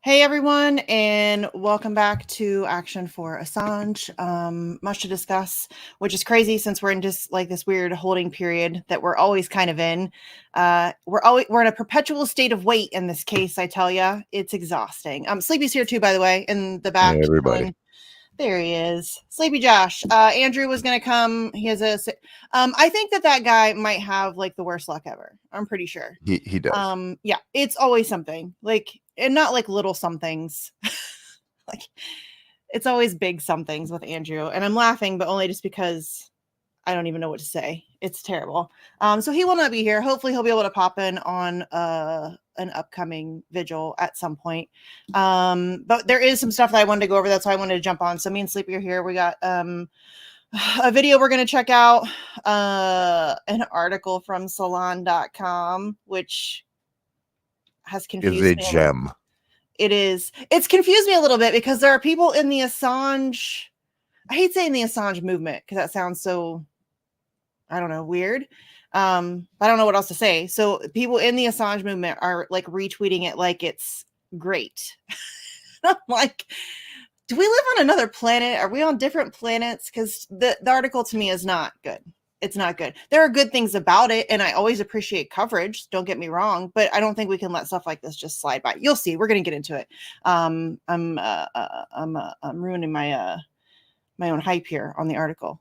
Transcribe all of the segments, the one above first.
Hey everyone, and welcome back to Action for Assange. Much to discuss, which is crazy since we're in just like this weird holding period that we're always kind of in. We're in a perpetual state of wait in this case. I tell you, it's exhausting. Sleepy's here too, by the way, in the back. Hey, everybody. There he is, Sleepy Josh. Andrew was gonna come. He has a. I think that guy might have like the worst luck ever. I'm pretty sure. He does. Yeah, it's always something like, and not like little somethings. Like it's always big somethings with Andrew, and I'm laughing, but only just because I don't even know what to say. It's terrible. So he will not be here. Hopefully he'll be able to pop in on an upcoming vigil at some point. But there is some stuff that I wanted to go over. That's why I wanted to jump on. So me and Sleepy are here. We got a video we're going to check out, an article from salon.com, which has confused Is a me. gem. It is. It's confused me a little bit because there are people in the Assange. I hate saying the Assange movement because that sounds so, I don't know, weird. I don't know what else to say. So people in the Assange movement are like retweeting it like it's great. I'm like, do we live on another planet? Are we on different planets? Because the article to me is not good. It's not good. There are good things about it, and I always appreciate coverage. Don't get me wrong, but I don't think we can let stuff like this just slide by. You'll see. We're gonna get into it. I'm ruining my my own hype here on the article.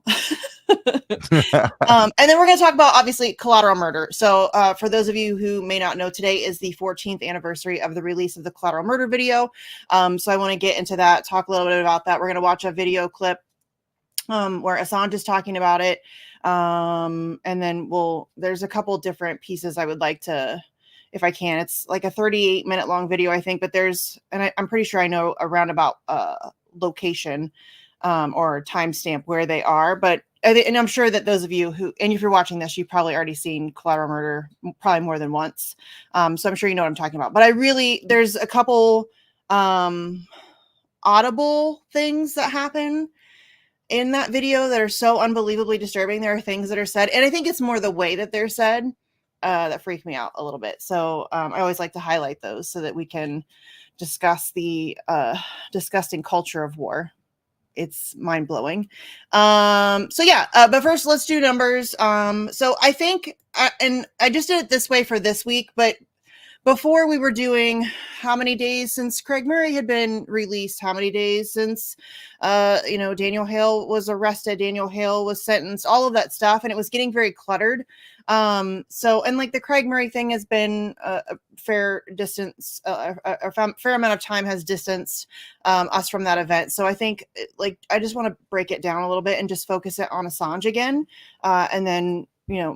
And then we're going to talk about, obviously, Collateral Murder. So for those of you who may not know, today is the 14th anniversary of the release of the Collateral Murder video. So I want to get into that, talk a little bit about that. We're going to watch a video clip where Assange is talking about it. And then there's a couple different pieces I would like to, if I can. It's like a 38-minute long video, I think, but I'm pretty sure I know a roundabout location or timestamp where they are, but and I'm sure that those of you who, and if you're watching this, you've probably already seen Collateral Murder probably more than once. So I'm sure you know what I'm talking about. But there's a couple audible things that happen in that video that are so unbelievably disturbing. There are things that are said, and I think it's more the way that they're said that freak me out a little bit. So I always like to highlight those so that we can discuss the disgusting culture of war. It's mind-blowing. So yeah, but first let's do numbers. So I think, and I just did it this way for this week, but before we were doing how many days since Craig Murray had been released, how many days since, Daniel Hale was arrested, Daniel Hale was sentenced, all of that stuff. And it was getting very cluttered. And like the Craig Murray thing has been a fair distance, a fair amount of time has distanced us from that event. So I think I just want to break it down a little bit and just focus it on Assange again. And then,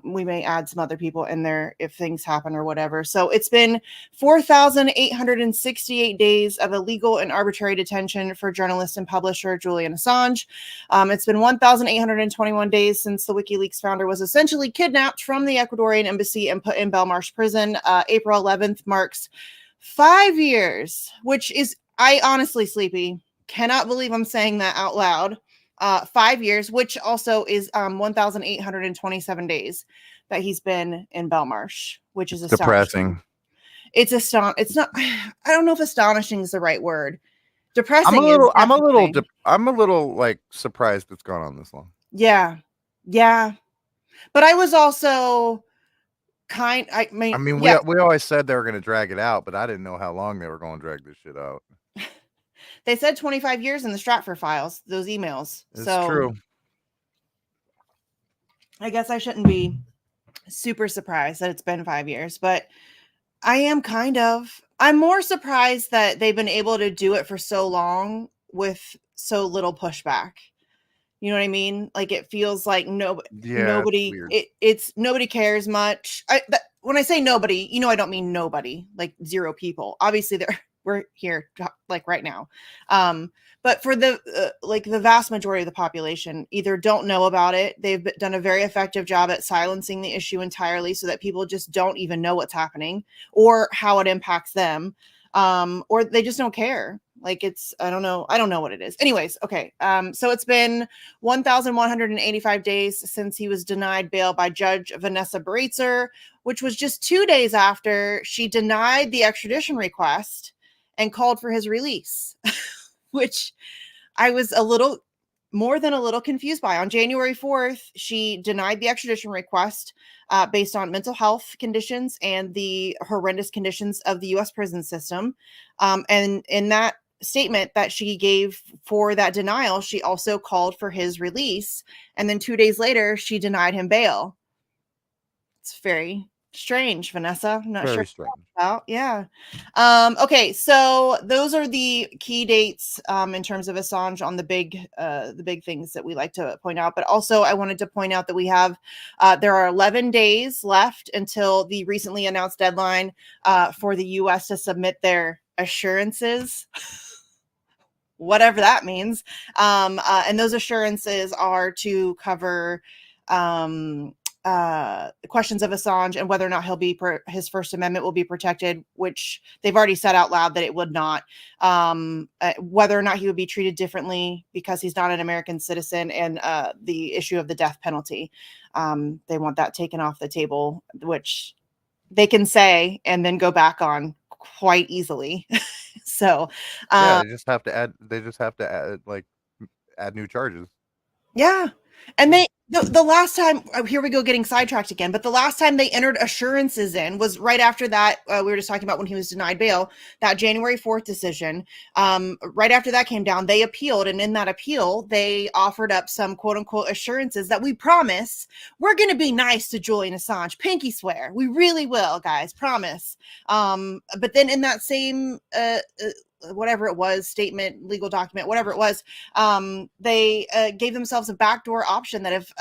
we may add some other people in there if things happen or whatever. So it's been 4,868 days of illegal and arbitrary detention for journalist and publisher Julian Assange. It's been 1,821 days since the WikiLeaks founder was essentially kidnapped from the Ecuadorian embassy and put in Belmarsh prison. April 11th marks 5 years, which is, I honestly, Sleepy, cannot believe I'm saying that out loud. 5 years, which also is 1,827 days that he's been in Belmarsh, which is depressing. It's not. I don't know if astonishing is the right word. Depressing. I'm a little like surprised it's gone on this long. Yeah, but I was also we always said they were going to drag it out, but I didn't know how long they were going to drag this shit out. They said 25 years in the Stratford files, those emails. It's true. I guess I shouldn't be super surprised that it's been 5 years, but I'm more surprised that they've been able to do it for so long with so little pushback. You know what I mean? Like it feels like nobody cares much. When I say nobody, I don't mean nobody, like zero people. Obviously we're here like right now. But for the vast majority of the population either don't know about it. They've done a very effective job at silencing the issue entirely so that people just don't even know what's happening or how it impacts them. Or they just don't care. Like I don't know what it is. Anyways, okay. So it's been 1,185 days since he was denied bail by Judge Vanessa Breitzer, which was just 2 days after she denied the extradition request and called for his release, which I was a little more than a little confused by. On January 4th, she denied the extradition request based on mental health conditions and the horrendous conditions of the U.S. prison system. And in that statement that she gave for that denial, she also called for his release. And then 2 days later, she denied him bail. It's very strange, Vanessa. I'm not sure Very strange. about. Yeah. Okay, so those are the key dates in terms of Assange on the big things that we like to point out. But also, I wanted to point out that we have there are 11 days left until the recently announced deadline for the U.S. to submit their assurances. Whatever that means. And those assurances are to cover questions of Assange and whether or not his First Amendment will be protected, which they've already said out loud that it would not. Whether or not he would be treated differently because he's not an American citizen, and the issue of the death penalty. They want that taken off the table, which they can say and then go back on quite easily. So, Yeah, they just have to add. They just have to add, like, add new charges. yeah. And the last time, here we go getting sidetracked again, but the last time they entered assurances in was right after that. We were just talking about when he was denied bail, that January 4th decision. Right after that came down, they appealed. And in that appeal, they offered up some quote unquote assurances that we promise we're going to be nice to Julian Assange. Pinky swear. We really will, guys. Promise. But then in that same, whatever it was, statement, legal document, whatever it was, they gave themselves a backdoor option that if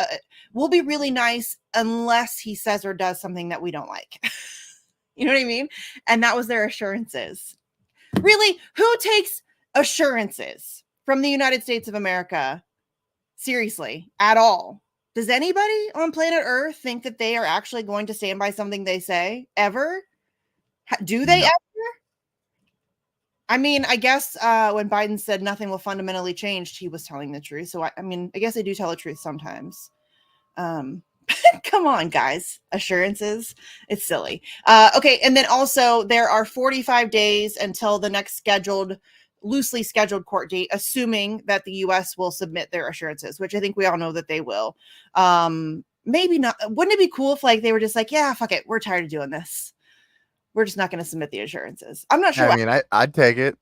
we'll be really nice unless he says or does something that we don't like. You know what I mean? And that was their assurances. Really, who takes assurances from the United States of America seriously at all? Does anybody on planet Earth think that they are actually going to stand by something they say ever? Do they No. ever? I mean, I guess when Biden said nothing will fundamentally change, he was telling the truth. So, I mean, I guess I do tell the truth sometimes. Come on, guys. Assurances. It's silly. Okay. And then also, there are 45 days until the next loosely scheduled court date, assuming that the U.S. will submit their assurances, which I think we all know that they will. Maybe not. Wouldn't it be cool if, like, they were just like, yeah, fuck it. We're tired of doing this. We're just not going to submit the assurances. I'm not sure. I mean, I'd take it.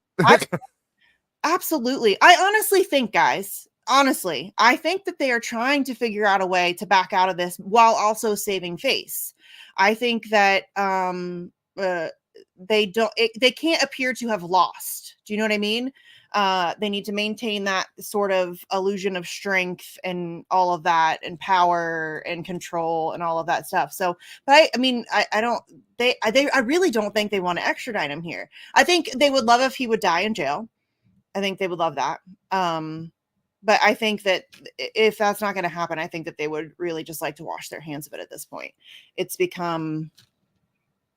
Absolutely. I honestly think, guys, I think that they are trying to figure out a way to back out of this while also saving face. I think that they can't appear to have lost. Do you know what I mean? They need to maintain that sort of illusion of strength and all of that, and power and control and all of that stuff. So, but I really don't think they want to extradite him here. I think they would love if he would die in jail. I think they would love that. But I think that if that's not going to happen, I think that they would really just like to wash their hands of it at this point. It's become,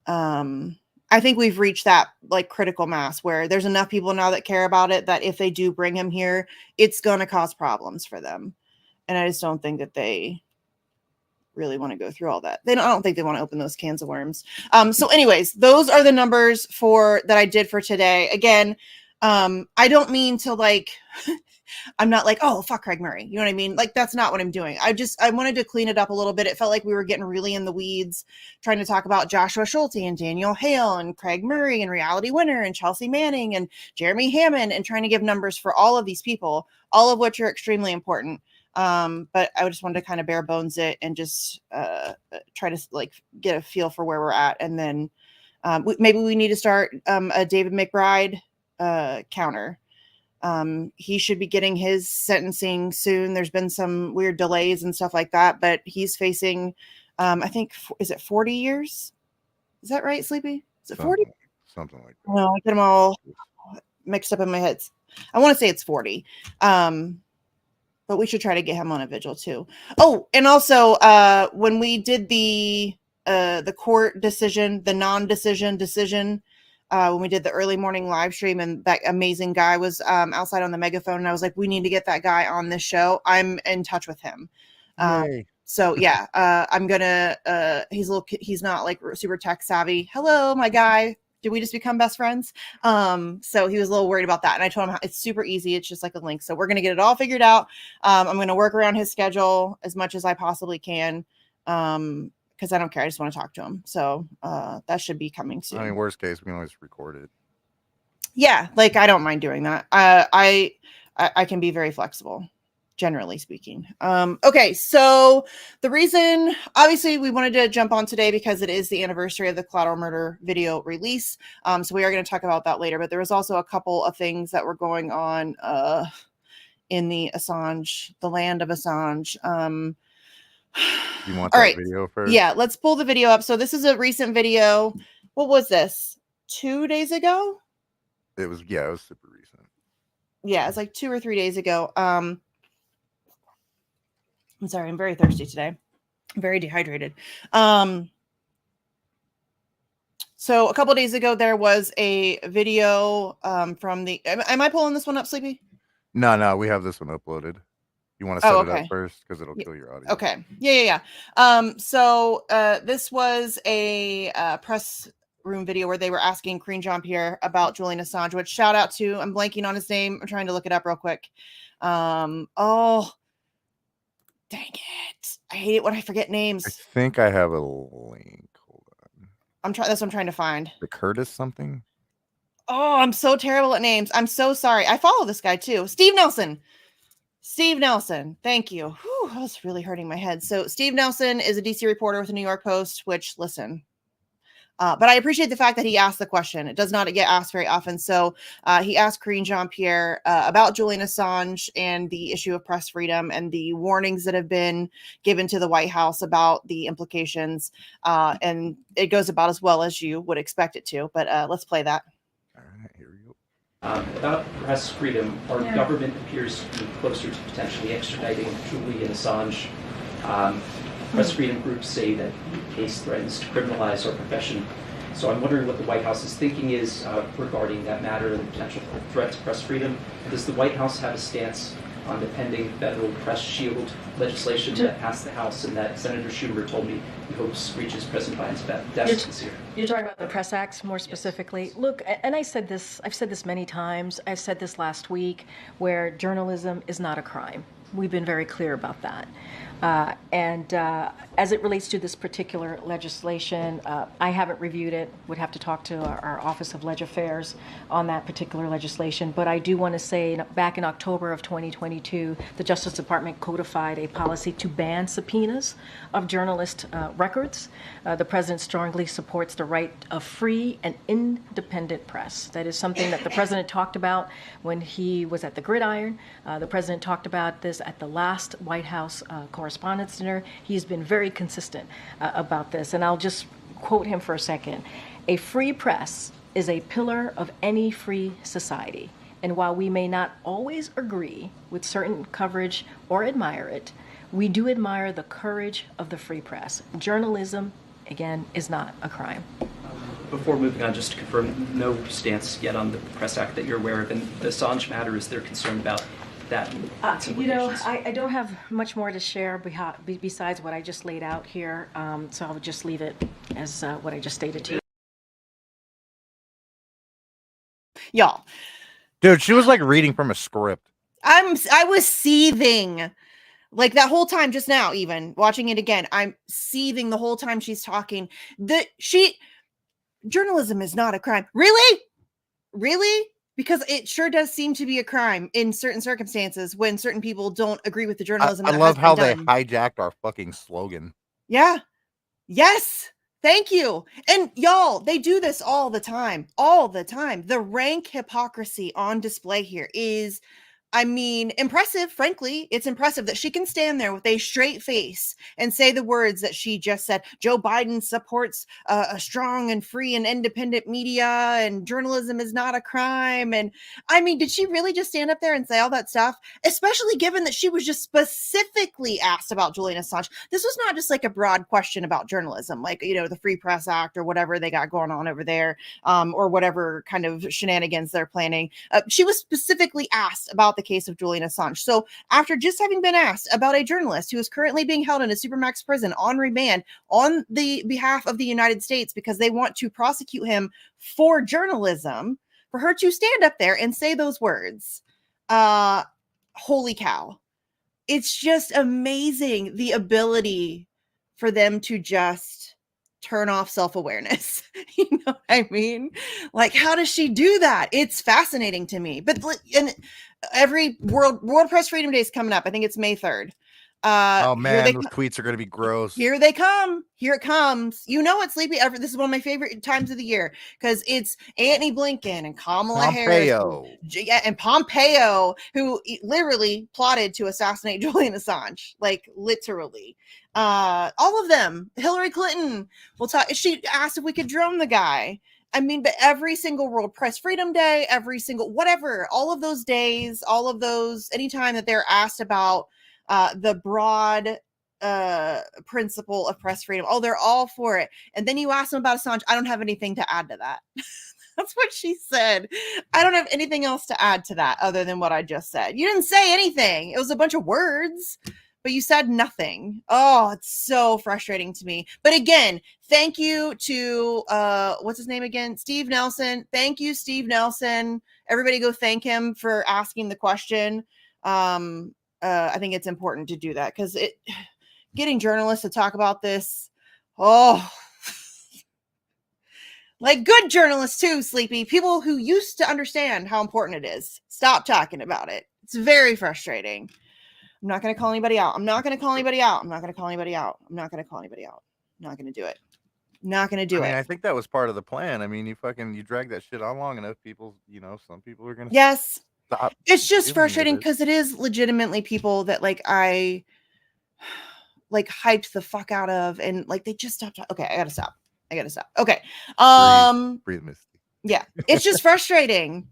I think we've reached that like critical mass where there's enough people now that care about it that if they do bring him here, it's going to cause problems for them. And I just don't think that they really want to go through all that. I don't think they want to open those cans of worms. So anyways, those are the numbers that I did for today. Again, I don't mean to like, I'm not like, oh, fuck Craig Murray. You know what I mean? Like, that's not what I'm doing. I wanted to clean it up a little bit. It felt like we were getting really in the weeds, trying to talk about Joshua Schulte and Daniel Hale and Craig Murray and Reality Winner and Chelsea Manning and Jeremy Hammond, and trying to give numbers for all of these people, all of which are extremely important. But I just wanted to kind of bare bones it and just try to like get a feel for where we're at. And then maybe we need to start a David McBride counter. He should be getting his sentencing soon. There's been some weird delays and stuff like that, but he's facing, I think, is it 40 years? Is that right, Sleepy? Is it 40? Something like that. No, I get them all mixed up in my head. I want to say it's 40. But we should try to get him on a vigil too. Oh, and also when we did the court decision, the non-decision decision, when we did the early morning live stream, and that amazing guy was outside on the megaphone, and I was like, we need to get that guy on this show. I'm in touch with him. So yeah, I'm gonna he's not like super tech savvy. Hello, my guy. Did we just become best friends? So he was a little worried about that. And I told him it's super easy. It's just like a link. So we're going to get it all figured out. I'm going to work around his schedule as much as I possibly can. Because I don't care. I just want to talk to him. So that should be coming soon. I mean, worst case, we can always record it. Yeah, like I don't mind doing that. I can be very flexible, generally speaking. Okay, so the reason, obviously, we wanted to jump on today because it is the anniversary of the Collateral Murder video release. So we are going to talk about that later. But there was also a couple of things that were going on in the Assange, the land of Assange. You want all that right. video first? Yeah, let's pull the video up. So this is a recent video. What was this? 2 days ago? It was super recent. Yeah, it's like 2 or 3 days ago. I'm sorry, I'm very thirsty today. I'm very dehydrated. So a couple days ago, there was a video from the. Am I pulling this one up, Sleepy? No, we have this one uploaded. You want to set it up first because it'll kill your audio. Okay. Yeah. So this was a press room video where they were asking Karine Jean-Pierre about Julian Assange, which shout out to, I'm blanking on his name. I'm trying to look it up real quick. Oh, dang it. I hate it when I forget names. I think I have a link. Hold on. That's what I'm trying to find. The Curtis something? Oh, I'm so terrible at names. I'm so sorry. I follow this guy too. Steve Nelson. Thank you. Whew, that was really hurting my head. So Steve Nelson is a DC reporter with the New York Post, which listen, but I appreciate the fact that he asked the question. It does not get asked very often. So he asked Karine Jean-Pierre about Julian Assange and the issue of press freedom and the warnings that have been given to the White House about the implications. And it goes about as well as you would expect it to. But let's play that. All right, here we go. About press freedom, our government appears to be closer to potentially extraditing Julian Assange. Press freedom groups say that the case threatens to criminalize our profession. So I'm wondering what the White House's thinking is regarding that matter and the potential threat to press freedom. Does the White House have a stance on the pending federal press shield legislation that passed the House and that Senator Schumer told me he hopes reaches President Biden's desk this year? You're talking about the Press Act more specifically. Yes. Look, and I've said this many times. I've said this last week, where journalism is not a crime. We've been very clear about that. And as it relates to this particular legislation, I haven't reviewed it. Would have to talk to our Office of Leg Affairs on that particular legislation. But I do want to say, back in October of 2022, the Justice Department codified a policy to ban subpoenas of journalist records. The president strongly supports the right of free and independent press. That is something that the president talked about when he was at the Gridiron. The president talked about this at the last White House Correspondents' Dinner. He's been very consistent about this, and I'll just quote him for a second. A free press is a pillar of any free society, and while we may not always agree with certain coverage or admire it, we do admire the courage of the free press. Journalism, again, is not a crime. Before moving on, just to confirm, no stance yet on the Press Act that you're aware of, and the Assange matter, is there concern about that? I don't have much more to share besides what I just laid out here, so I'll just leave it as what I just stated to you. Y'all. Dude, she was like reading from a script. I was seething. Like that whole time just now, even watching it again, I'm seething the whole time she's talking. Journalism is not a crime. Really? Because it sure does seem to be a crime in certain circumstances when certain people don't agree with the journalism. I love how they hijacked our fucking slogan. Yeah. Yes. Thank you. And y'all, they do this all the time. The rank hypocrisy on display here is, I mean, impressive. Frankly, it's impressive that she can stand there with a straight face and say the words that she just said. Joe Biden supports a strong and free and independent media, and journalism is not a crime. And I mean, did she really just stand up there and say all that stuff? Especially given that she was just specifically asked about Julian Assange. This was not just like a broad question about journalism, like, you know, the Free Press Act or whatever they got going on over there, or whatever kind of shenanigans they're planning. She was specifically asked about the the case of Julian Assange. So after just having been asked about a journalist who is currently being held in a supermax prison on remand on the behalf of the United States because they want to prosecute him for journalism, for her to stand up there and say those words, holy cow. It's just amazing, the ability for them to just turn off self-awareness. You know what I mean? Like, how does she do that? It's fascinating to me. But and every World Press Freedom Day is coming up. I think it's May 3rd. Oh man, those tweets are going to be gross. Here they come. Here it comes. You know it's Sleepy. This is one of my favorite times of the year because it's Antony Blinken and Kamala Harris. And Pompeo, who literally plotted to assassinate Julian Assange. Like, literally. All of them. Hillary Clinton. We'll talk. She asked if we could drone the guy. I mean, but every single World Press Freedom Day, every single whatever, all of those days, all of those, anytime that they're asked about the broad principle of press freedom. Oh, they're all for it. And then you ask them about Assange. I don't have anything to add to that. That's what she said. I don't have anything else to add to that other than what I just said. You didn't say anything. It was a bunch of words, but you said nothing. Oh, it's so frustrating to me. But again, thank you to, what's his name again? Steve Nelson. Thank you, Steve Nelson. Everybody go thank him for asking the question. I think it's important to do that because getting journalists to talk about this, like good journalists too, Sleepy, people who used to understand how important it is. Stop talking about it. It's very frustrating. I'm not going to call anybody out. I'm not going to call anybody out. I'm not going to call anybody out. I'm not going to call anybody out. I'm not going to do it. I'm not going to do it. I think that was part of the plan. I mean, you drag that shit on long enough, people, some people are going to. Yes. Stop. It's just frustrating because it is legitimately people that like I like hyped the fuck out of and like they just stopped. Okay, I gotta stop. Okay. Breathe, Misty. Yeah, it's just frustrating.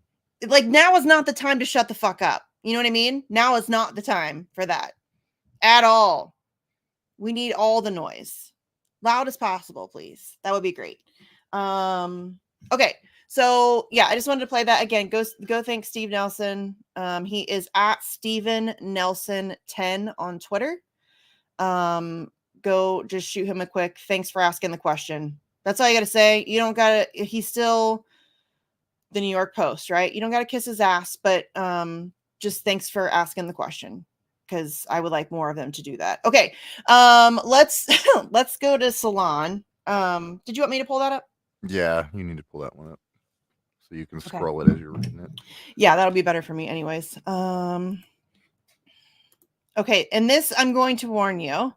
Like now is not the time to shut the fuck up. You know what I mean? Now is not the time for that at all. We need all the noise. Loud as possible, please. That would be great. Okay. So yeah, I just wanted to play that again. Go thank Steve Nelson. He is at Steven Nelson 10 on Twitter. Go just shoot him a quick thanks for asking the question. That's all you got to say. You don't got to. He's still the New York Post, right? You don't got to kiss his ass, but just thanks for asking the question because I would like more of them to do that. Okay, let's go to Salon. Did you want me to pull that up? Yeah, you need to pull that one up. So you can scroll it as you're reading it. Yeah, that'll be better for me anyways. Okay, and this, I'm going to warn you,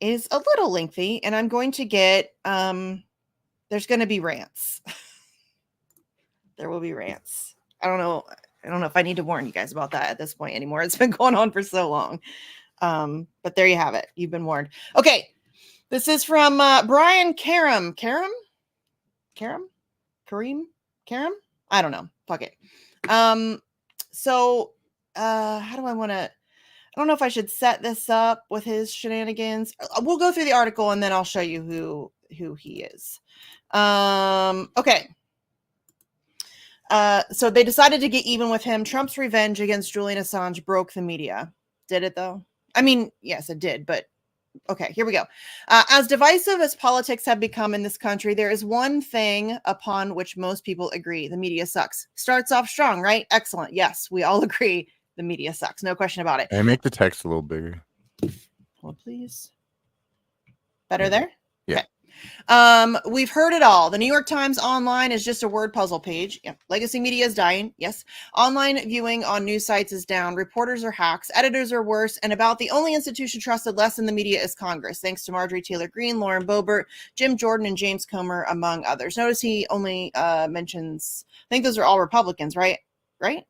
is a little lengthy, and I'm going to get, there's going to be rants. There will be rants. I don't know if I need to warn you guys about that at this point anymore. It's been going on for so long. But there you have it. You've been warned. Okay, this is from Brian Karam. Karam? I don't know. Fuck it. So how do I want to, I don't know if I should set this up with his shenanigans. We'll go through the article and then I'll show you who he is. Okay. So they decided to get even with him. Trump's revenge against Julian Assange broke the media. Did it though? I mean, yes, it did, but okay, here we go. As divisive as politics have become in this country, there is one thing upon which most people agree. The media sucks. Starts off strong, right? Excellent. Yes, we all agree. The media sucks. No question about it. Hey, make the text a little bigger. Hold, please. Better there? Yeah. Okay. We've heard it all. The New York Times online is just a word puzzle page. Yeah. Legacy media is dying. Yes. Online viewing on news sites is down. Reporters are hacks. Editors are worse. And about the only institution trusted less in the media is Congress, thanks to Marjorie Taylor Greene, Lauren Boebert, Jim Jordan, and James Comer, among others. Notice he only mentions, I think those are all Republicans, right? Right?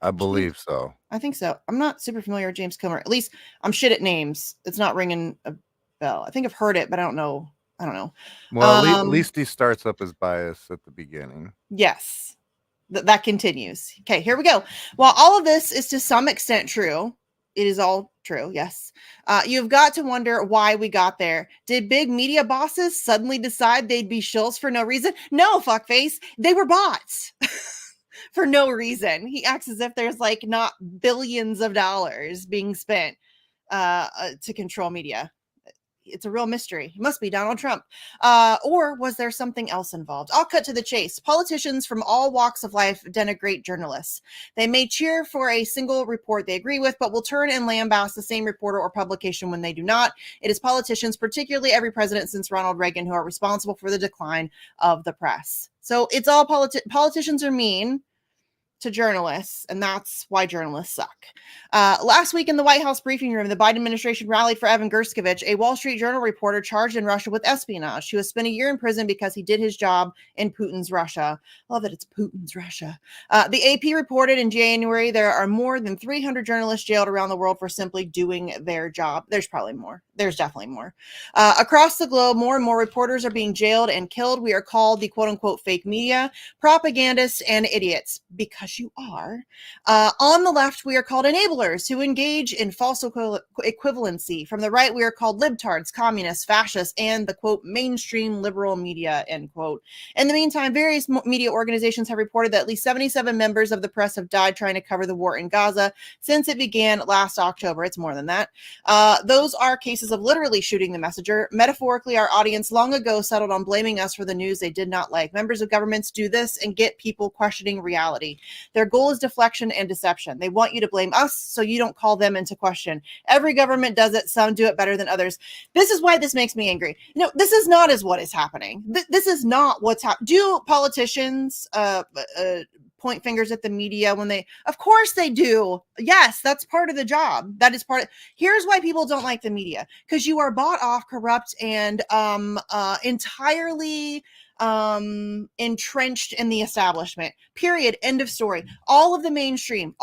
I believe so. I think so. I'm not super familiar with James Comer. At least I'm shit at names. It's not ringing a bell. I think I've heard it, but I don't know. Well, at least he starts up as bias at the beginning. Yes. That continues. Okay, here we go. While all of this is to some extent true, it is all true, yes. You've got to wonder why we got there. Did big media bosses suddenly decide they'd be shills for no reason? No, fuckface. They were bots. for no reason. He acts as if there's like not billions of dollars being spent to control media. It's a real mystery. It must be Donald Trump. Or was there something else involved? I'll cut to the chase. Politicians from all walks of life denigrate journalists. They may cheer for a single report they agree with, but will turn and lambast the same reporter or publication when they do not. It is politicians, particularly every president since Ronald Reagan, who are responsible for the decline of the press. So it's all politicians are mean to journalists, and that's why journalists suck. Last week in the White House briefing room, the Biden administration rallied for Evan Gershkovich, a Wall Street Journal reporter charged in Russia with espionage, who has spent a year in prison because he did his job in Putin's Russia. I love that it's Putin's Russia. The AP reported in January there are more than 300 journalists jailed around the world for simply doing their job. There's probably more. There's definitely more. Across the globe, more and more reporters are being jailed and killed. We are called the quote-unquote fake media, propagandists, and idiots, because you are. On the left, we are called enablers who engage in false equivalency. From the right, we are called libtards, communists, fascists, and the quote mainstream liberal media, end quote. In the meantime, various media organizations have reported that at least 77 members of the press have died trying to cover the war in Gaza since it began last October. It's more than that. Those are cases of literally shooting the messenger. Metaphorically, our audience long ago settled on blaming us for the news they did not like. Members of governments do this and get people questioning reality. Their goal is deflection and deception. They want you to blame us so you don't call them into question. Every government does it. Some do it better than others. This is why this makes me angry. No, this is not as what is happening. This is not what's happening. Do politicians point fingers at the media when they, of course they do. Yes, that's part of the job. That is part of, here's why people don't like the media, because you are bought off, corrupt, and entirely entrenched in the establishment, period. End of story. All of the mainstream,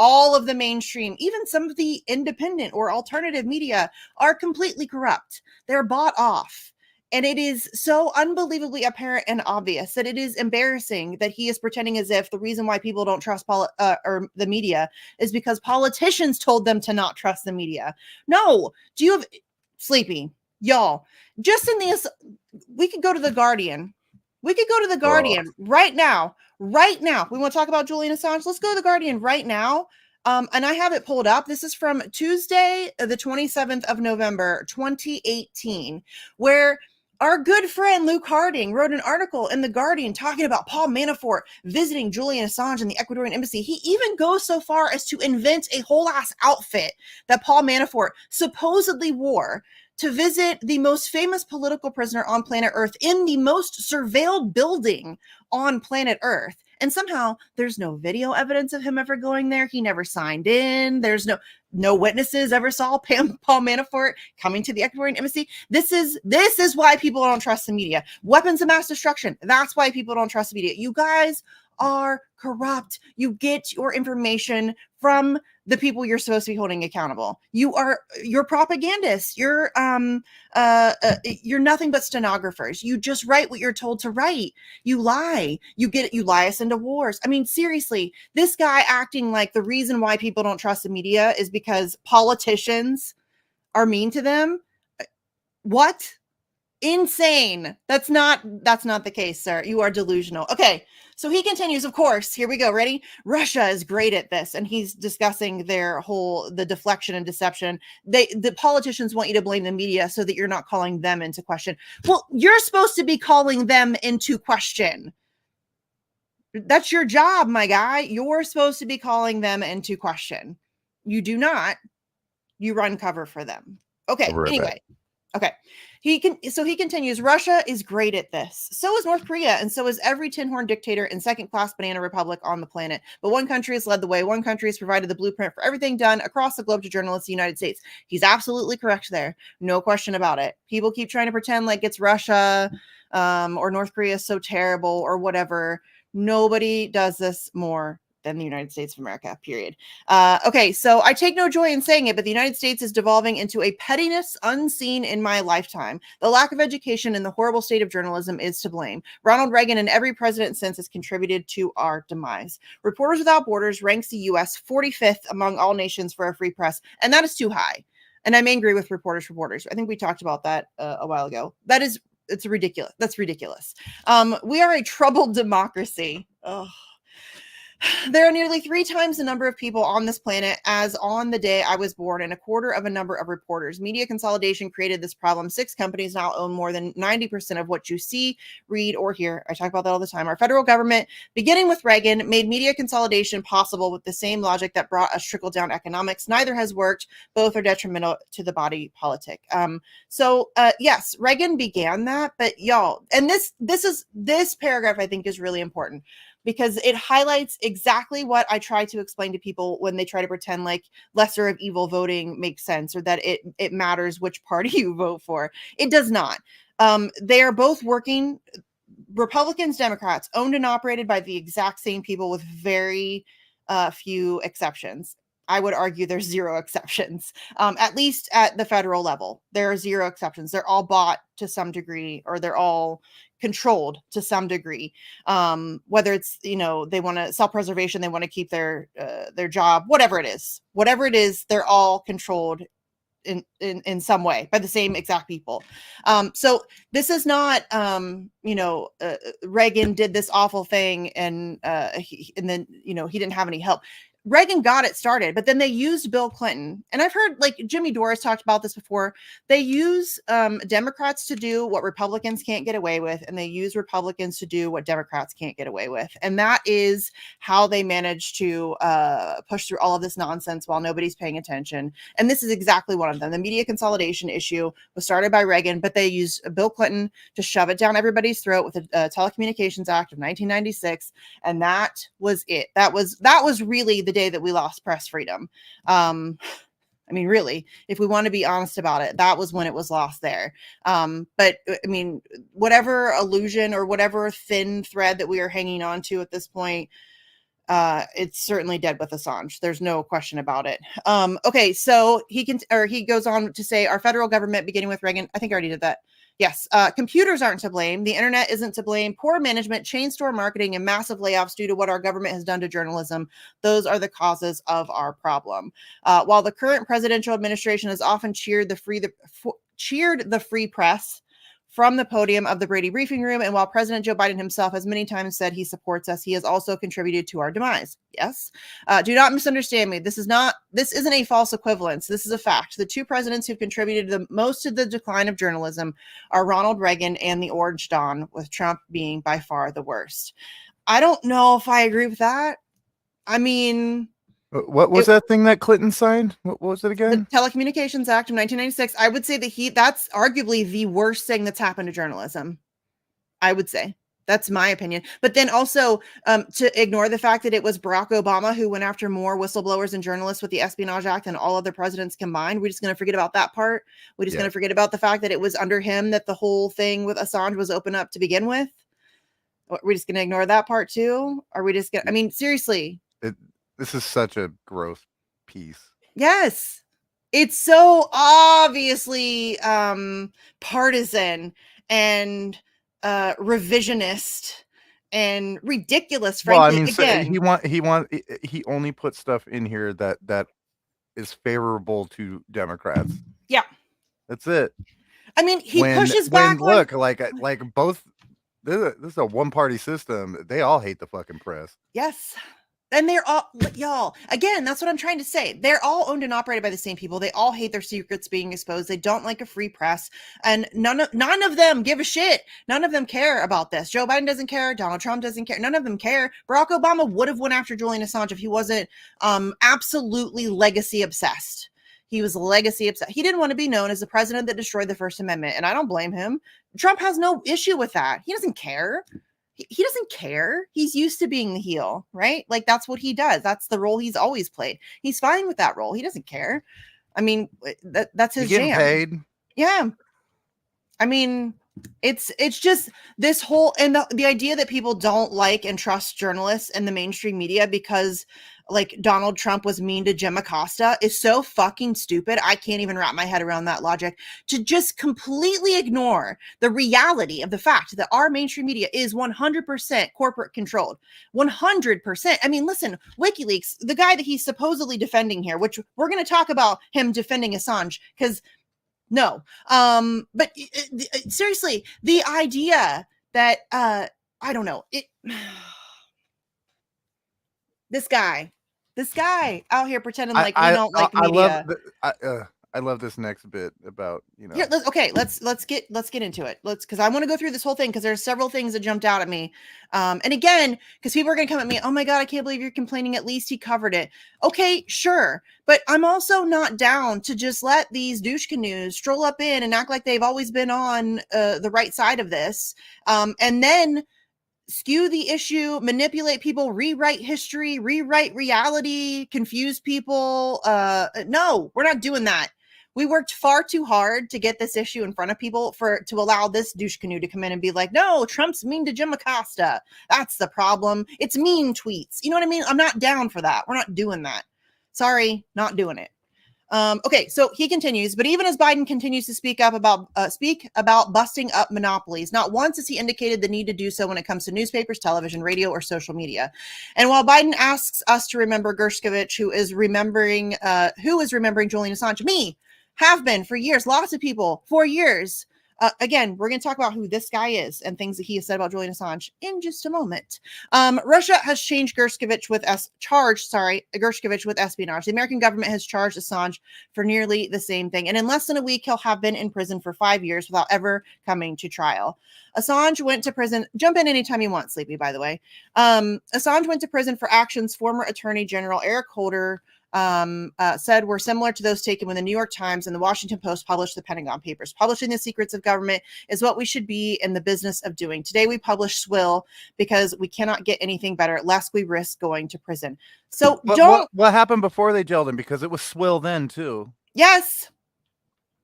even some of the independent or alternative media are completely corrupt. They're bought off. And it is so unbelievably apparent and obvious that it is embarrassing that he is pretending as if the reason why people don't trust or the media is because politicians told them to not trust the media. No. Do you have sleepy, y'all? Just in this, we could go to the Guardian. We could go to the Guardian right now. Right now. We want to talk about Julian Assange. Let's go to the Guardian right now. And I have it pulled up. This is from Tuesday, the 27th of November, 2018, where our good friend Luke Harding wrote an article in The Guardian talking about Paul Manafort visiting Julian Assange in the Ecuadorian embassy. He even goes so far as to invent a whole ass outfit that Paul Manafort supposedly wore to visit the most famous political prisoner on planet Earth in the most surveilled building on planet Earth. And somehow there's no video evidence of him ever going there. He never signed in. There's no witnesses ever saw Paul Manafort coming to the Ecuadorian embassy. This is why people don't trust the media. Weapons of mass destruction. That's why people don't trust the media. You guys are corrupt. You get your information from the people you're supposed to be holding accountable. You're propagandists. You're nothing but stenographers. You just write what you're told to write. You lie. You lie us into wars. I mean, seriously, this guy acting like the reason why people don't trust the media is because politicians are mean to them. What? Insane. That's not the case, sir. You are delusional. Okay. So he continues, of course, here we go. Ready? Russia is great at this. And he's discussing the deflection and deception. The politicians want you to blame the media so that you're not calling them into question. Well, you're supposed to be calling them into question. That's your job, my guy. You're supposed to be calling them into question. You do not. You run cover for them. Okay. Anyway. Okay. He continues, Russia is great at this. So is North Korea, and so is every tin-horn dictator and second-class banana republic on the planet. But one country has led the way. One country has provided the blueprint for everything done across the globe to journalists, the United States. He's absolutely correct there. No question about it. People keep trying to pretend like it's Russia or North Korea is so terrible or whatever. Nobody does this more than the United States of America, period. Okay, so I take no joy in saying it, but the United States is devolving into a pettiness unseen in my lifetime. The lack of education and the horrible state of journalism is to blame. Ronald Reagan and every president since has contributed to our demise. Reporters Without Borders ranks the U.S. 45th among all nations for a free press, and that is too high. And I'm angry with Reporters for Borders. I think we talked about that a while ago. It's ridiculous. That's ridiculous. We are a troubled democracy. Ugh. There are nearly 3 times the number of people on this planet as on the day I was born, and a quarter of a number of reporters. Media consolidation created this problem. 6 companies now own more than 90% of what you see, read, or hear. I talk about that all the time. Our federal government, beginning with Reagan, made media consolidation possible with the same logic that brought us trickle-down economics. Neither has worked. Both are detrimental to the body politic. Yes, Reagan began that, but y'all, and this paragraph I think is really important, because it highlights exactly what I try to explain to people when they try to pretend like lesser of evil voting makes sense, or that it matters which party you vote for. It does not. They are both working, Republicans, Democrats, owned and operated by the exact same people with very few exceptions. I would argue there's 0 exceptions, at least at the federal level. There are 0 exceptions. They're all bought to some degree, or they're all controlled to some degree. Whether it's, they want to self-preservation, they want to keep their job, whatever it is, they're all controlled in some way by the same exact people. So this is not, Reagan did this awful thing and then, he didn't have any help. Reagan got it started, but then they used Bill Clinton. And I've heard, like, Jimmy Doris talked about this before. They use Democrats to do what Republicans can't get away with, and they use Republicans to do what Democrats can't get away with. And that is how they manage to push through all of this nonsense while nobody's paying attention. And this is exactly one of them. The media consolidation issue was started by Reagan, but they used Bill Clinton to shove it down everybody's throat with the Telecommunications Act of 1996. And that was it. That was really the day that we lost press freedom. I mean, really, if we want to be honest about it, that was when it was lost there. But I mean, whatever illusion or whatever thin thread that we are hanging on to at this point, it's certainly dead with Assange. There's no question about it. Okay, so he goes on to say, our federal government, beginning with Reagan, I think I already did that. Yes, computers aren't to blame. The internet isn't to blame. Poor management, chain store marketing, and massive layoffs due to what our government has done to journalism. Those are the causes of our problem. While the current presidential administration has often cheered the free press from the podium of the Brady briefing room, and while President Joe Biden himself has many times said he supports us, he has also contributed to our demise. Yes. Do not misunderstand me. This isn't a false equivalence. This is a fact. The 2 presidents who've contributed the most to the decline of journalism are Ronald Reagan and the Orange Dawn, with Trump being by far the worst. I don't know if I agree with that. I mean, what was that thing that Clinton signed? What was it again? The Telecommunications Act of 1996. I would say that's arguably the worst thing that's happened to journalism. I would say that's my opinion. But then also to ignore the fact that it was Barack Obama who went after more whistleblowers and journalists with the Espionage Act than all other presidents combined. We're just going to forget about that part. We're just going to forget about the fact that it was under him that the whole thing with Assange was open up to begin with. We're just going to ignore that part too. Are we just going to, I mean, seriously. This is such a gross piece. Yes. It's so obviously partisan and revisionist and ridiculous, frankly. Well, I mean, again, he only put stuff in here that is favorable to Democrats. Yeah. That's it. I mean, he pushes back. Look, like both, this is a one-party system. They all hate the fucking press. Yes. And they're all, y'all, again, that's what I'm trying to say. They're all owned and operated by the same people. They all hate their secrets being exposed. They don't like a free press. And none of them give a shit. None of them care about this. Joe Biden doesn't care. Donald Trump doesn't care. None of them care. Barack Obama would have went after Julian Assange if he wasn't absolutely legacy obsessed. He was legacy obsessed. He didn't want to be known as the president that destroyed the First Amendment. And I don't blame him. Trump has no issue with that. He doesn't care. He doesn't care. He's used to being the heel, right? Like, that's what he does. That's the role he's always played. He's fine with that role. He doesn't care. I mean, that's his jam. Paid. Yeah. I mean, it's just this whole, and the idea that people don't like and trust journalists and the mainstream media because like Donald Trump was mean to Jim Acosta is so fucking stupid. I can't even wrap my head around that logic. To just completely ignore the reality of the fact that our mainstream media is 100% corporate controlled. 100%. I mean, listen, WikiLeaks, the guy that he's supposedly defending here, which we're going to talk about him defending Assange, because no. But seriously, the idea that, I don't know, This guy out here pretending like we I don't like I love media. I love this next bit about, you know. Here, let's get into it. Because I want to go through this whole thing because there's several things that jumped out at me. And again, because people are gonna come at me, oh my god, I can't believe you're complaining. At least he covered it. Okay, sure, but I'm also not down to just let these douche canoes stroll up in and act like they've always been on the right side of this, and then skew the issue, manipulate people, rewrite history, rewrite reality, confuse people. No, we're not doing that. We worked far too hard to get this issue in front of people to allow this douche canoe to come in and be like, no, Trump's mean to Jim Acosta. That's the problem. It's mean tweets. You know what I mean? I'm not down for that. We're not doing that. Sorry, not doing it. Okay, so he continues, but even as Biden continues to speak about busting up monopolies, not once has he indicated the need to do so when it comes to newspapers, television, radio, or social media. And while Biden asks us to remember Gershkovich, who is remembering Julian Assange, me, have been for years, lots of people for years. Again, we're going to talk about who this guy is and things that he has said about Julian Assange in just a moment. Russia has changed Gershkovich with espionage. The American government has charged Assange for nearly the same thing. And in less than a week, he'll have been in prison for 5 years without ever coming to trial. Assange went to prison. Jump in anytime you want, Sleepy, by the way. Assange went to prison for actions former Attorney General Eric Holder said were similar to those taken when the New York Times and the Washington Post published the Pentagon Papers. Publishing the secrets of government is what we should be in the business of doing. Today we publish swill because we cannot get anything better, lest we risk going to prison. So what happened before they jailed him? Because it was swill then too. Yes.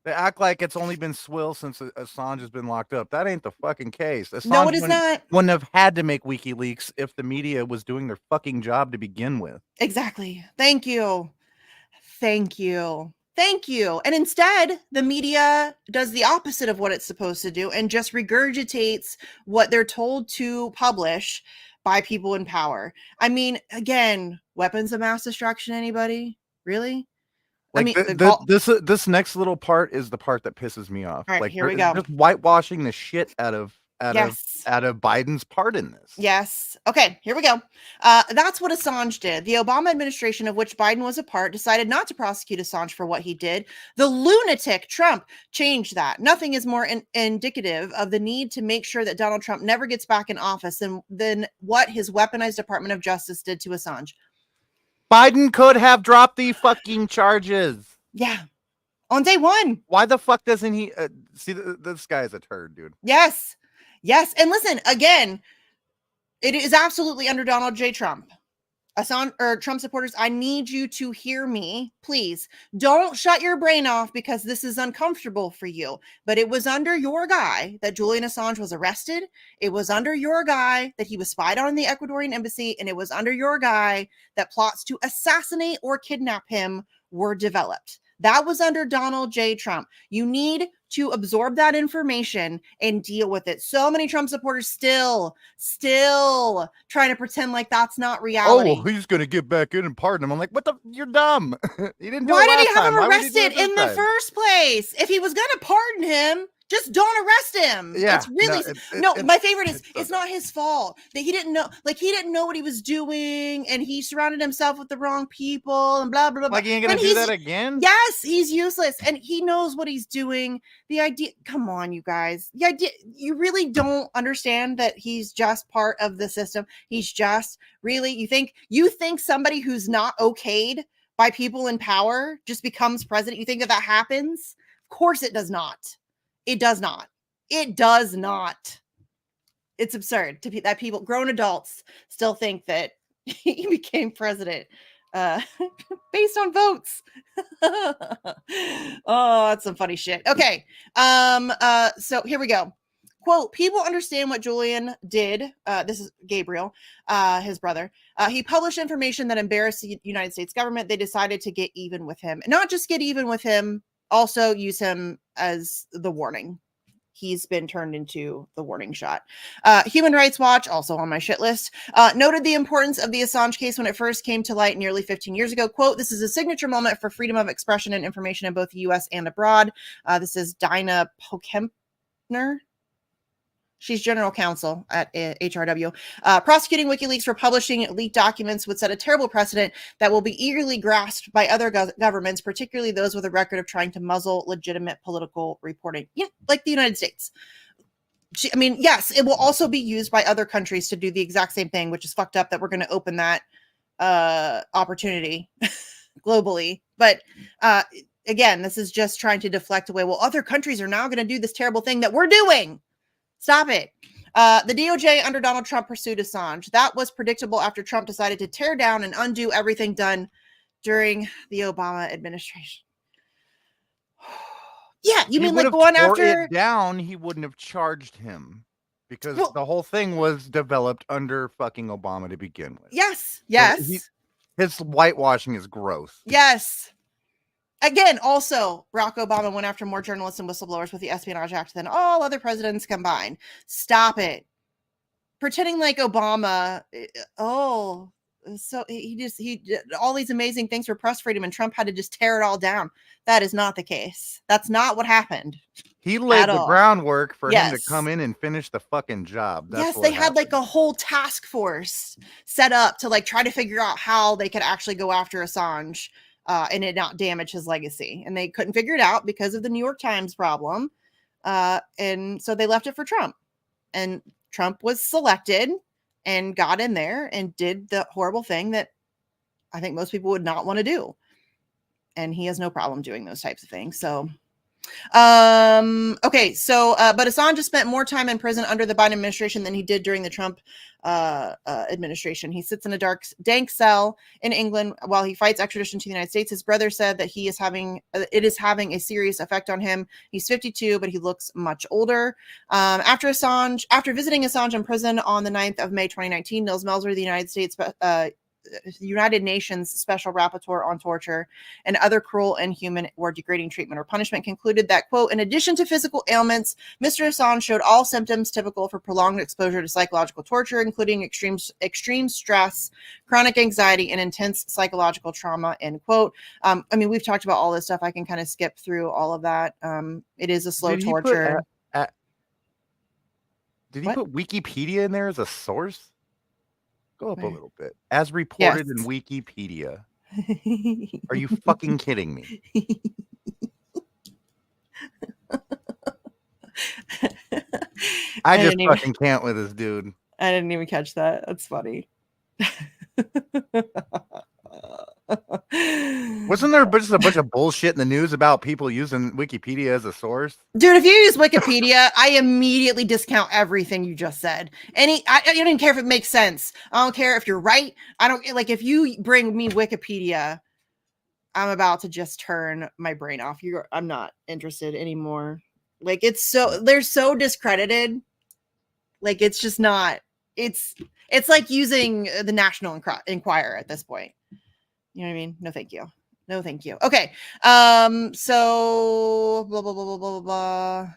They act like it's only been swill since Assange has been locked up. That ain't the fucking case. Assange no, it is not. Wouldn't have had to make WikiLeaks if the media was doing their fucking job to begin with. Exactly. Thank you. And instead, the media does the opposite of what it's supposed to do and just regurgitates what they're told to publish by people in power. I mean, again, weapons of mass destruction, anybody? Really? Like this next little part is the part that pisses me off. All right, like here we go. Just whitewashing the shit out of Yes. Biden's part in this. Yes. Okay, here we go. That's what Assange did. The Obama administration, of which Biden was a part, decided not to prosecute Assange for what he did. The lunatic Trump changed that. Nothing is more indicative of the need to make sure that Donald Trump never gets back in office than what his weaponized Department of Justice did to Assange. Biden could have dropped the fucking charges. Yeah. On day one. Why the fuck doesn't he see this guy is a turd, dude? Yes. And listen, again, it is absolutely under Donald J. Trump. Assange or Trump supporters, I need you to hear me, please. Don't shut your brain off because this is uncomfortable for you. But it was under your guy that Julian Assange was arrested. It was under your guy that he was spied on in the Ecuadorian embassy. And it was under your guy that plots to assassinate or kidnap him were developed. That was under Donald J. Trump. You need to absorb that information and deal with it. So many Trump supporters still trying to pretend like that's not reality. Oh, he's going to get back in and pardon him. I'm like, what the? You're dumb. He didn't do Why it did he last have time. him Why would he do arrested it this in the time? first place? If he was going to pardon him, just don't arrest him. Yeah, It's really my favorite is it's not his fault that he didn't know what he was doing and he surrounded himself with the wrong people and blah blah blah. Like he ain't gonna do that again? Yes, he's useless and he knows what he's doing. The idea, come on, you guys. The idea, you really don't understand that he's just part of the system. He's just really you think somebody who's not okayed by people in power just becomes president? You think that happens? Of course it does not. It does not. It's absurd that people, grown adults, still think that he became president based on votes. Oh, that's some funny shit. Okay. So here we go. Quote, people understand what Julian did. This is Gabriel, his brother. He published information that embarrassed the United States government. They decided to get even with him. Not just get even with him, also use him as the warning. He's been turned into the warning shot. Human Rights Watch, also on my shit list, noted the importance of the Assange case when it first came to light nearly 15 years ago. Quote, this is a signature moment for freedom of expression and information in both the U.S. and abroad. This is Dinah Pokempner. She's general counsel at HRW. Prosecuting WikiLeaks for publishing leaked documents would set a terrible precedent that will be eagerly grasped by other governments, particularly those with a record of trying to muzzle legitimate political reporting. Yeah, like the United States. Yes, it will also be used by other countries to do the exact same thing, which is fucked up that we're going to open that opportunity globally. But again, this is just trying to deflect away. Well, other countries are now going to do this terrible thing that we're doing. Stop it. The DOJ under Donald Trump pursued Assange. That was predictable after Trump decided to tear down and undo everything done during the Obama administration. Yeah, you mean like going after it down? He wouldn't have charged him because the whole thing was developed under fucking Obama to begin with. Yes. So his whitewashing is gross. Yes. Again, also, Barack Obama went after more journalists and whistleblowers with the Espionage Act than all other presidents combined. Stop it. Pretending like Obama, so he did all these amazing things for press freedom and Trump had to just tear it all down. That is not the case. That's not what happened. He laid the groundwork for him to come in and finish the fucking job. That's they had like a whole task force set up to like try to figure out how they could actually go after Assange. And it not damage his legacy. And they couldn't figure it out because of the New York Times problem. And so they left it for Trump. And Trump was selected and got in there and did the horrible thing that I think most people would not want to do. And he has no problem doing those types of things. So, but Assange has spent more time in prison under the Biden administration than he did during the Trump administration. He sits in a dank cell in England while he fights extradition to the United States. His brother said that it is having a serious effect on him. He's 52, but he looks much older. After visiting Assange in prison on the 9th of May 2019, Nils Melzer, the United Nations Special Rapporteur on Torture and Other Cruel, Inhuman, or Degrading Treatment or Punishment, concluded that, quote, in addition to physical ailments, Mr. Assange showed all symptoms typical for prolonged exposure to psychological torture, including extreme stress, chronic anxiety, and intense psychological trauma, end quote. We've talked about all this stuff. I can kind of skip through all of that. It is a slow torture. Did he put Wikipedia in there as a source? Go up a little bit. As reported in Wikipedia. Are you fucking kidding me? I just fucking can't with this dude. I didn't even catch that. That's funny. Wasn't there just a bunch of bullshit in the news about people using Wikipedia as a source? Dude, if you use Wikipedia, I immediately discount everything you just said. I don't even care if it makes sense. I don't care if you're right. I don't like if you bring me Wikipedia, I'm about to just turn my brain off. I'm not interested anymore. Like they're so discredited. Like it's just not. It's like using the National Enquirer at this point. You know what I mean? No, thank you. No, thank you. Okay. So blah, blah, blah, blah, blah, blah.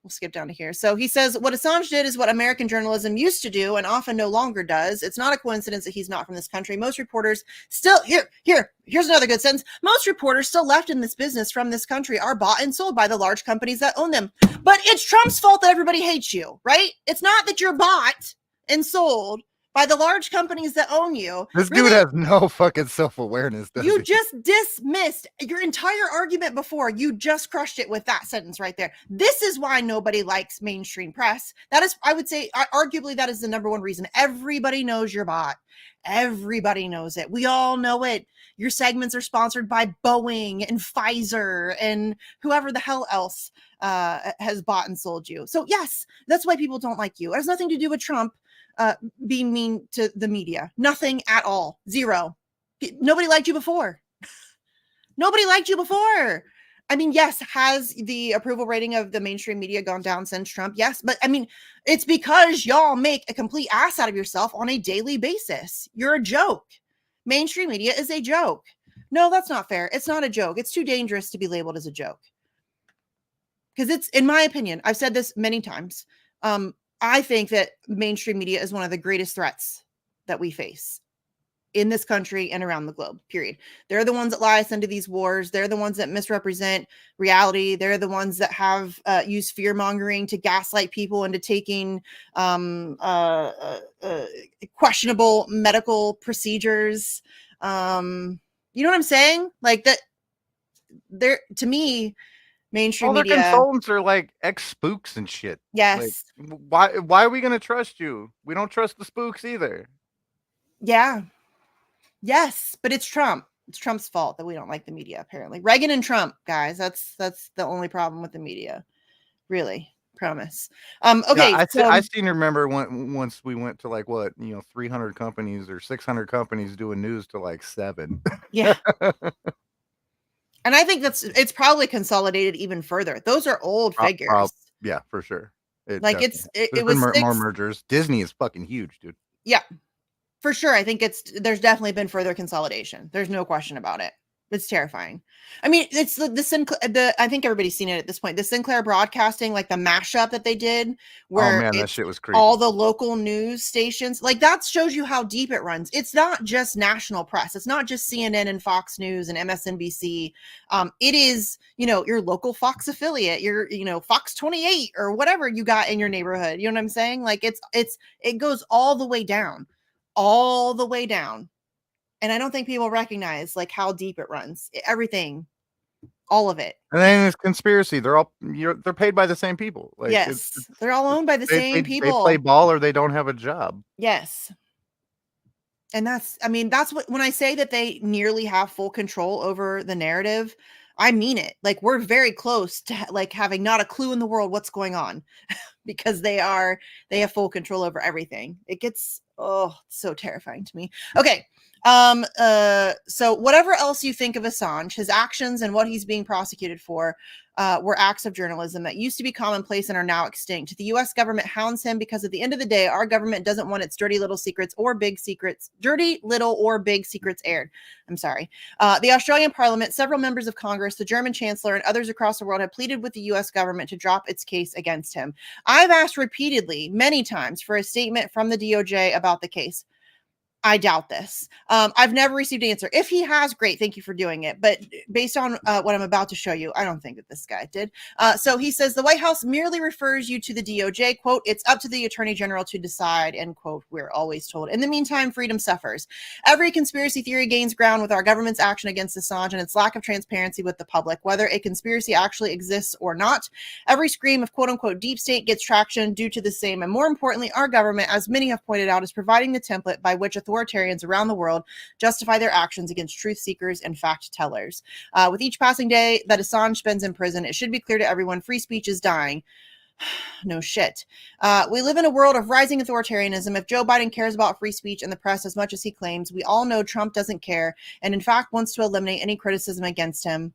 We'll skip down to here. So he says, what Assange did is what American journalism used to do and often no longer does. It's not a coincidence that he's not from this country. Most reporters still here's another good sentence. Most reporters still left in this business from this country are bought and sold by the large companies that own them. But it's Trump's fault that everybody hates you, right? It's not that you're bought and sold by the large companies that own you. This dude has no fucking self-awareness, does you he? Just dismissed your entire argument before. You just crushed it with that sentence right there. This is why nobody likes mainstream press. That is, I would say, arguably that is the number one reason. Everybody knows you're bought. Everybody knows it. We all know it. Your segments are sponsored by Boeing and Pfizer and whoever the hell else has bought and sold you. So yes, that's why people don't like you. It has nothing to do with Trump being mean to the media. Nothing at all. Zero. Nobody liked you before. Nobody liked you before. I mean, yes, has the approval rating of the mainstream media gone down since Trump? Yes. But I mean, it's because y'all make a complete ass out of yourself on a daily basis. You're a joke. Mainstream media is a joke. No, that's not fair. It's not a joke. It's too dangerous to be labeled as a joke. Because it's, in my opinion, I've said this many times, I think that mainstream media is one of the greatest threats that we face. in this country and around the globe, period. They're the ones that lie us into these wars. They're the ones that misrepresent reality. They're the ones that have used fear mongering to gaslight people into taking questionable medical procedures. You know what I'm saying? Like that, they're, to me, mainstream all their media. consultants are like ex-spooks and shit. Yes. Like, why are we going to trust you? We don't trust the spooks either. Yeah. Yes, but it's Trump. It's Trump's fault that we don't like the media, apparently. Reagan and Trump, guys. That's the only problem with the media. Really. Promise. Okay. Yeah, I seem to remember once we went to like 300 companies or 600 companies doing news to like 7. Yeah. And I think it's probably consolidated even further. Those are old figures. Yeah, for sure. It was more mergers. Disney is fucking huge, dude. Yeah, for sure. I think there's definitely been further consolidation. There's no question about it. It's terrifying. I mean, it's I think everybody's seen it at this point. The Sinclair Broadcasting, like the mashup that they did, where that shit was creepy. All the local news stations, like that shows you how deep it runs. It's not just national press. It's not just CNN and Fox News and MSNBC. It is, your local Fox affiliate, your, Fox 28 or whatever you got in your neighborhood. You know what I'm saying? Like it goes all the way down. And I don't think people recognize like how deep it runs. Everything, all of it. And then it's conspiracy. They're paid by the same people. Like, yes, they're all owned by the same people. They play ball or they don't have a job. Yes. And that's what, when I say that they nearly have full control over the narrative, I mean it. Like, we're very close to like having not a clue in the world what's going on because they have full control over everything. It gets, so terrifying to me. Okay. So whatever else you think of Assange, his actions and what he's being prosecuted for were acts of journalism that used to be commonplace and are now extinct. The US government hounds him because at the end of the day, our government doesn't want its dirty little or big secrets aired. I'm sorry. The Australian Parliament, several members of Congress, the German Chancellor, and others across the world have pleaded with the US government to drop its case against him. I've asked repeatedly, many times, for a statement from the DOJ about the case. I doubt this. I've never received an answer. If he has, great. Thank you for doing it. But based on what I'm about to show you, I don't think that this guy did. So he says the White House merely refers you to the DOJ. Quote, it's up to the Attorney General to decide. End quote. We're always told. In the meantime, freedom suffers. Every conspiracy theory gains ground with our government's action against Assange and its lack of transparency with the public, whether a conspiracy actually exists or not. Every scream of quote unquote deep state gets traction due to the same. And more importantly, our government, as many have pointed out, is providing the template by which authoritarians around the world justify their actions against truth seekers and fact tellers. With each passing day that Assange spends in prison, it should be clear to everyone free speech is dying. No shit. We live in a world of rising authoritarianism. If Joe Biden cares about free speech and the press as much as he claims, we all know Trump doesn't care and in fact wants to eliminate any criticism against him.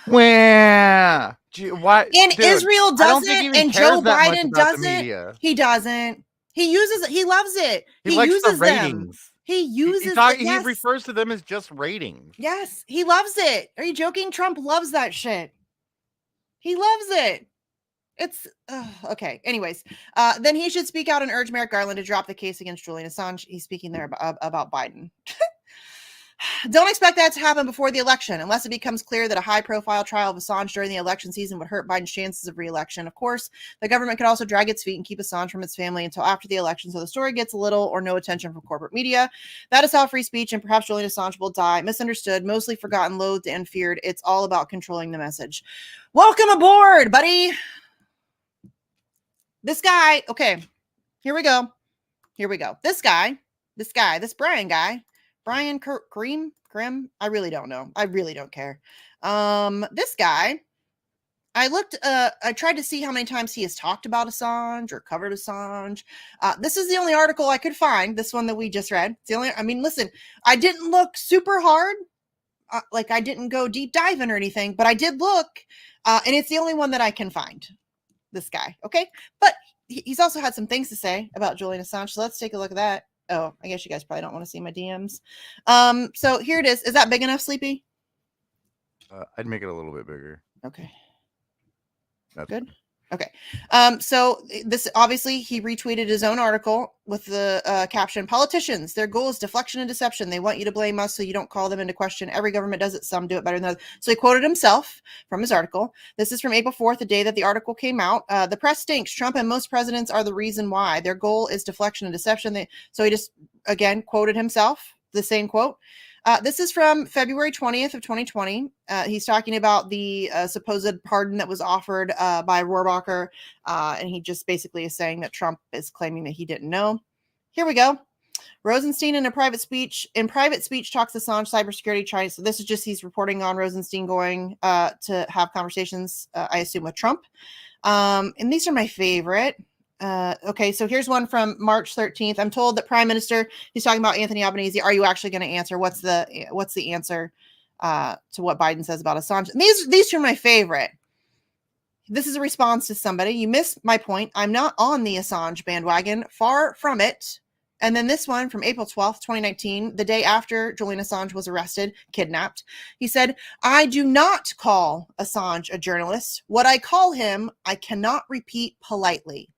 Why? Israel doesn't, and Joe Biden doesn't. He doesn't. He loves it. He likes uses the ratings. Them. He uses he refers to them as just ratings. Yes, he loves it. Are you joking? Trump loves that shit. He loves it. It's okay. Anyways, then he should speak out and urge Merrick Garland to drop the case against Julian Assange. He's speaking there about Biden. Don't expect that to happen before the election, unless it becomes clear that a high-profile trial of Assange during the election season would hurt Biden's chances of re-election. Of course, the government could also drag its feet and keep Assange from its family until after the election, so the story gets little or no attention from corporate media. That is how free speech and perhaps Julian Assange will die. Misunderstood, mostly forgotten, loathed, and feared. It's all about controlling the message. Welcome aboard, buddy. This guy, okay, here we go. This Brian guy. Brian Krim? I really don't know. I really don't care. This guy, I tried to see how many times he has talked about Assange or covered Assange. This is the only article I could find, this one that we just read. It's the only, listen, I didn't look super hard. Like I didn't go deep diving or anything, but I did look, and it's the only one that I can find. This guy, okay? But he's also had some things to say about Julian Assange, so let's take a look at that. Oh, I guess you guys probably don't want to see my DMs. So here it is. Is that big enough, Sleepy? I'd make it a little bit bigger. Okay. That's good. Okay. So this obviously he retweeted his own article with the caption, "Politicians, their goal is deflection and deception. They want you to blame us so you don't call them into question. Every government does it. Some do it better than others." So he quoted himself from his article. This is from April 4th, the day that the article came out. The press stinks. Trump and most presidents are the reason why. Their goal is deflection and deception. So he just, again, quoted himself, the same quote. This is from February 20th of 2020. He's talking about the supposed pardon that was offered by Rohrabacher, and he just basically is saying that Trump is claiming that he didn't know. Here we go. Rosenstein in private speech talks Assange cybersecurity China. So this is just he's reporting on Rosenstein going to have conversations, I assume, with Trump. And these are my favorite. Okay, so here's one from March 13th. I'm told that Prime Minister, he's talking about Anthony Albanese. Are you actually going to answer? What's the answer to what Biden says about Assange? And these two are my favorite. This is a response to somebody. You missed my point. I'm not on the Assange bandwagon. Far from it. And then this one from April 12th, 2019, the day after Julian Assange was arrested, kidnapped. He said, "I do not call Assange a journalist. What I call him, I cannot repeat politely."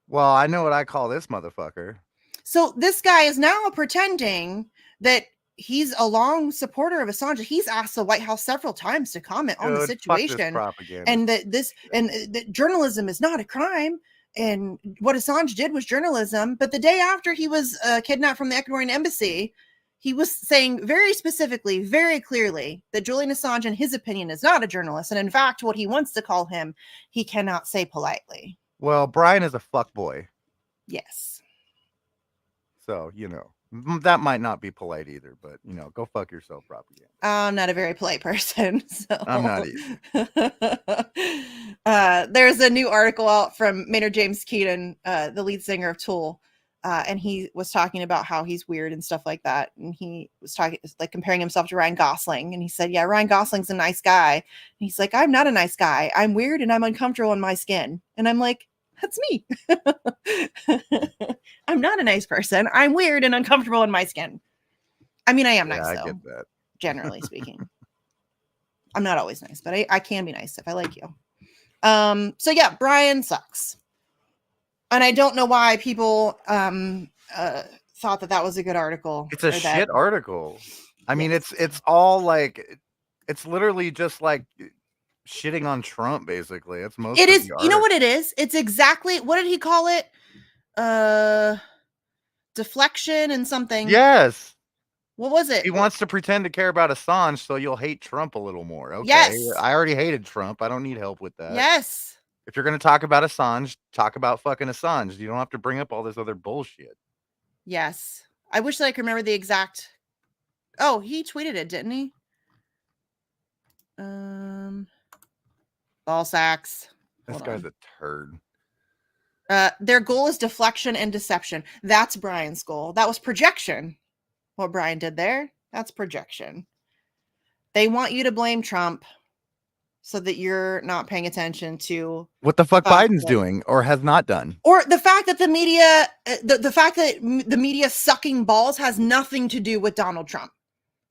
Well, I know what I call this motherfucker. So this guy is now pretending that he's a long supporter of Assange. He's asked the White House several times to comment on the situation, and that journalism is not a crime, and what Assange did was journalism. But the day after he was kidnapped from the Ecuadorian embassy, he was saying very specifically, very clearly, that Julian Assange, in his opinion, is not a journalist, and in fact, what he wants to call him, he cannot say politely. Well, Brian is a fuckboy. Yes. So, that might not be polite either, but, go fuck yourself, propaganda. I'm not a very polite person. So. I'm not either. There's a new article out from Maynard James Keenan, the lead singer of Tool. And he was talking about how he's weird and stuff like that. And he was talking, like, comparing himself to Ryan Gosling. And he said, yeah, Ryan Gosling's a nice guy. And he's like, I'm not a nice guy. I'm weird and I'm uncomfortable in my skin. And I'm like, that's me. I'm not a nice person. I'm weird and uncomfortable in my skin. I mean, I am nice, though. I get that. Generally speaking. I'm not always nice, but I can be nice if I like you. So yeah, Brian sucks. And I don't know why people thought that was a good article. It's a shit article. I mean, it's all like, it's literally just like shitting on Trump, basically. It's most. It is. You know what it is? It's exactly, what did he call it? Deflection and something. Yes. What was it? He wants to pretend to care about Assange so you'll hate Trump a little more. Okay. Yes. I already hated Trump. I don't need help with that. Yes. If you're going to talk about Assange, talk about fucking Assange. You don't have to bring up all this other bullshit. Yes. I wish that I could remember the exact. Oh, he tweeted it, didn't he? Ball sacks. This guy's a turd. Their goal is deflection and deception. That's Brian's goal. That was projection. What Brian did there, that's projection. They want you to blame Trump so that you're not paying attention to what the fuck Biden's doing or has not done. Or the fact that the media, the fact that the media sucking balls has nothing to do with Donald Trump.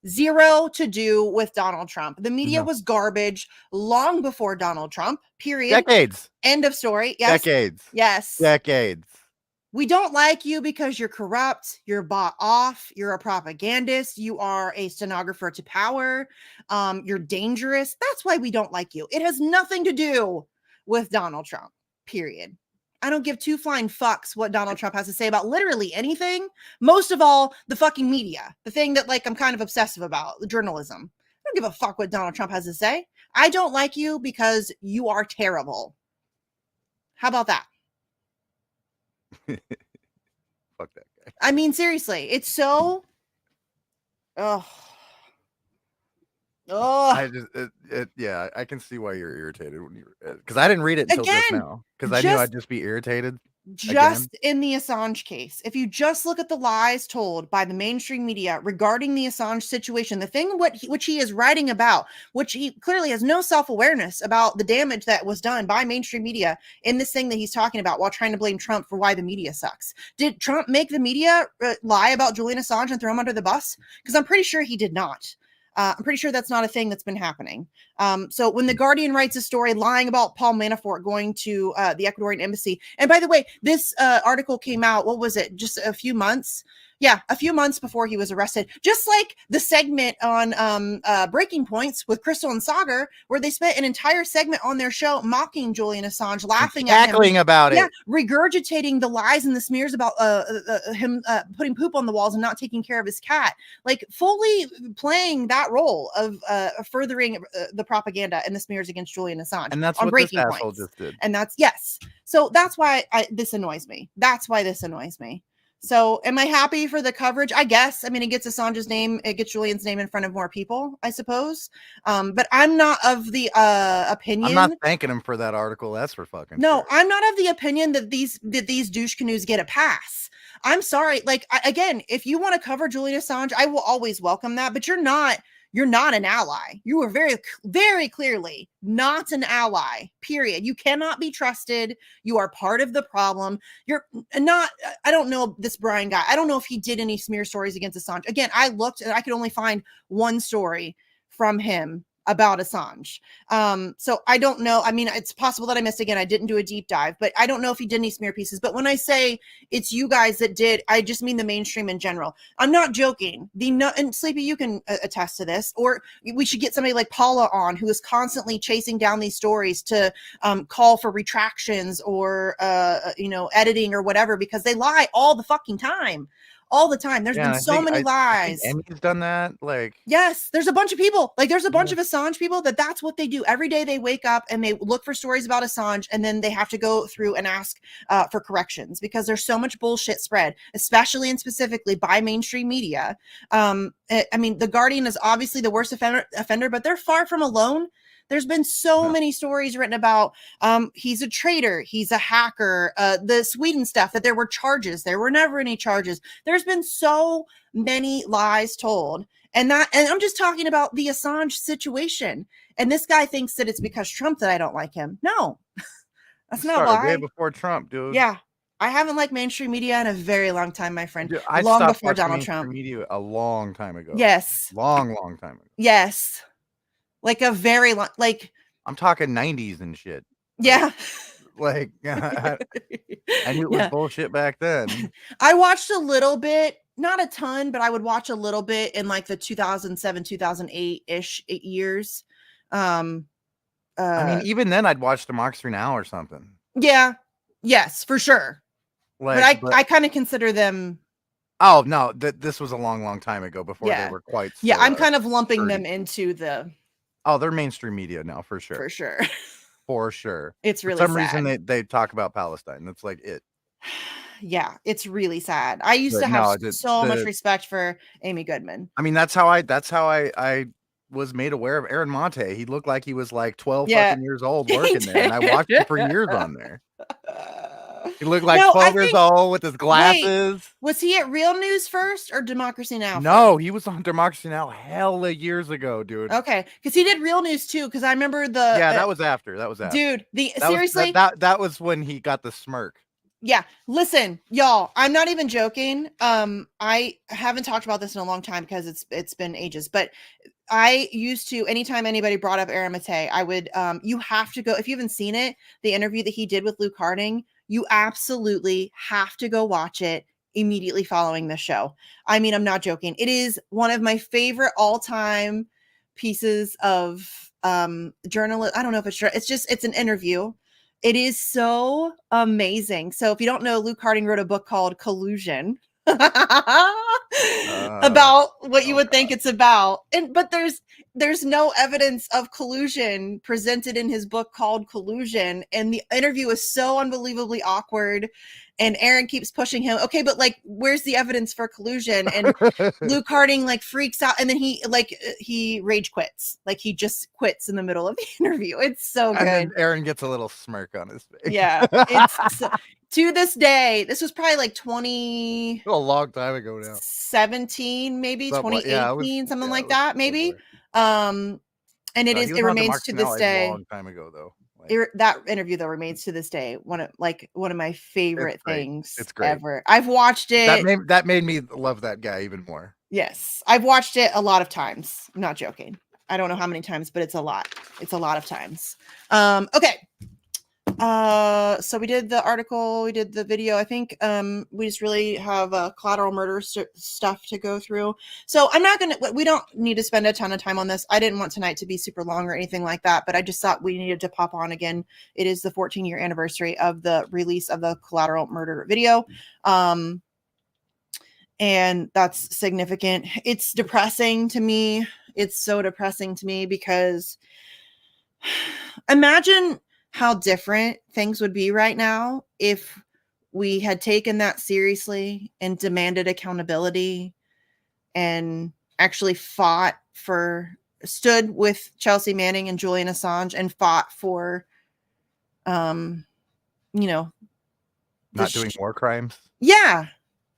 Zero to do with Donald Trump. The media was garbage long before Donald Trump, period. Decades. End of story. Yes. Decades. Yes. Decades. We don't like you because you're corrupt, you're bought off, you're a propagandist, you are a stenographer to power, you're dangerous. That's why we don't like you. It has nothing to do with Donald Trump, period. I don't give two flying fucks what Donald Trump has to say about literally anything. Most of all, the fucking media, the thing that, like, I'm kind of obsessive about, the journalism. I don't give a fuck what Donald Trump has to say. I don't like you because you are terrible. How about that? Fuck that guy. I mean, seriously, it's so. Oh. Yeah, I can see why you're irritated when because I didn't read it until just now because I knew I'd just be irritated. Just in the Assange case, if you just look at the lies told by the mainstream media regarding the Assange situation, the thing which he is writing about, which he clearly has no self-awareness about the damage that was done by mainstream media in this thing that he's talking about while trying to blame Trump for why the media sucks. Did Trump make the media lie about Julian Assange and throw him under the bus? Because I'm pretty sure he did not. I'm pretty sure that's not a thing that's been happening. So when the Guardian writes a story lying about Paul Manafort going to the Ecuadorian embassy, and by the way, this article came out, what was it, just a few months? Yeah, a few months before he was arrested. Just like the segment on Breaking Points with Crystal and Sagar, where they spent an entire segment on their show mocking Julian Assange, laughing at him. Cackling about it. Regurgitating the lies and the smears about him putting poop on the walls and not taking care of his cat. Like, fully playing that role of furthering the propaganda and the smears against Julian Assange. And that's on what Breaking this Points. asshole just did. And that's, yes. So that's why this annoys me. That's why this annoys me. So am I happy for the coverage? I guess. I mean, it gets Assange's name, it gets Julian's name in front of more people, I suppose. But I'm not of the opinion. I'm not thanking him for that article. That's for fucking No, sure. I'm not of the opinion that these douche canoes get a pass. I'm sorry. Like, again, if you want to cover Julian Assange, I will always welcome that. But you're not an ally. You are very, very clearly not an ally, period. You cannot be trusted. You are part of the problem. You're not, I don't know this Brian guy. I don't know if he did any smear stories against Assange. Again, I looked and I could only find one story from him about Assange. So I don't know. I mean, it's possible that I missed. Again, I didn't do a deep dive, but I don't know if he did any smear pieces. But when I say it's you guys that did, I just mean the mainstream in general. I'm not joking. And Sleepy, you can attest to this, or we should get somebody like Paula on, who is constantly chasing down these stories to call for retractions or, editing or whatever, because they lie all the fucking time. All the time. There's been so many lies. Emmy's done that. Like, yes, there's a bunch of people. Like, there's a bunch of Assange people that's what they do every day. They wake up and they look for stories about Assange, and then they have to go through and ask for corrections because there's so much bullshit spread, especially and specifically by mainstream media. I mean, the Guardian is obviously the worst offender, but they're far from alone. There's been so many stories written about he's a traitor, he's a hacker, the Sweden stuff, that there were charges. There were never any charges. There's been so many lies told. And I'm just talking about the Assange situation. And this guy thinks that it's because Trump that I don't like him. No, that's not why. Way before Trump, dude. Yeah. I haven't liked mainstream media in a very long time, my friend. Dude, I long stopped before Donald mainstream Trump. Media a long time ago. Yes. Long time ago. Yes. Like a very long, like, I'm talking 90s and shit. Yeah. Like, I knew it was bullshit back then. I watched a little bit, not a ton, but I would watch a little bit in like the 2007, 2008-ish years. I mean, even then I'd watch Democracy Now! Or something. Yeah. Yes, for sure. Like, but I kind of consider them. Oh, no, this was a long time ago before they were quite. Yeah, I'm kind of lumping them into the. Oh, they're mainstream media now, for sure. For sure. For sure. It's really For some sad. reason they talk about Palestine. That's like it. Yeah, it's really sad. I used to have so much respect for Amy Goodman. I mean, that's how I was made aware of Aaron Monte. He looked like he was like 12 fucking years old working there, and I watched him for years on there. He looked like 12 years old with his glasses. Wait, was he at Real News first or Democracy Now? No, he was on Democracy Now! Hella years ago, dude. Okay, because he did Real News too. Because I remember the. Yeah, that was after. Dude, seriously, that was when he got the smirk. Yeah, listen, y'all. I'm not even joking. I haven't talked about this in a long time because it's been ages, but I used to, anytime anybody brought up Aaron Mate, I would, you have to go, if you haven't seen it, the interview that he did with Luke Harding, you absolutely have to go watch it immediately following the show. I mean, I'm not joking. It is one of my favorite all-time pieces of journalism. I don't know if it's an interview. It is so amazing. So if you don't know, Luke Harding wrote a book called Collusion. About what you would think it's about, but there's no evidence of collusion presented in his book called Collusion, and the interview is so unbelievably awkward, and Aaron keeps pushing him, okay, but like, where's the evidence for collusion? And Luke Harding like freaks out, and then he rage quits, like he just quits in the middle of the interview. It's so good. And then Aaron gets a little smirk on his face. Yeah, it's to this day. This was probably like a long time ago now. 17, maybe 2018, something like that, maybe. And it remains to this day. A long time ago, though. That interview though remains to this day one of my favorite things it's great. Ever. I've watched it. That made me love that guy even more. Yes, I've watched it a lot of times. I'm not joking. I don't know how many times, but it's a lot. It's a lot of times. Okay. So we did the article, we did the video. I think we just really have collateral murder stuff to go through. So I'm not gonna. We don't need to spend a ton of time on this. I didn't want tonight to be super long or anything like that, but I just thought we needed to pop on again. It is the 14-year anniversary of the release of the collateral murder video. And that's significant. It's depressing to me. It's so depressing to me because imagine how different things would be right now if we had taken that seriously and demanded accountability and actually stood with Chelsea Manning and Julian Assange and fought for, not doing war crimes. Yeah.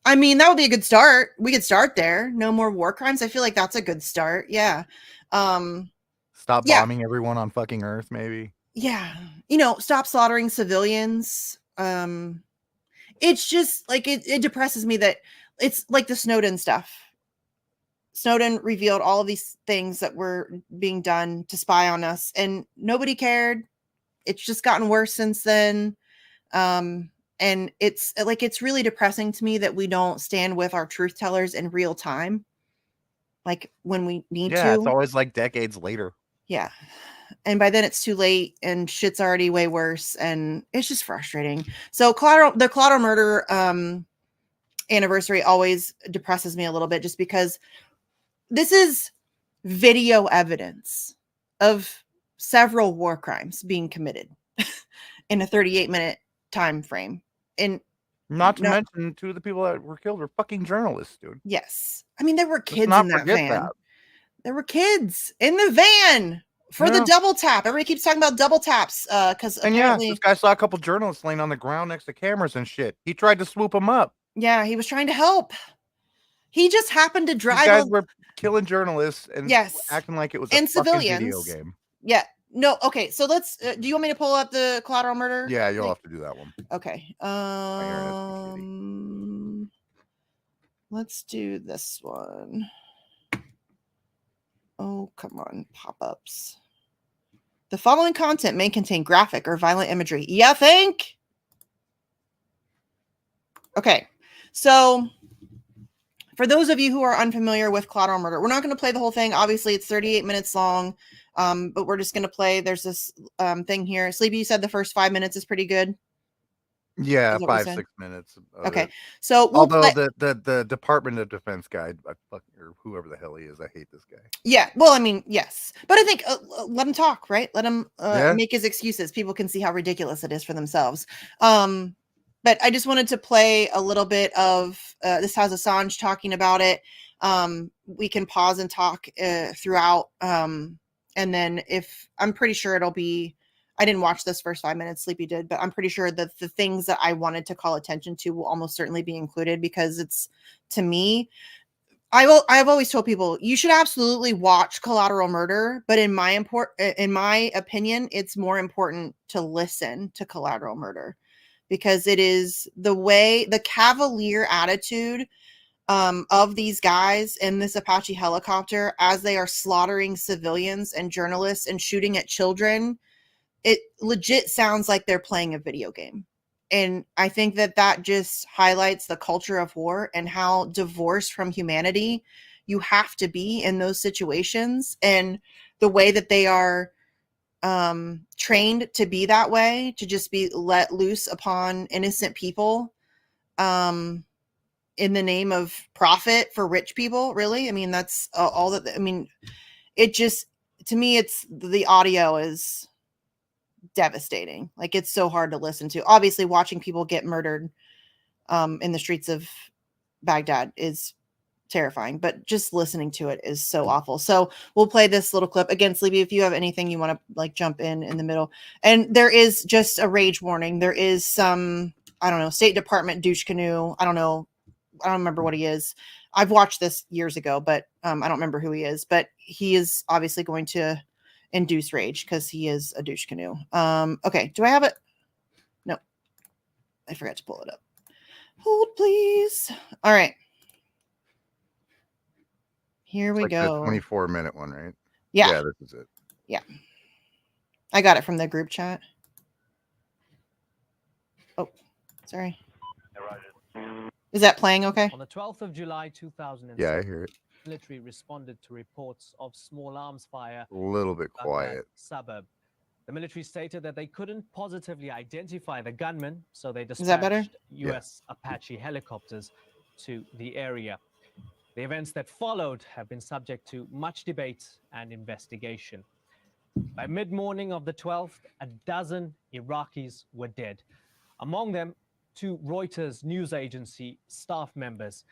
I mean, that would be a good start. We could start there. No more war crimes. I feel like that's a good start. Yeah. Stop bombing everyone on fucking Earth, maybe. Yeah. Stop slaughtering civilians. It's just like it depresses me that it's like the Snowden stuff. Snowden revealed all of these things that were being done to spy on us, and nobody cared. It's just gotten worse since then. And it's really depressing to me that we don't stand with our truth tellers in real time, like when we need to. Yeah, it's always like decades later. Yeah. And by then it's too late and shit's already way worse, and it's just frustrating. So the collateral murder anniversary always depresses me a little bit, just because this is video evidence of several war crimes being committed in a 38-minute time frame. And not to mention, two of the people that were killed were fucking journalists, dude. Yes. I mean, there were kids in that van. There were kids in the van for the double tap. Everybody keeps talking about double taps because apparently this guy saw a couple journalists laying on the ground next to cameras and shit. He tried to swoop them up. Yeah, he was trying to help. He just happened to drive. These guys were killing journalists and acting like it was a civilians. Video game. Yeah. No. Okay. So let's. Do you want me to pull up the collateral murder? Yeah, you'll have to do that one. Okay. Let's do this one. Oh, come on, pop-ups. The following content may contain graphic or violent imagery. You think? Okay. So for those of you who are unfamiliar with collateral murder, we're not going to play the whole thing. Obviously, it's 38 minutes long, but we're just going to play. There's this thing here. Sleepy, you said the first 5 minutes is pretty good. Yeah, 5-6 minutes. Okay, so although the Department of Defense guy, or whoever the hell he is, I hate this guy. Yeah, well, I mean, yes, but I think let him talk, right? Let him make his excuses. People can see how ridiculous it is for themselves. But I just wanted to play a little bit of this has Assange talking about it. We can pause and talk throughout, and then if I'm pretty sure it'll be. I didn't watch this first 5 minutes, Sleepy did, but I'm pretty sure that the things that I wanted to call attention to will almost certainly be included, because it's, to me, I've always told people you should absolutely watch Collateral Murder, but in my opinion, it's more important to listen to Collateral Murder, because it is the cavalier attitude of these guys in this Apache helicopter as they are slaughtering civilians and journalists and shooting at children. It legit sounds like they're playing a video game. And I think that just highlights the culture of war and how divorced from humanity you have to be in those situations, and the way that they are trained to be that way, to just be let loose upon innocent people in the name of profit for rich people. Really, I mean, that's all that. I mean, it just, to me, it's the audio is devastating. Like, it's so hard to listen to. Obviously, watching people get murdered in the streets of Baghdad is terrifying, but just listening to it is so awful. So we'll play this little clip again. Sleepy, if you have anything you want to like jump in the middle. And there is just a rage warning. There is some, I don't know, State Department douche canoe. I don't remember what he is. I've watched this years ago, but I don't remember who he is. But he is obviously going to induce rage because he is a douche canoe. Okay, do I have it? No, I forgot to pull it up. Hold, please. All right. Here we like go. The 24-minute one, right? Yeah. Yeah, this is it. Yeah. I got it from the group chat. Oh, sorry. Is that playing okay? On the 12th of July 2007, Yeah, I hear it. military responded to reports of small arms fire A little bit in Baghdad quiet. suburb. The military stated that they couldn't positively identify the gunman, so they Is that better? dispatched US Apache helicopters to the area. The events that followed have been subject to much debate and investigation. By mid-morning of the 12th, a dozen Iraqis were dead. Among them, 2 Reuters news agency staff members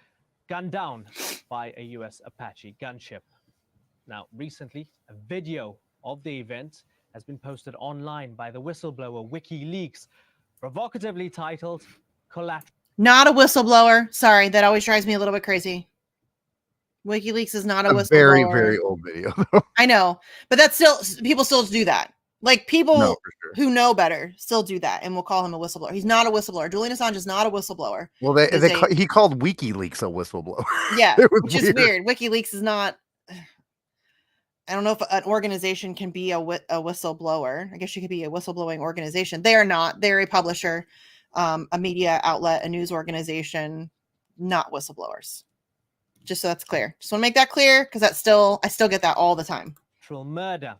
gunned down by a US Apache gunship. Now, recently, a video of the event has been posted online by the whistleblower WikiLeaks, provocatively titled Collateral. Not a whistleblower. Sorry, that always drives me a little bit crazy. WikiLeaks is not a whistleblower. Very, very old video. I know, but that's still, people still do that. Like, people who know better still do that, and we'll call him a whistleblower. He's not a whistleblower. Julian Assange is not a whistleblower. Well, he called WikiLeaks a whistleblower. Yeah, which is weird. WikiLeaks is not. I don't know if an organization can be a whistleblower. I guess you could be a whistleblowing organization. They are not. They're a publisher, a media outlet, a news organization, not whistleblowers. Just so that's clear. Just want to make that clear, because I still get that all the time. Collateral Murder.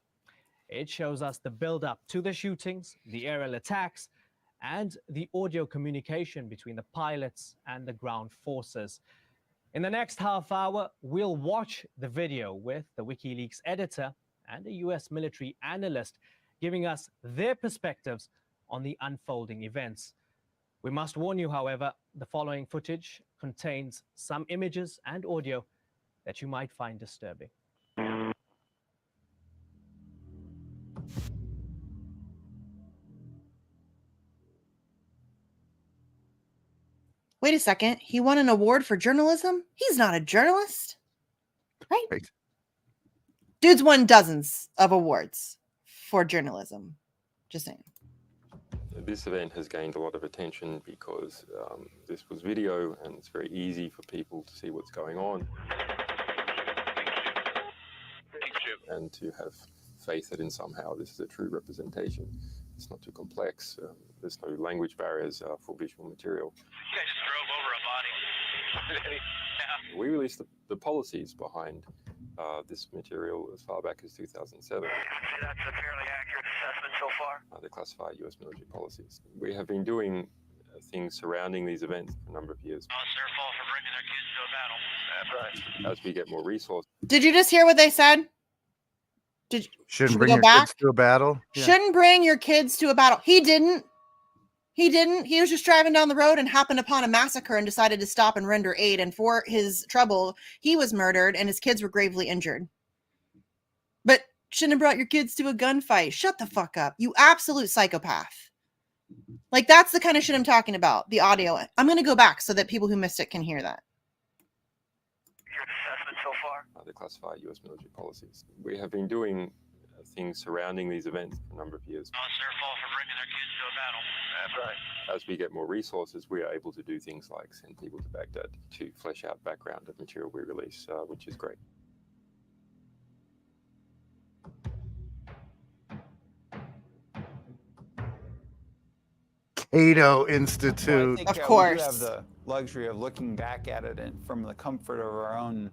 It shows us the build-up to the shootings, the aerial attacks, and the audio communication between the pilots and the ground forces. In the next half hour, we'll watch the video with the WikiLeaks editor and a US military analyst giving us their perspectives on the unfolding events. We must warn you, however, the following footage contains some images and audio that you might find disturbing. Wait a second. He won an award for journalism? He's not a journalist. Right? Dude's won dozens of awards for journalism. Just saying. This event has gained a lot of attention because this was video and it's very easy for people to see what's going on and to have faith that in somehow this is a true representation. It's not too complex. There's no language barriers for visual material. You guys just drove over a body. Yeah. We released the policies behind this material as far back as 2007. I'd say that's a fairly accurate assessment so far. The classified US military policies. We have been doing things surrounding these events for a number of years. Oh, it's their fault for bringing their kids to a battle. That's right. As we get more resources. Did you just hear what they said? Shouldn't bring your kids to a battle? Yeah. Shouldn't bring your kids to a battle. He didn't. He didn't. He was just driving down the road and happened upon a massacre and decided to stop and render aid. And for his trouble, he was murdered and his kids were gravely injured. But shouldn't have brought your kids to a gunfight. Shut the fuck up. You absolute psychopath. Like, that's the kind of shit I'm talking about. The audio. I'm going to go back so that people who missed it can hear that. Your assessment so far? The classified US military policies. We have been doing things surrounding these events for a number of years. Oh, it's their fault for bringing their kids to a battle. That's right. As we get more resources, we are able to do things like send people to Baghdad to flesh out background of material we release, which is great. Cato Institute. Well, I think, of course. We have the luxury of looking back at it and from the comfort of our own,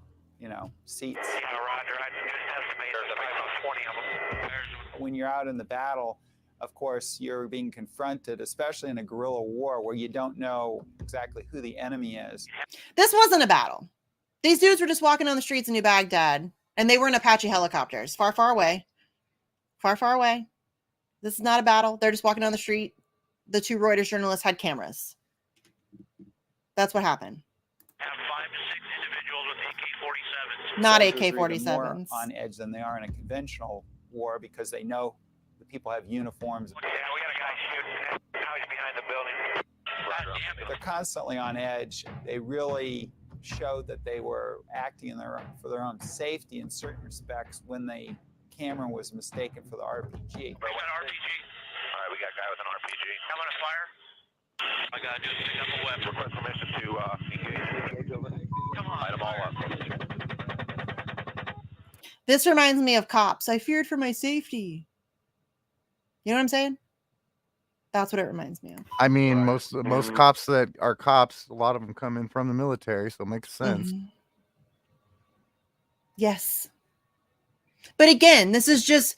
seats. Roger. I just estimate there's about 20 of them. When you're out in the battle, of course, you're being confronted, especially in a guerrilla war where you don't know exactly who the enemy is. This wasn't a battle. These dudes were just walking on the streets in New Baghdad, and they were in Apache helicopters, far, far away. Far, far away. This is not a battle. They're just walking down the street. The 2 Reuters journalists had cameras. That's what happened. Have 5 to 6 individuals with AK-47s. Not Soldiers are even AK-47s. more on edge than they are in a conventional war because they know the people have uniforms. Yeah, we got a guy shooting. Now he's behind the building. God damn it. They're constantly on edge. They really showed that they were acting for their own safety in certain respects when the camera was mistaken for the RPG. We got an RPG. All right, we got a guy with an RPG. I'm going to fire. All I got to do is pick up a weapon. Request permission to engage. Come on. Light them all up. This reminds me of cops. I feared for my safety. You know what I'm saying? That's what it reminds me of. I mean, most cops that are cops, a lot of them come in from the military, so it makes sense. Mm-hmm. Yes. But again, this is just,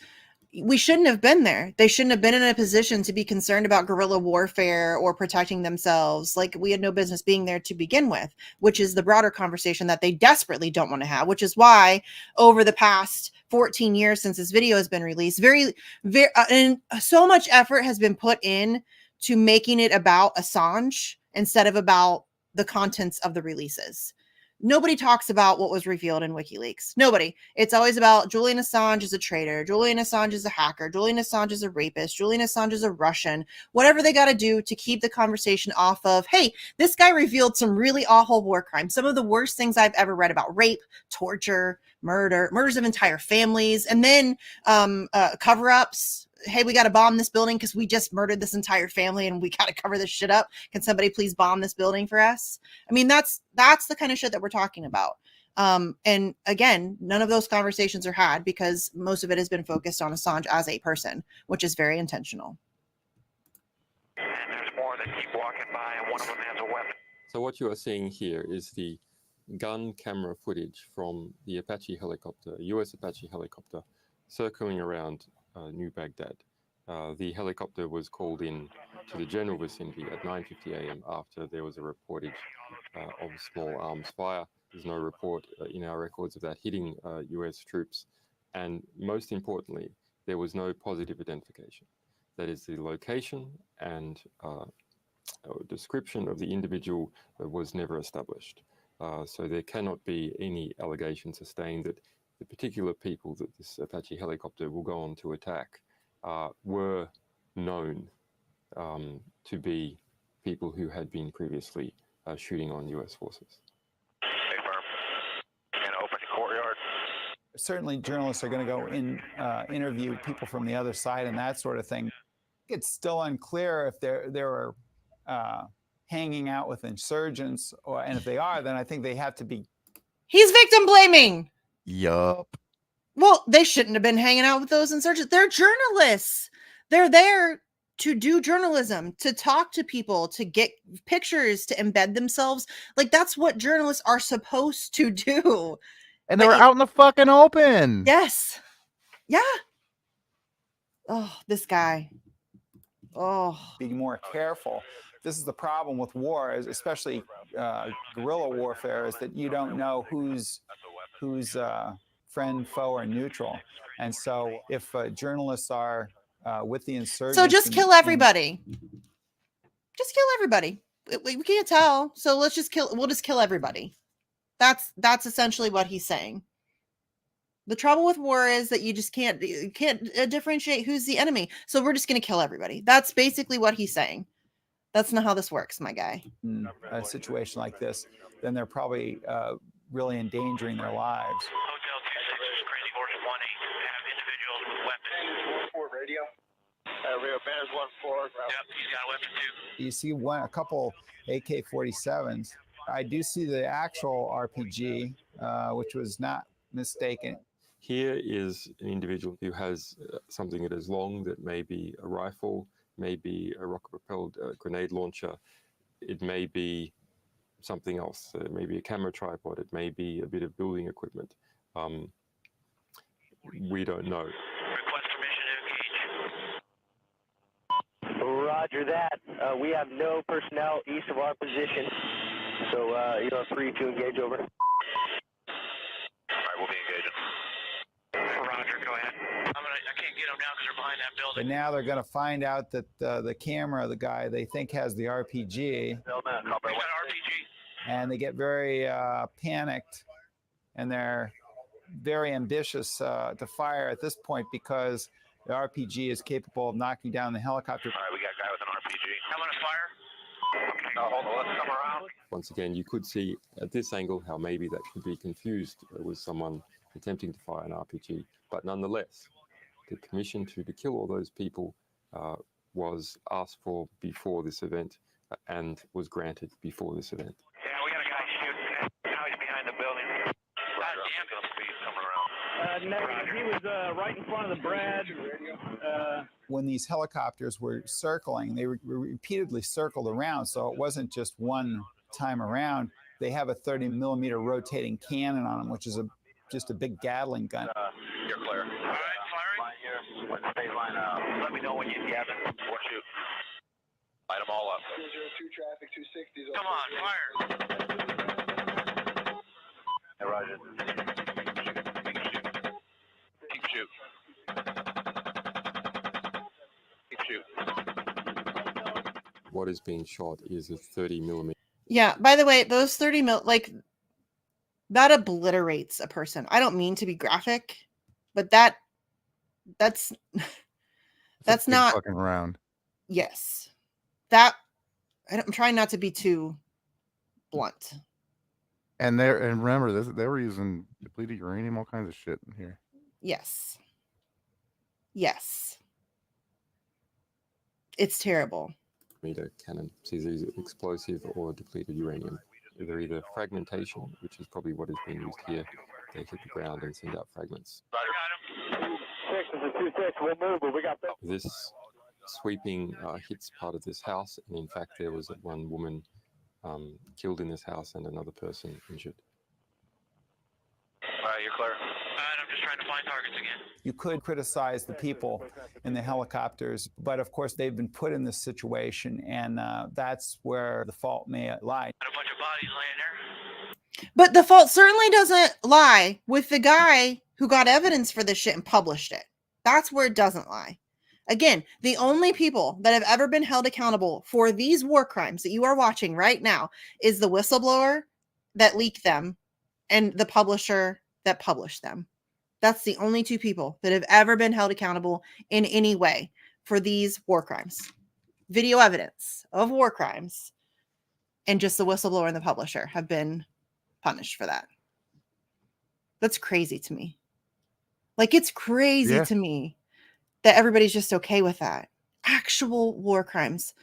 we shouldn't have been there. They shouldn't have been in a position to be concerned about guerrilla warfare or protecting themselves. Like, we had no business being there to begin with, which is the broader conversation that they desperately don't want to have, which is why over the past 14 years since this video has been released, and so much effort has been put in to making it about Assange instead of about the contents of the releases. Nobody talks about what was revealed in WikiLeaks. Nobody. It's always about Julian Assange is a traitor. Julian Assange is a hacker. Julian Assange is a rapist. Julian Assange is a Russian. Whatever they got to do to keep the conversation off of, hey, this guy revealed some really awful war crimes. Some of the worst things I've ever read about: rape, torture, murders of entire families, and then cover-ups. Hey, we got to bomb this building because we just murdered this entire family and we got to cover this shit up. Can somebody please bomb this building for us? I mean, that's the kind of shit that we're talking about. And again, none of those conversations are had because most of it has been focused on Assange as a person, which is very intentional. And there's more that keep walking by, and one of them has a weapon. So what you are seeing here is the gun camera footage from the Apache helicopter, US Apache helicopter, circling around New Baghdad. The helicopter was called in to the general vicinity at 9:50 a.m. after there was a reportage of small arms fire. There's no report in our records of that hitting US troops. And most importantly, there was no positive identification. That is, the location and description of the individual was never established. So there cannot be any allegation sustained that the particular people that this Apache helicopter will go on to attack were known to be people who had been previously shooting on US forces. And open courtyard. Certainly journalists are going to go in, interview people from the other side and that sort of thing. It's still unclear if they were hanging out with insurgents, and if they are, then I think they have to be. He's victim blaming. Yup. Well, they shouldn't have been hanging out with those insurgents. They're journalists. They're there to do journalism, to talk to people, to get pictures, to embed themselves. Like, that's what journalists are supposed to do. And they were out in the fucking open. Yes. Yeah. Oh, this guy. Oh. Be more careful. This is the problem with war, especially guerrilla warfare, is that you don't know who's friend, foe, or neutral. And so if journalists are with the insurgents... So just kill everybody. Just kill everybody. We can't tell. So we'll just kill everybody. That's essentially what he's saying. The trouble with war is that you can't differentiate who's the enemy. So we're just going to kill everybody. That's basically what he's saying. That's not how this works, my guy. In a situation like this, then they're probably really endangering their lives. Hotel 26, Crazy Horse 1-8, have individuals with weapons. 4 radio. Rio Bears 1-4. Yep, he's got a weapon too. You see a couple AK-47s. I do see the actual RPG, which was not mistaken. Here is an individual who has something that is long, that may be a rifle, may be a rocket-propelled grenade launcher. It may be something else. It may be a camera tripod. It may be a bit of building equipment. We don't know. Request permission to engage. Roger that. We have no personnel east of our position, so you are free to engage over. All right, we'll be engaging. Roger, go ahead. I can't get them now because they're behind that building. But now they're going to find out that the camera, the guy they think has the RPG. He's got an RPG. And they get very panicked, and they're very ambitious to fire at this point because the RPG is capable of knocking down the helicopter. All right, we got a guy with an RPG. I'm going to fire. Hold on, let's come around. Once again, you could see at this angle how maybe that could be confused with someone attempting to fire an RPG. But nonetheless, the permission to kill all those people was asked for before this event and was granted before this event. Yeah, we got a guy shooting. Now he's behind the building. God damn it. Coming around. negative. He was right in front of the Brad. When these helicopters were circling, they were repeatedly circled around, so it wasn't just one time around. They have a 30-millimeter rotating cannon on them, which is just a big Gatling gun. You're clear. All right, firing. Here. Let the state line up. Let me know when you have it. Or shoot. Light them all up. 202 traffic, 260. Come on, fire. Hey, Roger. Keep shoot. Keep shoot. What is being shot is a 30-millimeter. Yeah, by the way, those 30 mil, like, that obliterates a person. I don't mean to be graphic, but that's not fucking round. Yes. I'm trying not to be too blunt. And remember this, they were using depleted uranium, all kinds of shit in here. Yes. Yes. It's terrible. Meter cannon, either explosive or depleted uranium. They're either fragmentation, which is probably what is being used here. They hit the ground and send out fragments. This sweeping hits part of this house, and in fact, there was one woman killed in this house and another person injured. All right, you're clear. All right, I'm just trying to find targets again. You could criticize the people in the helicopters, but of course they've been put in this situation, and that's where the fault may lie. Got a bunch of bodies laying there. But the fault certainly doesn't lie with the guy who got evidence for this shit and published it. That's where it doesn't lie. Again, the only people that have ever been held accountable for these war crimes that you are watching right now is the whistleblower that leaked them and the publisher that published them. That's the only two people that have ever been held accountable in any way for these war crimes. Video evidence of war crimes, and just the whistleblower and the publisher have been punished for that. That's crazy to me. Like, it's crazy to me that everybody's just okay with that. Actual war crimes.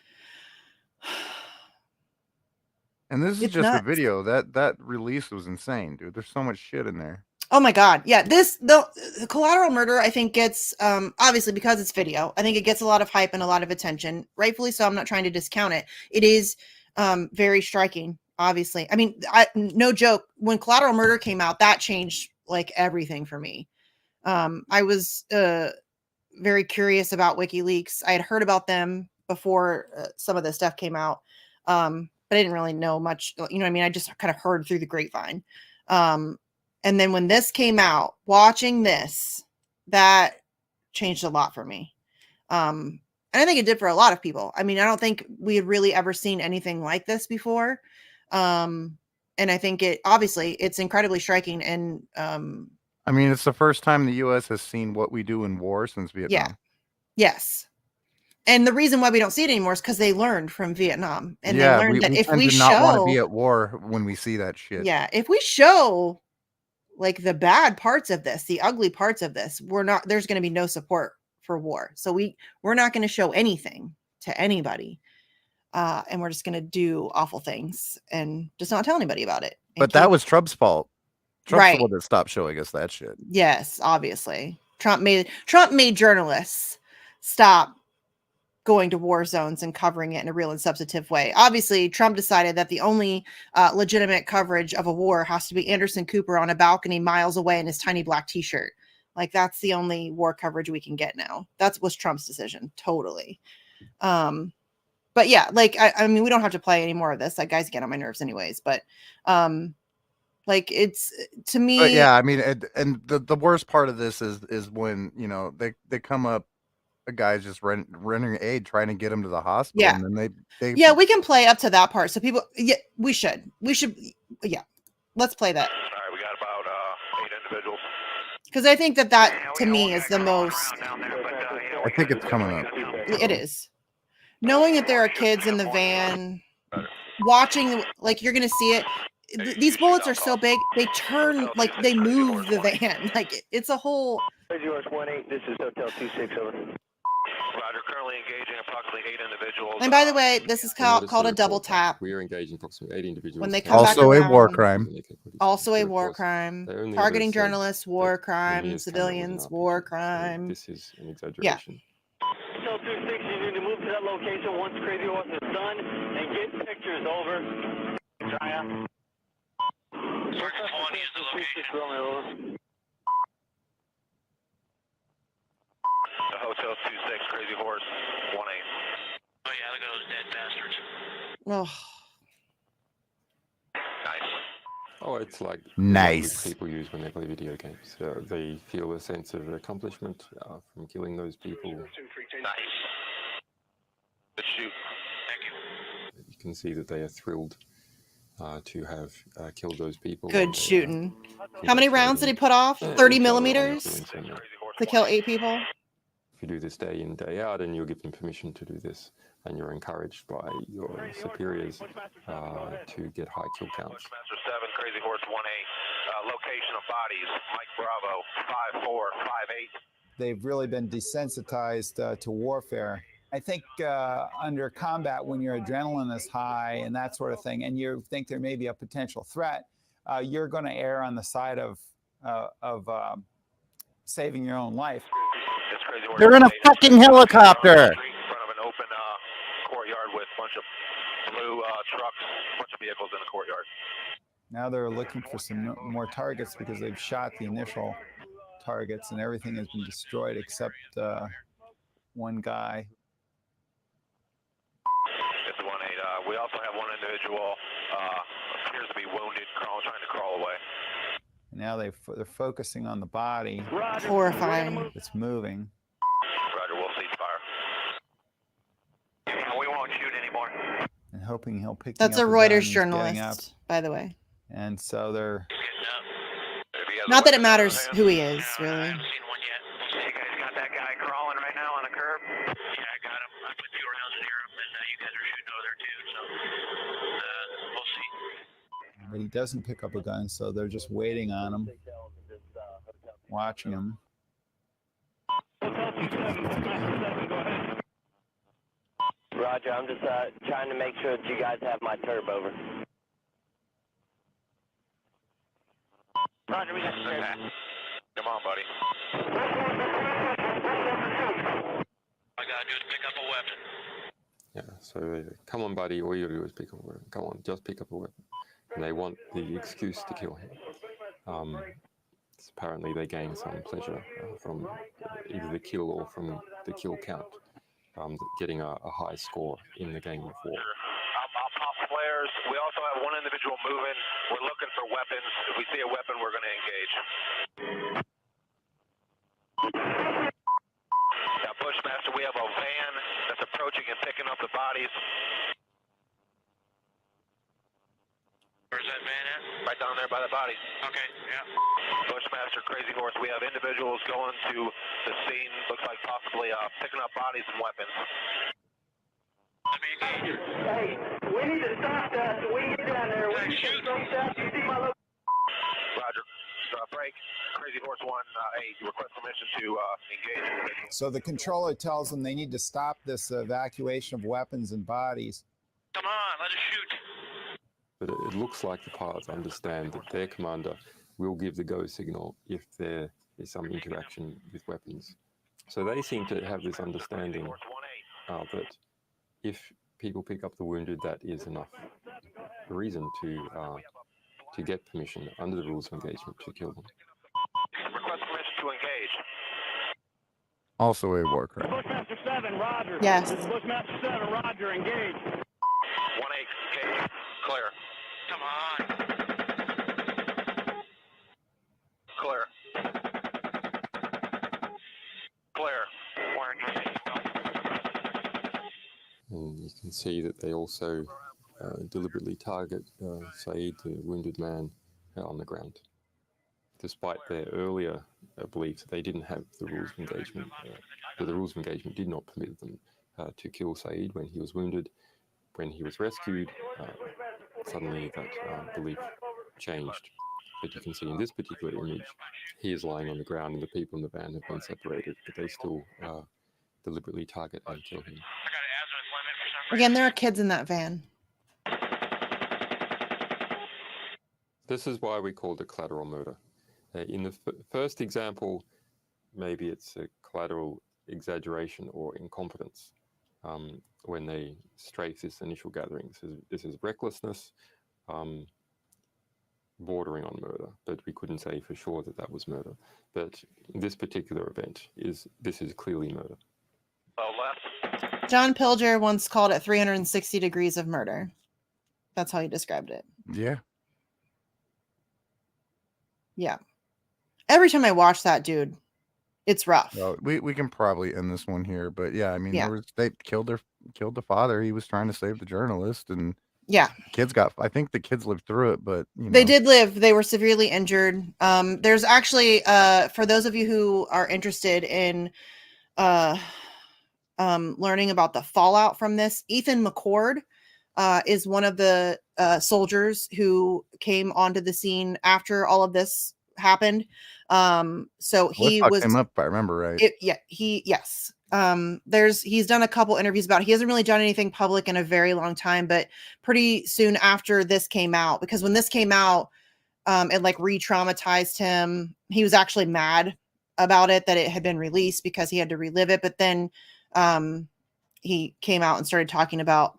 And this is just a video. That release was insane, dude. There's so much shit in there. Oh my God. Yeah. The Collateral Murder, I think, gets, obviously because it's video, I think it gets a lot of hype and a lot of attention. Rightfully so. I'm not trying to discount it. It is very striking, obviously. I mean, no joke. When Collateral Murder came out, that changed like everything for me. I was very curious about WikiLeaks. I had heard about them before some of this stuff came out, but I didn't really know much. You know what I mean? I just kind of heard through the grapevine. And then when this came out, watching this, that changed a lot for me. And I think it did for a lot of people. I mean, I don't think we had really ever seen anything like this before. And I think it's incredibly striking. And I mean, it's the first time the U.S. has seen what we do in war since Vietnam. Yeah. Yes. And the reason why we don't see it anymore is because they learned from Vietnam. And they learned that if we not want to be at war when we see that shit. Yeah. If we show like the bad parts of this, the ugly parts of this, there's going to be no support for war. So we're not going to show anything to anybody. And we're just going to do awful things and just not tell anybody about it. But that was Trump's fault. Trump's the one that stopped showing us that shit. Yes, obviously. Trump made journalists stop going to war zones and covering it in a real and substantive way. Obviously, Trump decided that the only legitimate coverage of a war has to be Anderson Cooper on a balcony miles away in his tiny black t-shirt. Like, that's the only war coverage we can get now. That was Trump's decision. Totally. But yeah, like, I mean, we don't have to play any more of this. That guy's getting on my nerves anyways, but like, it's, to me. But yeah, I mean, and the worst part of this is when, you know, they come up, a guy's just rendering aid, trying to get him to the hospital. Yeah. And then they we can play up to that part. So people, we should, yeah, let's play that. All right, we got about 8 individuals. Because I think that to me is the most. I think it's coming up. It is. Knowing that there are kids in the van, watching, like, you're going to see it. These bullets are so big, they turn, like, they move the van. Like, it's a whole. US 18, this is Hotel 26, over. Roger, currently currently engaging approximately 8 individuals. And by the way, this is called a double tap. We are engaging approximately 8 individuals. When they come back Also a war around, crime. also a But of war course, crime. they only Targeting ever said journalists, war that crime. Ramirez's camera was an Civilians, RPG. war So crime. this is an exaggeration. Hotel 26, you need to move to that location once Crazy Horse is done and get pictures over. China. Sergeant 20 is the location. Hotel 26, Crazy Horse 18. Oh yeah, look at those dead bastards. Oh, Nice. Oh, it's like the Nice. language people use when they play video games. They feel a sense of accomplishment from killing those people. Nice. Good shoot. Thank you. You can see that they are thrilled to have killed those people. good and they are shooting. How many rounds did he put off? congratulating 30 each other on millimeters doing so much. to kill 8 people? If you do this day in, day out, and you're given permission to do this, and you're encouraged by your superiors to get high kill counts. Bushmaster 7, Crazy Horse 18. Location of bodies, Mike Bravo, 5458. They've really been desensitized to warfare. I think under combat, when your adrenaline is high and that sort of thing, and you think there may be a potential threat, you're going to err on the side of saving your own life. It's Crazy Horse They're in a 18. fucking helicopter. In front of an open courtyard with a bunch of blue trucks, a bunch of vehicles in the courtyard. Now they're looking for some more targets because they've shot the initial targets and everything has been destroyed except one guy. It's 18. We also have one individual appears to be wounded, trying to crawl away. Now they're focusing on the body. Horrifying. It's moving. Roger, we'll cease fire. We won't shoot anymore. And hoping he'll pick. That's a Reuters journalist, by the way. And so they're. Not that it matters who he is, really. I haven't seen one yet. You guys got that guy crawling right now on the curb? Yeah, I got him. I put 2 rounds near him, and you guys are shooting over there too, so we'll see. But he doesn't pick up a gun, so they're just waiting on him, watching him. Roger, I'm just trying to make sure that you guys have my turb over. Roger, we got the turb. Come on, buddy. All I gotta do is pick up a weapon. Yeah, so come on, buddy, all you do is pick up a weapon. Come on, just pick up a weapon. And they want the excuse to kill him. Apparently they gain some pleasure from either the kill or from the kill count, getting a high score in the game of war. I'll pop flares. We also have one individual moving. We're looking for weapons. If we see a weapon, we're going to engage. Now, Bushmaster, we have a van that's approaching and picking up the bodies. Where's that van at? Right down there by the bodies. Okay, yeah. Bushmaster, Crazy Horse, we have individuals going to the scene. Looks like possibly picking up bodies and weapons. Let me engage. Hey, we need to stop that so we can get down there. We need to stop that. You see my location? Roger. Break. Crazy Horse 1-8. Request permission to engage. So the controller tells them they need to stop this evacuation of weapons and bodies. Come on, let us shoot. But it looks like the pilots understand that their commander will give the go signal if there is some interaction with weapons. So they seem to have this understanding that if people pick up the wounded, that is enough reason to get permission under the rules of engagement to kill them. Request permission to engage. Also a war crime. Bushmaster 7, Roger. Yes. This is Bushmaster 7, Roger, engage. 1-8, engage. Clear. Come on. Clear. Clear. And you can see that they also deliberately target Saeed, the wounded man, on the ground. Despite their earlier belief that they didn't have the rules of engagement, that the rules of engagement did not permit them to kill Saeed when he was wounded. When he was rescued, suddenly that belief changed. But you can see in this particular image, he is lying on the ground and the people in the van have been separated, but deliberately target and kill him. Again, there are kids in that van. This is why we call it collateral murder. In the first example, maybe it's a collateral exaggeration or incompetence when they strafe this initial gathering. This is recklessness, bordering on murder, but we couldn't say for sure that that was murder. But this particular event this is clearly murder. John Pilger once called it 360 degrees of murder. That's how he described it. Yeah. Yeah. Every time I watch that, dude, it's rough. Well, we can probably end this one here, but yeah, I mean, they killed the father. He was trying to save the journalist, and yeah, I think the kids lived through it, but they did live. They were severely injured. There's actually for those of you who are interested in learning about the fallout from this, Ethan McCord is one of the soldiers who came onto the scene after all of this happened. So he was him up, if I remember right. Yes. He's done a couple interviews about it. He hasn't really done anything public in a very long time, but pretty soon after this came out, because when this came out, it like re-traumatized him. He was actually mad about it, that it had been released, because he had to relive it. But then he came out and started talking about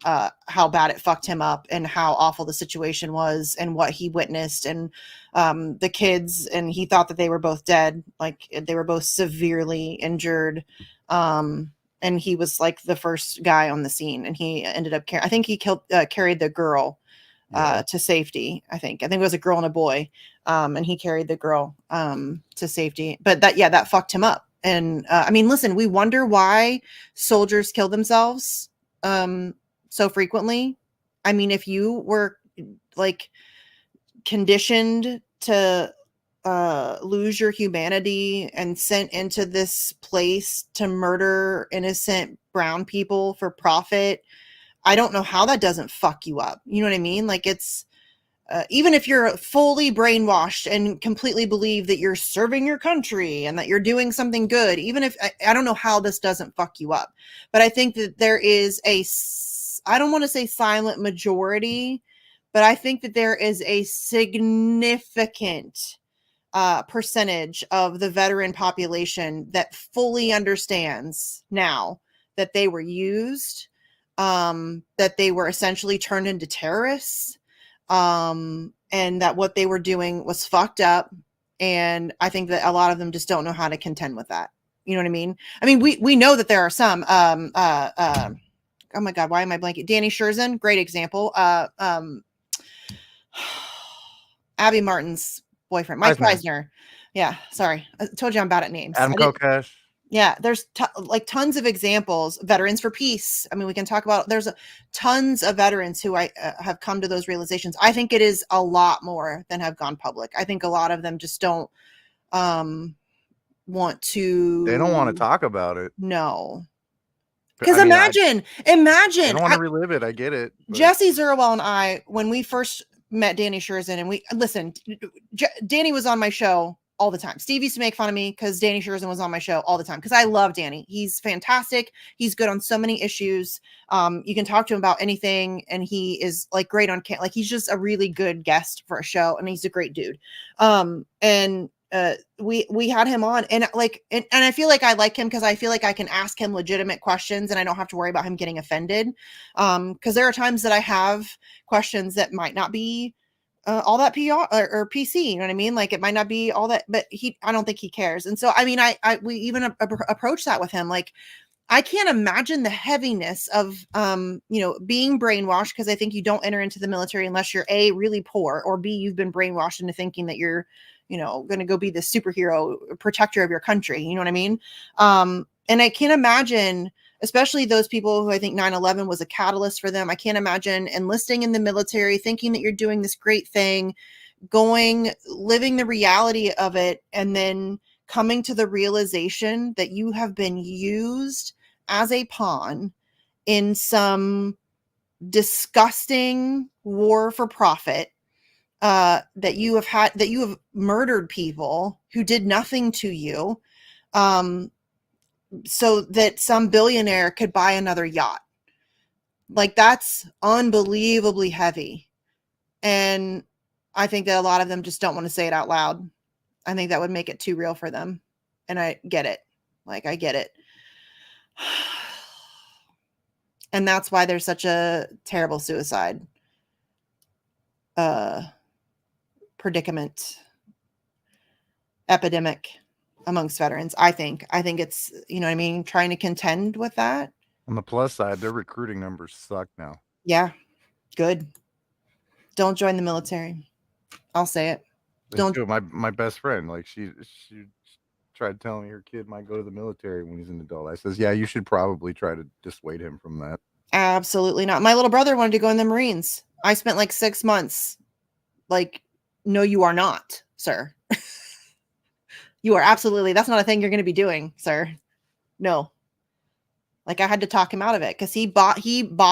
how bad it fucked him up and how awful the situation was and what he witnessed, and the kids, and he thought that they were both dead, like they were both severely injured, and he was like the first guy on the scene, and he ended up I think he carried the girl to safety. I think it was a girl and a boy, and he carried the girl to safety. But that fucked him up. And I mean, listen, we wonder why soldiers kill themselves so frequently. I mean, if you were like conditioned to lose your humanity and sent into this place to murder innocent brown people for profit, I don't know how that doesn't fuck you up. You know what I mean? Like, it's even if you're fully brainwashed and completely believe that you're serving your country and that you're doing something good, even if I don't know how this doesn't fuck you up, but I think that there is I don't want to say silent majority, but I think that there is a significant percentage of the veteran population that fully understands now that they were used, that they were essentially turned into terrorists, and that what they were doing was fucked up. And I think that a lot of them just don't know how to contend with that. You know what I mean? I mean, we know that there are some, oh my God, why am I blanking? Danny Scherzen, great example. Abby Martin's boyfriend, Mike Preisner. Yeah. Sorry. I told you I'm bad at names. Adam Kokesh. Yeah, there's tons of examples. Veterans for Peace. I mean, we can talk about, there's tons of veterans who have come to those realizations. I think it is a lot more than have gone public. I think a lot of them just don't want to. They don't want to talk about it. No. Because imagine. I don't want to relive it. I get it. But Jesse Zerwell and I, when we first met Danny Scherzen, and Danny was on my show all the time. Steve used to make fun of me because Danny Scherzen was on my show all the time, because I love Danny. He's fantastic. He's good on so many issues. You can talk to him about anything, and he is like great on like he's just a really good guest for a show, and he's a great dude. And we had him on, and and I feel like I like him because I feel like I can ask him legitimate questions and I don't have to worry about him getting offended. Because there are times that I have questions that might not be all that PR or PC, you know what I mean? Like, it might not be all that, but I don't think he cares. And so, I mean, we even approach that with him. Like, I can't imagine the heaviness of, being brainwashed, because I think you don't enter into the military unless you're A, really poor, or B, you've been brainwashed into thinking that you're, going to go be the superhero protector of your country. You know what I mean? And I can't imagine, especially those people who I think 9/11 was a catalyst for them. I can't imagine enlisting in the military, thinking that you're doing this great thing, living the reality of it, and then coming to the realization that you have been used as a pawn in some disgusting war for profit, that you have murdered people who did nothing to you. so that some billionaire could buy another yacht. Like, that's unbelievably heavy. And I think that a lot of them just don't want to say it out loud. I think that would make it too real for them. And I get it. Like, I get it. And that's why there's such a terrible suicide predicament, epidemic amongst veterans. I think it's, you know what I mean, trying to contend with that. On the plus side, their recruiting numbers suck now. Yeah, good. Don't join the military. I'll say it. Don't. My best friend, like she tried telling me her kid might go to the military when he's an adult. I says, yeah, you should probably try to dissuade him from that. Absolutely not. My little brother wanted to go in the Marines. I spent like 6 months. Like, no, you are not, sir. You are absolutely, that's not a thing you're going to be doing, sir. No. Like, I had to talk him out of it because he bought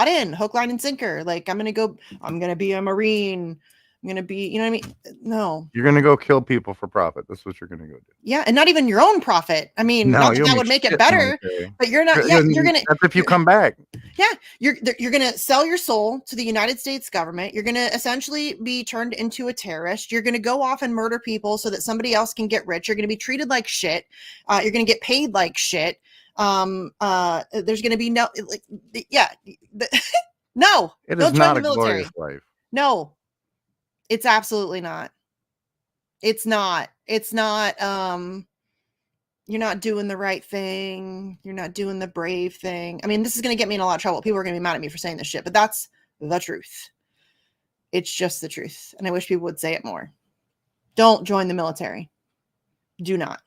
in hook, line, and sinker. Like, I'm going to be a Marine. I'm going to be, you know what I mean? No. You're going to go kill people for profit. That's what you're going to go do. Yeah. And not even your own profit. I mean, no, not that would make it better, but you're not, yeah, you're going to. That's if you come back. Yeah. You're going to sell your soul to the United States government. You're going to essentially be turned into a terrorist. You're going to go off and murder people so that somebody else can get rich. You're going to be treated like shit. You're going to get paid like shit. There's going to be no, like, yeah, no, it is not a glorious life. No, it's absolutely not. It's not, you're not doing the right thing. You're not doing the brave thing. I mean, this is going to get me in a lot of trouble. People are going to be mad at me for saying this shit, but that's the truth. It's just the truth. And I wish people would say it more. Don't join the military. Do not.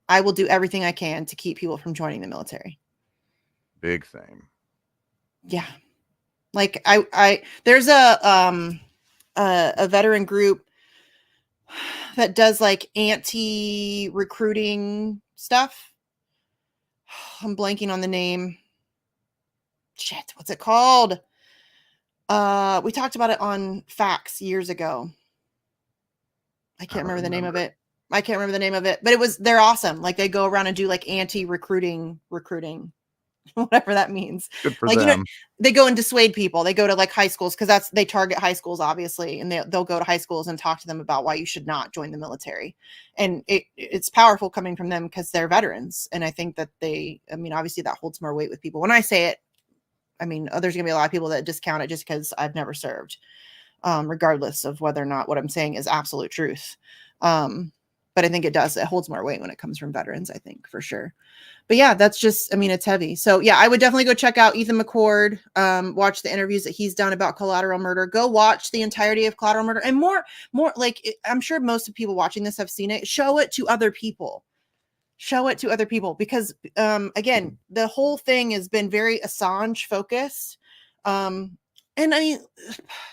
I will do everything I can to keep people from joining the military. Big same. Yeah. Like there's a veteran group that does like anti-recruiting stuff. I'm blanking on the name. Shit, what's it called? We talked about it on Facts years ago. I can't remember the name of it. But they're awesome. Like, they go around and do like anti-recruiting, whatever that means. Good for like, them. You know, they go and dissuade people. They go to like high schools because they target high schools, obviously, and they'll go to high schools and talk to them about why you should not join the military. And it's powerful coming from them because they're veterans. And I think that obviously that holds more weight with people. When I say it, I mean, there's gonna be a lot of people that discount it just because I've never served, regardless of whether or not what I'm saying is absolute truth. But I think it holds more weight when it comes from veterans, I think, for sure. But yeah, that's just, it's heavy. So yeah, I would definitely go check out Ethan McCord, watch the interviews that he's done about Collateral Murder. Go watch the entirety of Collateral Murder, and more like, I'm sure most of people watching this have seen it. Show it to other people. Because again, the whole thing has been very Assange focused. And I mean,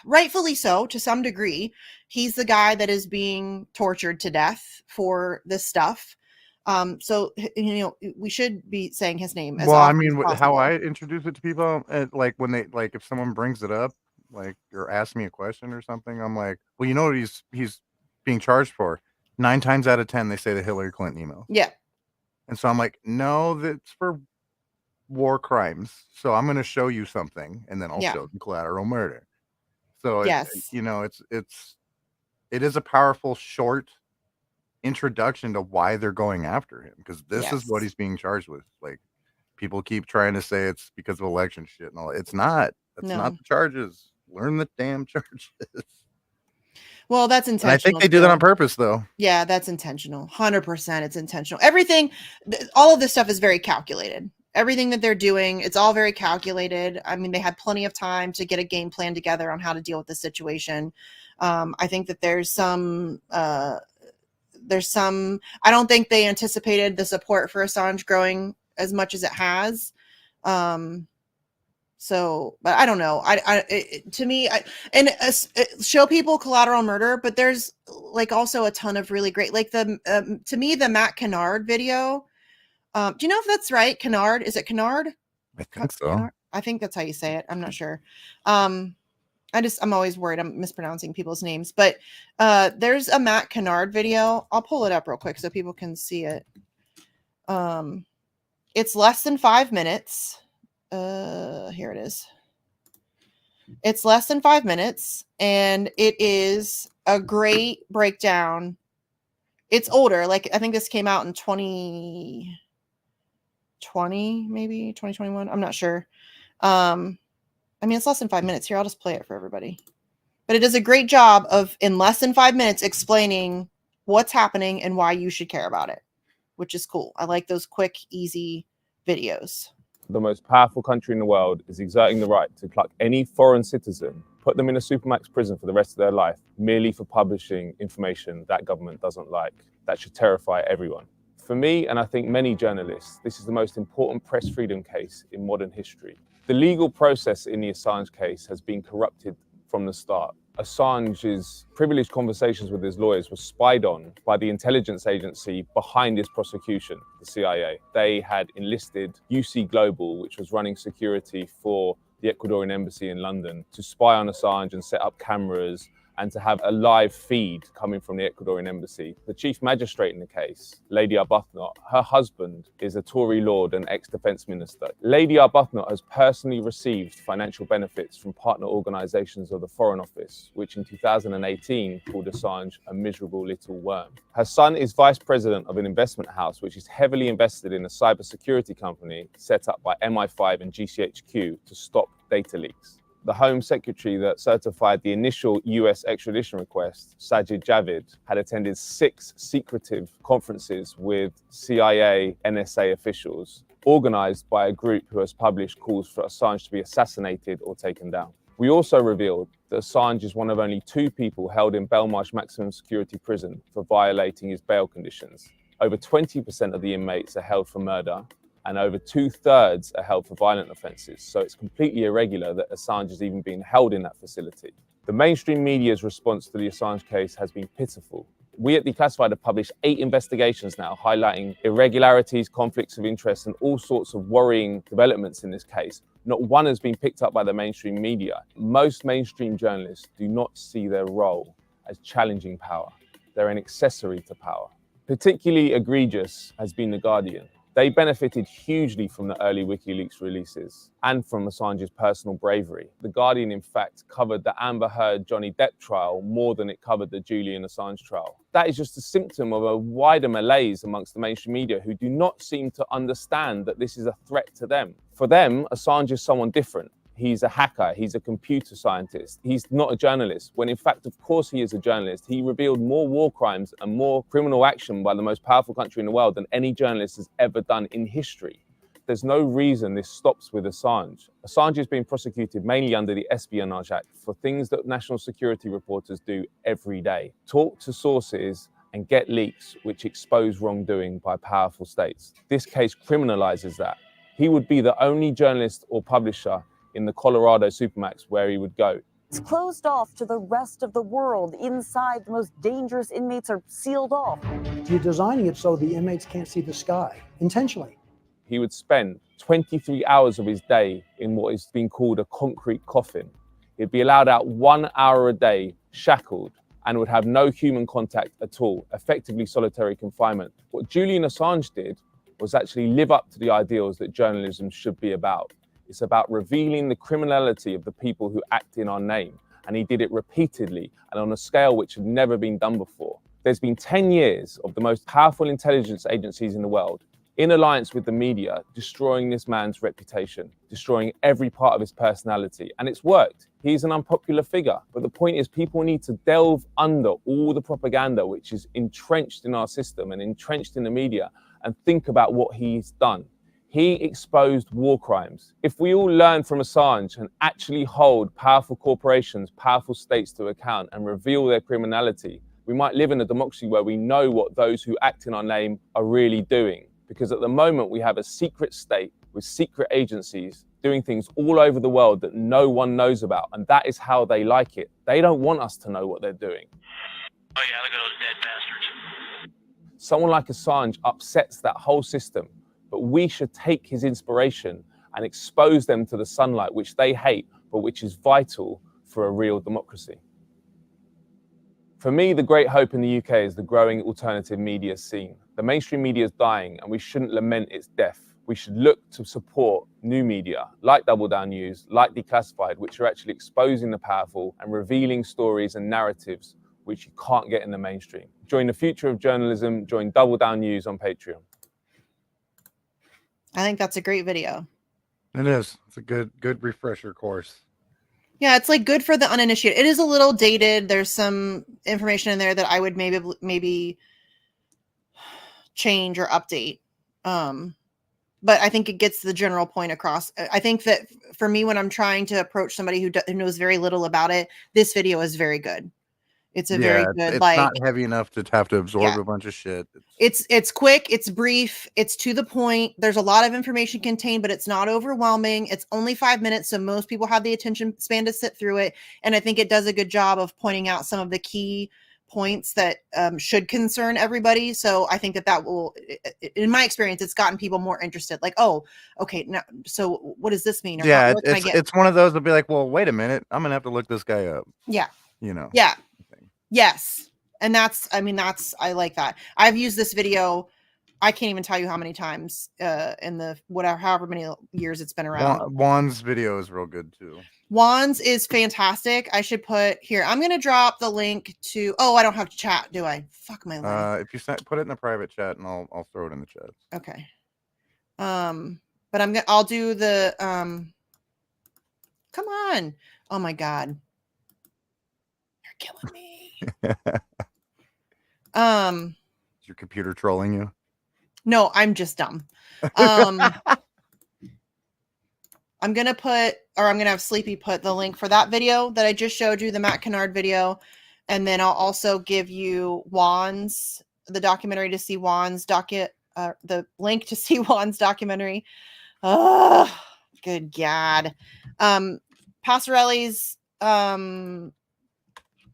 rightfully so, to some degree. He's the guy that is being tortured to death for this stuff. So, we should be saying his name as often as possible. How I introduce it to people, like when they, like, if someone brings it up, like, or asks me a question or something, I'm like, well, you know what he's being charged for? 9 times out of 10, they say the Hillary Clinton email. Yeah. And so I'm like, no, that's for war crimes. So I'm going to show you something, and then I'll show them Collateral Murder. So yes, it is a powerful short introduction to why they're going after him, because this is what he's being charged with. Like, people keep trying to say it's because of election shit and all. It's not. That's not the charges. Learn the damn charges. Well, that's intentional. And I think they do that on purpose, though. Yeah, that's intentional. 100%, it's intentional. Everything, all of this stuff is very calculated. Everything that they're doing, it's all very calculated. I mean, they had plenty of time to get a game plan together on how to deal with the situation. I think that there's some, I don't think they anticipated the support for Assange growing as much as it has. So, but I don't know. Show people Collateral Murder, but there's like also a ton of really great, like to me, the Matt Kennard video. Do you know if that's right? Kennard, is it Kennard? I think so. Kennard? I think that's how you say it. I'm not sure. I'm always worried I'm mispronouncing people's names, but there's a Matt Kennard video. I'll pull it up real quick so people can see it. It's less than 5 minutes. Here it is. It's less than 5 minutes, and it is a great breakdown. It's older. Like, I think this came out in 2020, maybe 2021. I'm not sure. I mean, it's less than 5 minutes. Here, I'll just play it for everybody. But it does a great job of, in less than 5 minutes, explaining what's happening and why you should care about it, which is cool. I like those quick, easy videos. The most powerful country in the world is exerting the right to pluck any foreign citizen, put them in a supermax prison for the rest of their life, merely for publishing information that government doesn't like. That should terrify everyone. For me, and I think many journalists, this is the most important press freedom case in modern history. The legal process in the Assange case has been corrupted from the start. Assange's privileged conversations with his lawyers were spied on by the intelligence agency behind his prosecution, the CIA. They had enlisted UC Global, which was running security for the Ecuadorian embassy in London, to spy on Assange and set up cameras and to have a live feed coming from the Ecuadorian embassy. The chief magistrate in the case, Lady Arbuthnot, her husband is a Tory lord and ex-defence minister. Lady Arbuthnot has personally received financial benefits from partner organisations of the Foreign Office, which in 2018 called Assange a miserable little worm. Her son is vice president of an investment house, which is heavily invested in a cybersecurity company set up by MI5 and GCHQ to stop data leaks. The Home Secretary that certified the initial US extradition request, Sajid Javid, had attended 6 secretive conferences with CIA, NSA officials, organized by a group who has published calls for Assange to be assassinated or taken down. We also revealed that Assange is one of only 2 people held in Belmarsh Maximum Security Prison for violating his bail conditions. Over 20% of the inmates are held for murder, and over 2/3 are held for violent offences. So it's completely irregular that Assange is even being held in that facility. The mainstream media's response to the Assange case has been pitiful. We at Declassified have published 8 investigations now highlighting irregularities, conflicts of interest, and all sorts of worrying developments in this case. Not one has been picked up by the mainstream media. Most mainstream journalists do not see their role as challenging power. They're an accessory to power. Particularly egregious has been The Guardian. They benefited hugely from the early WikiLeaks releases and from Assange's personal bravery. The Guardian, in fact, covered the Amber Heard-Johnny Depp trial more than it covered the Julian Assange trial. That is just a symptom of a wider malaise amongst the mainstream media who do not seem to understand that this is a threat to them. For them, Assange is someone different. He's a hacker, he's a computer scientist, he's not a journalist, when in fact, of course he is a journalist. He revealed more war crimes and more criminal action by the most powerful country in the world than any journalist has ever done in history. There's no reason this stops with Assange. Assange is being prosecuted mainly under the Espionage Act for things that national security reporters do every day. Talk to sources and get leaks which expose wrongdoing by powerful states. This case criminalizes that. He would be the only journalist or publisher in the Colorado Supermax where he would go. It's closed off to the rest of the world. Inside, the most dangerous inmates are sealed off. You're designing it so the inmates can't see the sky, intentionally. He would spend 23 hours of his day in what is being called a concrete coffin. He'd be allowed out 1 hour a day, shackled, and would have no human contact at all, effectively solitary confinement. What Julian Assange did was actually live up to the ideals that journalism should be about. It's about revealing the criminality of the people who act in our name. And he did it repeatedly and on a scale which had never been done before. There's been 10 years of the most powerful intelligence agencies in the world, in alliance with the media, destroying this man's reputation, destroying every part of his personality. And it's worked. He's an unpopular figure. But the point is, people need to delve under all the propaganda which is entrenched in our system and entrenched in the media and think about what he's done. He exposed war crimes. If we all learn from Assange and actually hold powerful corporations, powerful states to account and reveal their criminality, we might live in a democracy where we know what those who act in our name are really doing. Because at the moment we have a secret state with secret agencies doing things all over the world that no one knows about. And that is how they like it. They don't want us to know what they're doing. Oh yeah, look at those dead bastards. Someone like Assange upsets that whole system. But we should take his inspiration and expose them to the sunlight, which they hate, but which is vital for a real democracy. For me, the great hope in the UK is the growing alternative media scene. The mainstream media is dying, and we shouldn't lament its death. we should look to support new media like Double Down News, like Declassified, which are actually exposing the powerful and revealing stories and narratives which you can't get in the mainstream. Join the future of journalism. Join Double Down News on Patreon. I think that's a great video. It is. It's a good refresher course. Yeah, it's like good for the uninitiated. It is a little dated. There's some information in there that I would maybe change or update. But I think it gets the general point across. I think that for me, when I'm trying to approach somebody who knows very little about it, this video is very good. It's a very good, it's like, not heavy enough to have to absorb a bunch of shit. It's quick, it's brief, it's to the point. There's a lot of information contained, but it's not overwhelming. It's only 5 minutes, so most people have the attention span to sit through it. And I think it does a good job of pointing out some of the key points that should concern everybody. So I think that will, in my experience, it's gotten people more interested. Like, oh, okay, now, so what does this mean? Or yeah, it's one of those that'll be like, well, wait a minute, I'm gonna have to look this guy up. Yeah, you know. Yeah. Yes. And I like that. I've used this video, I can't even tell you how many times in the however many years it's been around. Juan's video is real good too. Juan's is fantastic. I should put here. I'm going to drop the link to, I don't have to chat, do I? Fuck my life. If you put it in the private chat and I'll throw it in the chat. Okay. But I'll do the, come on. Oh my God. You're killing me. Is your computer trolling you? No, I'm just dumb. I'm gonna have Sleepy put the link for that video that I just showed you, the Matt Kennard video, and then I'll also give you the documentary to see the link to see Juan's documentary. Oh, good God. Passarelli's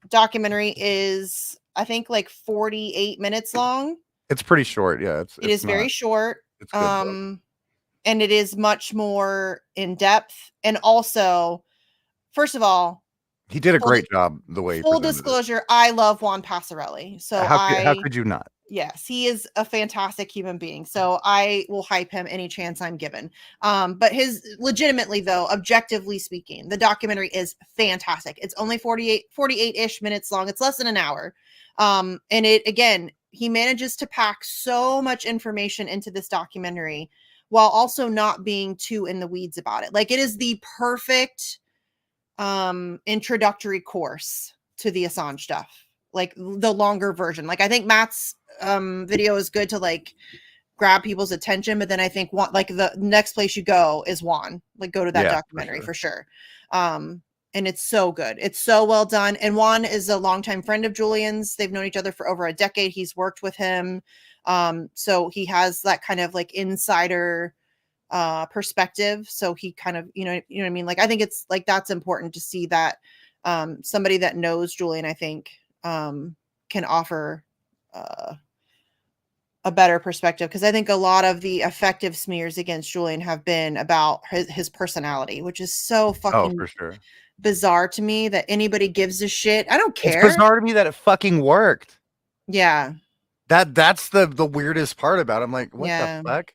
documentary is, I think, like 48 minutes long. It's pretty short. Yeah, it is very short. It's good, and it is much more in depth. And also, first of all, he did a great job the way. Full disclosure, I love Juan Passarelli. So how could you not? Yes, he is a fantastic human being. So I will hype him any chance I'm given. But legitimately though, objectively speaking, the documentary is fantastic. It's only 48-ish minutes long. It's less than an hour. And he manages to pack so much information into this documentary while also not being too in the weeds about it. Like, it is the perfect introductory course to the Assange stuff, like the longer version. Like, I think Matt's video is good to like grab people's attention, but then I think like the next place you go is Juan. Like, go to that documentary for sure. And it's so good. It's so well done. And Juan is a longtime friend of Julian's. They've known each other for over a decade. He's worked with him. So he has that kind of like insider perspective. So he kind of, you know what I mean? Like, I think it's like, that's important to see that somebody that knows Julian, I think, can offer a better perspective. Cause I think a lot of the effective smears against Julian have been about his personality, which is so fucking for sure bizarre to me that anybody gives a shit. I don't care. It's bizarre to me that it fucking worked. Yeah. That's the weirdest part about it. I'm like, what the fuck?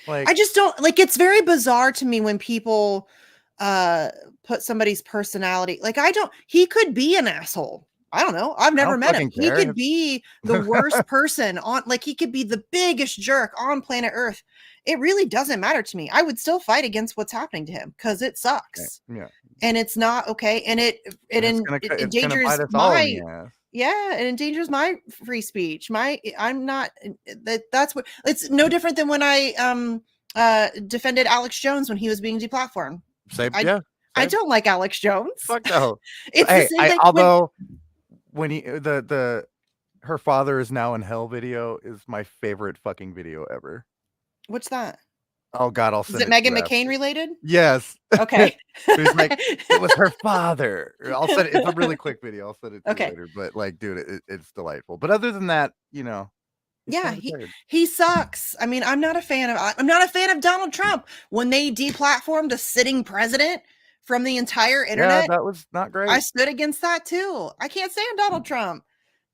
Like, I just don't like, it's very bizarre to me when people put somebody's personality, like, he could be an asshole. I don't know. I've never met him. He could be the worst person on, like, he could be the biggest jerk on planet Earth. It really doesn't matter to me. I would still fight against what's happening to him because it sucks. Yeah. And it's not okay. And it endangers it endangers my free speech. That's what, it's no different than when I defended Alex Jones when he was being deplatformed. I don't like Alex Jones. Fuck no. It's the same thing. Although when her father is now in hell video is my favorite fucking video ever. What's that? Oh God, I'll send it. Is it Meghan McCain related? Yes. Okay. He's like, it was her father. I'll send it. It's a really quick video. I'll send it to you later. But like, dude, it's delightful. But other than that, you know. Yeah, he sucks. I mean, I'm not a fan of Donald Trump. When they deplatformed a sitting president from the entire internet, that was not great. I stood against that too. I can't stand Donald Trump,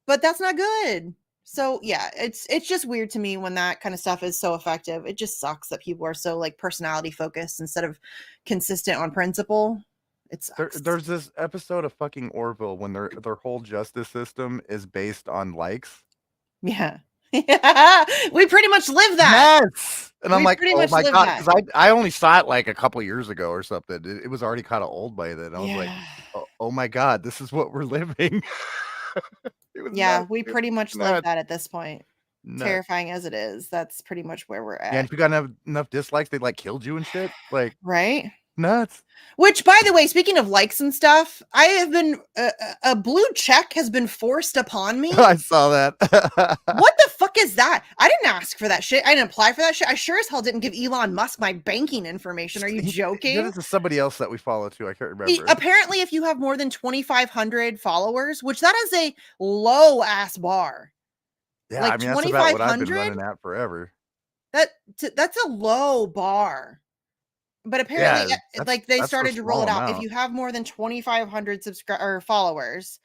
but that's not good. So yeah, it's just weird to me when that kind of stuff is so effective. It just sucks that people are so like personality focused instead of consistent on principle. It sucks. There's this episode of fucking Orville when their whole justice system is based on likes. Yeah. Yeah. We pretty much live that. Yes. And I'm like, oh my God. Because I only saw it like a couple years ago or something. It was already kind of old by then. I was like, oh my God, this is what we're living. Yeah, nuts. we pretty much live that at this point. Nuts. Terrifying as it is, that's pretty much where we're at. Yeah, and if you got enough dislikes, they like killed you and shit. Like, right? Nuts. Which, by the way, speaking of likes and stuff, I have been a blue check has been forced upon me. I saw that. What the fuck is that? I didn't ask for that shit. I didn't apply for that shit. I sure as hell didn't give Elon Musk my banking information. Are you joking? This is somebody else that we follow too. I can't remember. Apparently, if you have more than 2,500 followers, which that is a low ass bar. Yeah, like I mean that's about what I've been running at forever. That's a low bar. But apparently, like they started to roll it out. If you have more than 2,500 followers,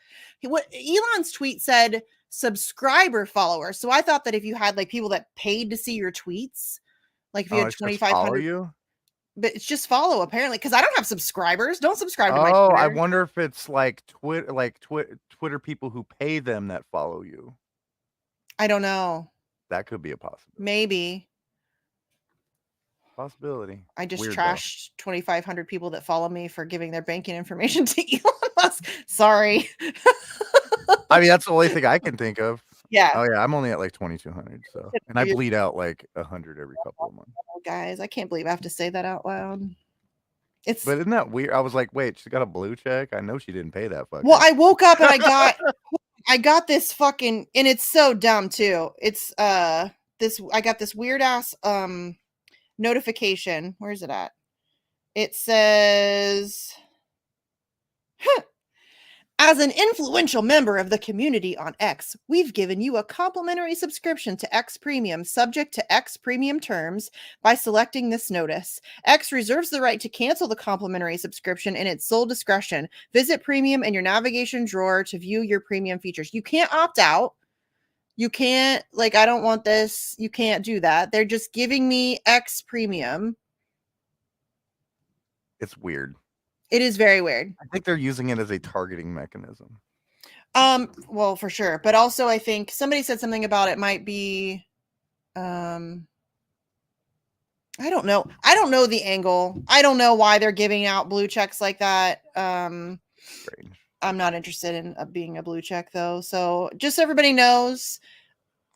Elon's tweet said subscriber followers. So I thought that if you had like people that paid to see your tweets, like if you had 2,500, but it's just follow apparently because I don't have subscribers. Don't subscribe to my Twitter. I wonder if it's like Twitter people who pay them that follow you. I don't know. That could be a possibility. Maybe. Possibility. I just trashed 2,500 people that follow me for giving their banking information to Elon Musk. Sorry. I mean, that's the only thing I can think of. Yeah. Oh yeah, I'm only at like 2,200. So, and I bleed out like 100 every couple of months. Oh, guys, I can't believe I have to say that out loud. But isn't that weird? I was like, wait, she got a blue check. I know she didn't pay that fucker. Well, I woke up and I got this fucking, and it's so dumb too. It's I got this weird ass notification. Where's it at? It says, as an influential member of the community on X, we've given you a complimentary subscription to X Premium subject to X Premium terms by selecting this notice. X reserves the right to cancel the complimentary subscription in its sole discretion. Visit Premium in your navigation drawer to view your premium features. You can't opt out. You can't, like, I don't want this. You can't do that. They're just giving me X Premium. It's weird. It is very weird. I think they're using it as a targeting mechanism. Well, for sure. But also I think somebody said something about it might be, I don't know. I don't know the angle. I don't know why they're giving out blue checks like that. Strange. I'm not interested in being a blue check though. So just so everybody knows,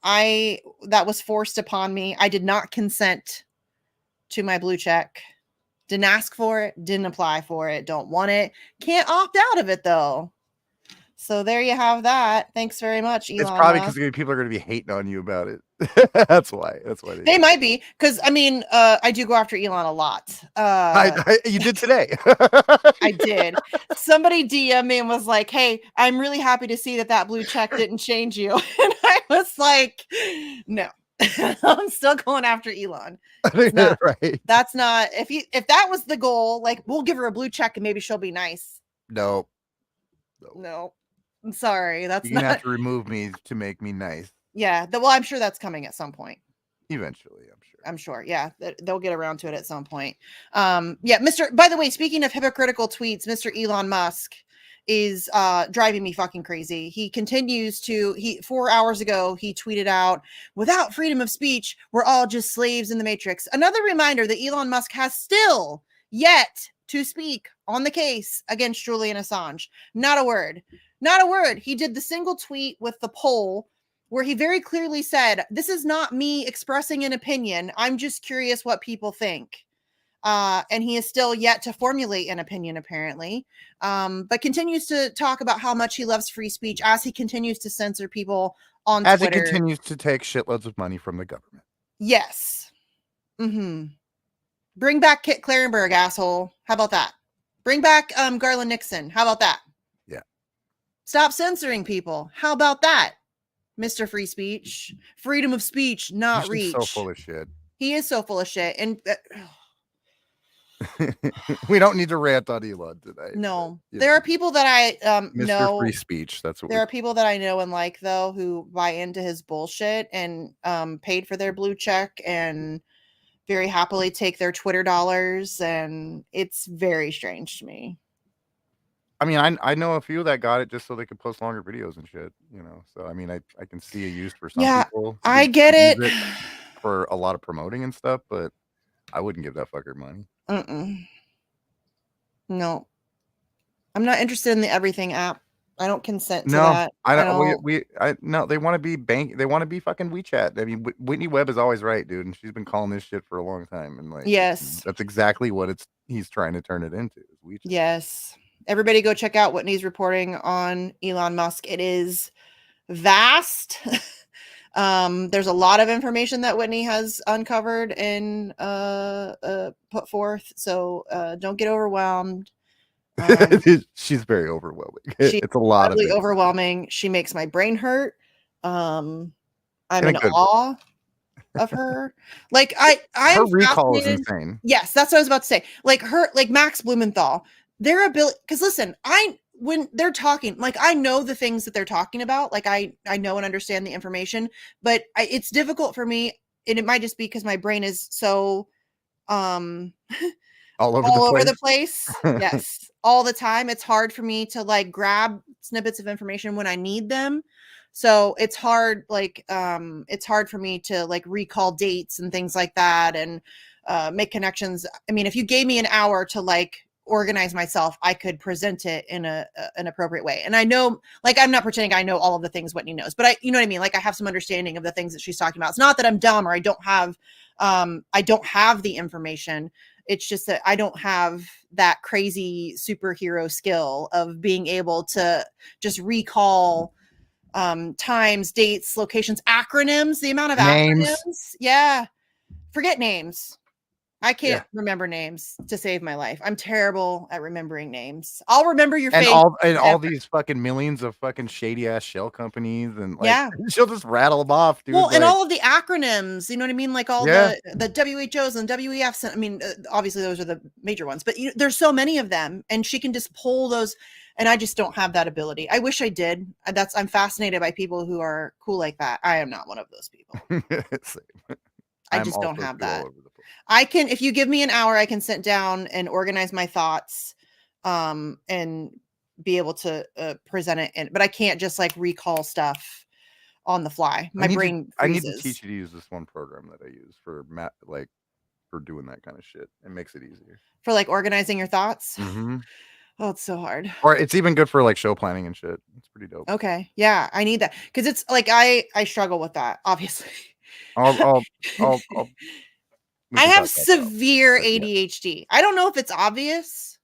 that was forced upon me. I did not consent to my blue check. Didn't ask for it. Didn't apply for it. Don't want it. Can't opt out of it though. So there you have that. Thanks very much, Elon. It's probably because people are going to be hating on you about it. That's why. They might be because I mean, I do go after Elon a lot. You did today. I did. Somebody DM me and was like, "Hey, I'm really happy to see that blue check didn't change you." And I was like, "No, I'm still going after Elon." Right. That's not if that was the goal. Like, we'll give her a blue check and maybe she'll be nice. No. I'm sorry. That's You're gonna have to remove me to make me nice. Yeah. Well, I'm sure that's coming at some point. Eventually, I'm sure. Yeah, they'll get around to it at some point. Yeah, by the way, speaking of hypocritical tweets, Mr. Elon Musk is driving me fucking crazy. He continues to 4 hours ago, he tweeted out, "Without freedom of speech, we're all just slaves in the matrix." Another reminder that Elon Musk has still yet to speak on the case against Julian Assange. Not a word. Not a word. He did the single tweet with the poll where he very clearly said, "This is not me expressing an opinion. I'm just curious what people think." And he is still yet to formulate an opinion, apparently, but continues to talk about how much he loves free speech as he continues to censor people on Twitter. As he continues to take shitloads of money from the government. Yes. Bring back Kit Clarenberg, asshole. How about that? Bring back Garland Nixon. How about that? Yeah. Stop censoring people. How about that, Mr. Free Speech? Freedom of speech, not reach. He's so full of shit. He is so full of shit. And We don't need to rant on Elon today. No, but, there are people that I Mr. know. Free Speech. That's what there are people that I know and like though who buy into his bullshit and paid for their blue check and very happily take their Twitter dollars, and it's very strange to me. I mean, I know a few that got it just so they could post longer videos and shit, you know. So I mean, I can see a use for some Yeah, people. I get it. For a lot of promoting and stuff, but I wouldn't give that fucker money. No, I'm not interested in the everything app. I don't consent to No, that. I don't. No, they want to be bank. They want to be fucking WeChat. I mean, Whitney Webb is always right, dude, and she's been calling this shit for a long time. And like, Yes, that's exactly what he's trying to turn it into. Is WeChat. Yes, everybody go check out Whitney's reporting on Elon Musk. It is vast. There's a lot of information that Whitney has uncovered and put forth. So don't get overwhelmed. She's very overwhelming. It's a lot of it. Overwhelming. She makes my brain hurt. I'm in awe of her. Like her recall is insane. Yes, that's what I was about to say. Like Max Blumenthal, their ability. Because listen, when they're talking, like I know the things that they're talking about. Like I know and understand the information, but it's difficult for me, and it might just be because my brain is so all over the place. Yes, all the time. It's hard for me to like grab snippets of information when I need them. So it's hard, like it's hard for me to like recall dates and things like that and make connections. I mean, if you gave me an hour to like organize myself, I could present it in an appropriate way. And I know, like, I'm not pretending I know all of the things Whitney knows, but you know what I mean? Like I have some understanding of the things that she's talking about. It's not that I'm dumb or I don't have the information. It's just that I don't have that crazy superhero skill of being able to just recall times, dates, locations, acronyms, the amount of names. Acronyms. Yeah. Forget names. I can't remember names to save my life. I'm terrible at remembering names. I'll remember your face. And all these fucking millions of fucking shady ass shell companies and like she'll just rattle them off, dude. Well, and all of the acronyms, you know what I mean? Like all the WHOs and WEFs. I mean, obviously those are the major ones, but there's so many of them, and she can just pull those. And I just don't have that ability. I wish I did. I'm fascinated by people who are cool like that. I am not one of those people. I just don't have that. I can, if you give me an hour, I can sit down and organize my thoughts and be able to present it. But I can't just like recall stuff on the fly. My brain freezes. I need to teach you to use this one program that I use for for doing that kind of shit. It makes it easier. For like organizing your thoughts? Mm-hmm. Oh, it's so hard. Or it's even good for like show planning and shit. It's pretty dope. Okay. Yeah, I need that. Because it's like I struggle with that, obviously. I have severe ADHD. I don't know if it's obvious.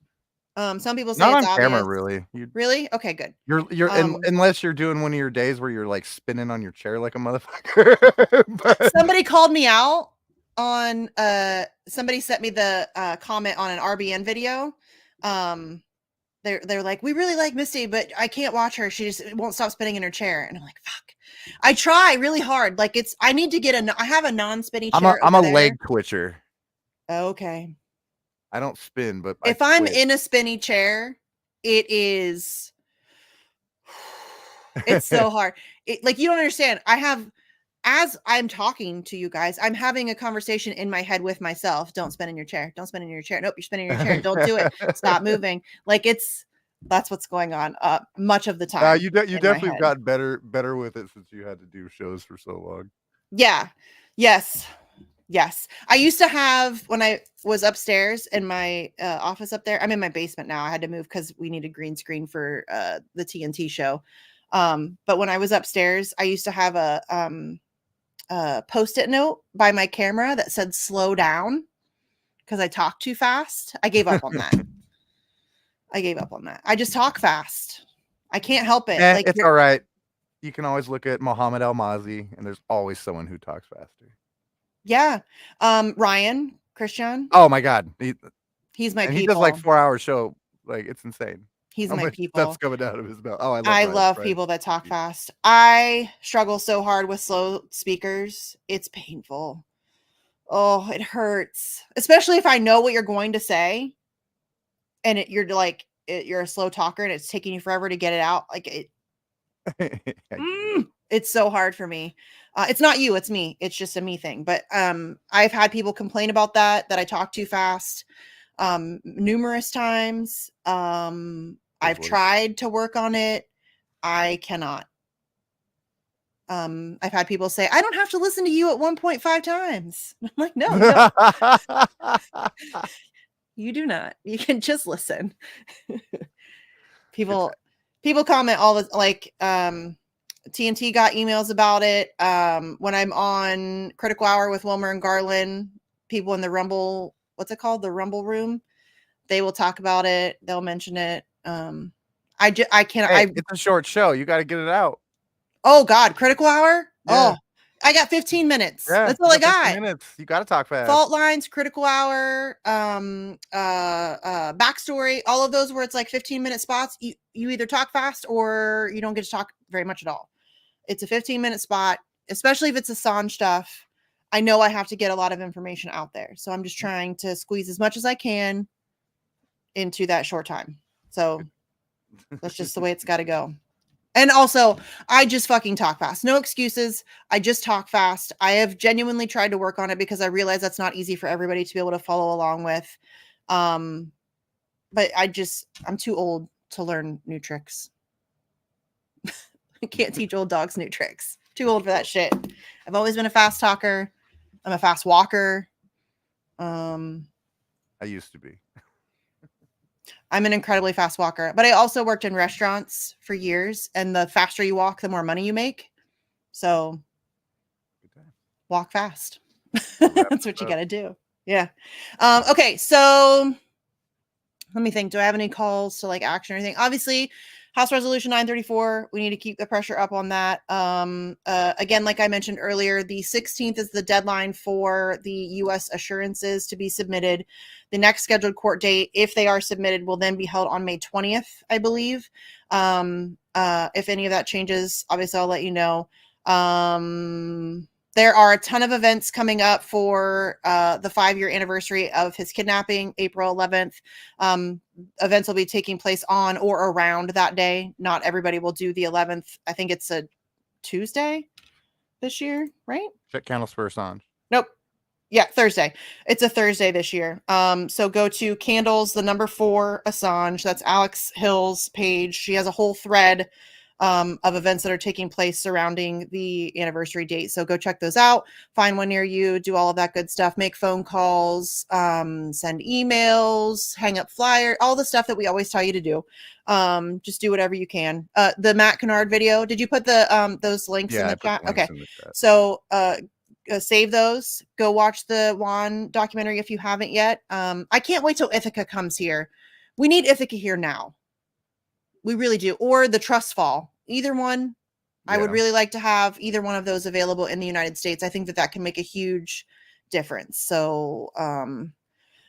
Some people say not it's on obvious. camera, really. Really? Okay, good. You're unless you're doing one of your days where you're like spinning on your chair like a motherfucker. Somebody called me out on somebody sent me the comment on an RBN video. They're like, we really like Misty, but I can't watch her. She just won't stop spinning in her chair. And I'm like, fuck. I try really hard. Like I need to get I have a non-spinny chair. I'm a leg twitcher. Okay. I don't spin, but if I'm in a spinny chair, it's so hard. Like, you don't understand. As I'm talking to you guys, I'm having a conversation in my head with myself. Don't spin in your chair. Don't spin in your chair. Nope, you're spinning in your chair. Don't do it. Stop moving. Like that's what's going on much of the time. You definitely have gotten better with it since you had to do shows for so long. Yeah. Yes. I used to have, when I was upstairs in my office up there, I'm in my basement now. I had to move because we needed green screen for the TNT show. But when I was upstairs, I used to have a Post-it note by my camera that said slow down because I talk too fast. I gave up on that. I just talk fast. I can't help it. Like, it's all right. You can always look at Muhammad Al-Mazi, and there's always someone who talks faster. Yeah. Ryan Christian. Oh my God. He's my people. He does like 4-hour show. Like, it's insane. He's my people. That's coming out of his mouth. Oh, I love people that talk fast. I struggle so hard with slow speakers. It's painful. Oh, it hurts, especially if I know what you're going to say, and you're a slow talker, and it's taking you forever to get it out. Like it, it's so hard for me. It's not you, it's me. It's just a me thing. But I've had people complain about that I talk too fast numerous times. I've tried to work on it. I cannot. I've had people say, I don't have to listen to you at 1.5 times. I'm like, no, you don't. You do not. You can just listen. People comment all the like TNT got emails about it. When I'm on Critical Hour with Wilmer and Garland, people in the Rumble, what's it called? The Rumble room. They will talk about it. They'll mention it. I can't. Hey, it's a short show. You got to get it out. Oh God, Critical Hour. Yeah. Oh, I got 15 minutes. Yeah, that's all I got. 15 minutes. You got to talk fast. Fault lines, Critical Hour, backstory, all of those where it's like 15-minute spots. You either talk fast or you don't get to talk very much at all. It's a 15-minute spot, especially if it's Assange stuff. I know I have to get a lot of information out there, so I'm just trying to squeeze as much as I can into that short time. So that's just the way it's got to go. And also, I just fucking talk fast. No excuses. I just talk fast. I have genuinely tried to work on it because I realize that's not easy for everybody to be able to follow along with. But I'm too old to learn new tricks. I can't teach old dogs new tricks. Too old for that shit. I've always been a fast talker. I'm a fast walker. I used to be. I'm an incredibly fast walker, but I also worked in restaurants for years, and the faster you walk, the more money you make. So walk fast. That's what you got to do. Yeah. Okay. So let me think. Do I have any calls to like action or anything? Obviously, House Resolution 934. We need to keep the pressure up on that. Again, like I mentioned earlier, the 16th is the deadline for the U.S. assurances to be submitted. The next scheduled court date, if they are submitted, will then be held on May 20th, I believe. If any of that changes, obviously I'll let you know. There are a ton of events coming up for the 5-year anniversary of his kidnapping, April 11th. Events will be taking place on or around that day. Not everybody will do the 11th. I think it's a Tuesday this year, right? Check candles for Assange. Nope. Yeah, Thursday. It's a Thursday this year. So go to candles, the number 4 Assange. That's Alex Hill's page. She has a whole thread of events that are taking place surrounding the anniversary date. So go check those out, find one near you, do all of that good stuff, make phone calls, send emails, hang up flyer, all the stuff that we always tell you to do. Just do whatever you can. The Matt Kennard video, did you put the those links in the chat? Okay. So save those, go watch the Juan documentary if you haven't yet. I can't wait till Ithaca comes here. We need Ithaca here now. We really do. Or the Trust Fall. Either one. Yeah. I would really like to have either one of those available in the United States. I think that can make a huge difference. So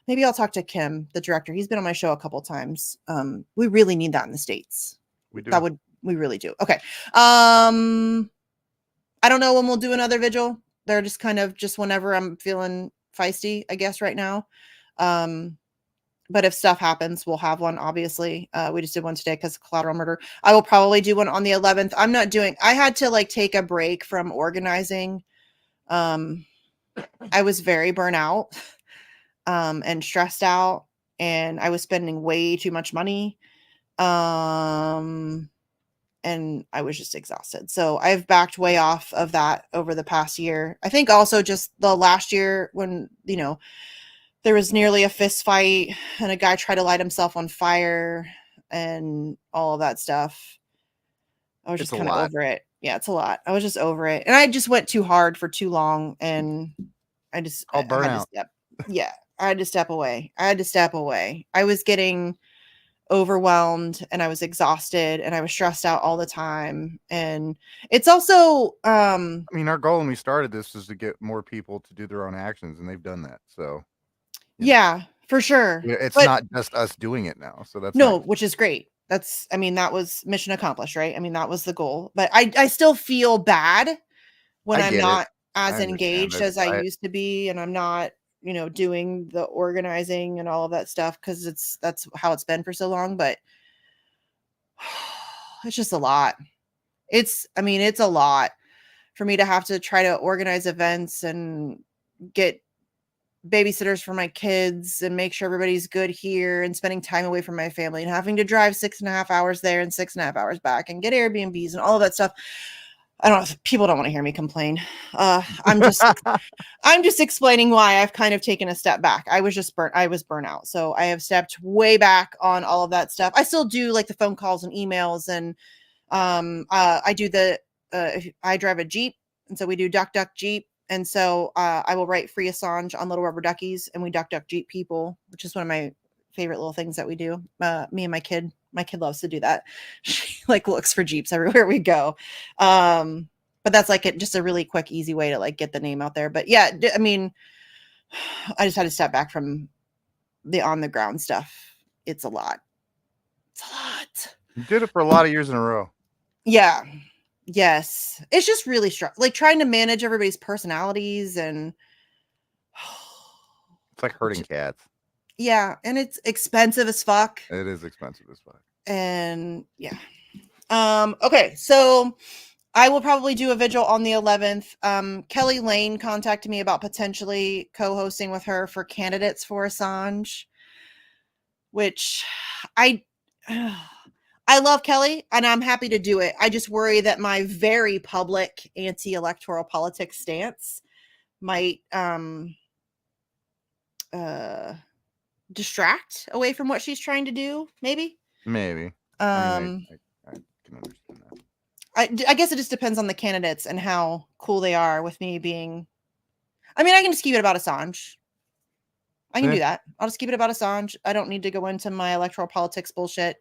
maybe I'll talk to Kim, the director. He's been on my show a couple times. We really need that in the States. We do. We really do. Okay. I don't know when we'll do another vigil. They're just kind of just whenever I'm feeling feisty, I guess, right now. But if stuff happens, we'll have one, obviously. We just did one today because of Collateral Murder. I will probably do one on the 11th. I had to like take a break from organizing. I was very burnt out and stressed out, and I was spending way too much money. And I was just exhausted. So I've backed way off of that over the past year. I think also just the last year when, there was nearly a fist fight and a guy tried to light himself on fire and all of that stuff. I was just kind of over it. Yeah, it's a lot. I was just over it. And I just went too hard for too long. And I just, I had to step. Yeah, I had to step away. I was getting overwhelmed and I was exhausted and I was stressed out all the time. And it's also, I mean, our goal when we started this is to get more people to do their own actions, and they've done that. So. Yeah, for sure. It's not just us doing it now. So that's no, which is great. That was mission accomplished, right? I mean, that was the goal. But I still feel bad when I'm not as engaged as I used to be, and I'm not, doing the organizing and all of that stuff because that's how it's been for so long. But it's just a lot. It's a lot for me to have to try to organize events and get babysitters for my kids and make sure everybody's good here and spending time away from my family and having to drive 6.5 hours there and 6.5 hours back and get Airbnbs and all of that stuff. I don't know if people don't want to hear me complain. I'm just explaining why I've kind of taken a step back. I was burnt out. So I have stepped way back on all of that stuff. I still do like the phone calls and emails, and I do I drive a Jeep, and so we do Duck Duck Jeep. And so I will write Free Assange on little rubber duckies, and we Duck Duck Jeep people, which is one of my favorite little things that we do. Me and my kid loves to do that. She like looks for Jeeps everywhere we go. But that's like just a really quick, easy way to like get the name out there. But yeah, I mean, I just had to step back from the on the ground stuff. It's a lot. It's a lot. You did it for a lot of years in a row. Yeah. Yes. It's just really like trying to manage everybody's personalities, and it's like herding cats. Yeah, and it's expensive as fuck. It is expensive as fuck. And yeah. Okay, so I will probably do a vigil on the 11th. Kelly Lane contacted me about potentially co-hosting with her for candidates for Assange, which I love Kelly and I'm happy to do it. I just worry that my very public anti-electoral politics stance might distract away from what she's trying to do, maybe. I can understand that. I guess it just depends on the candidates and how cool they are with me being. I mean, I can just keep it about Assange. I can do that. I'll just keep it about Assange. I don't need to go into my electoral politics bullshit.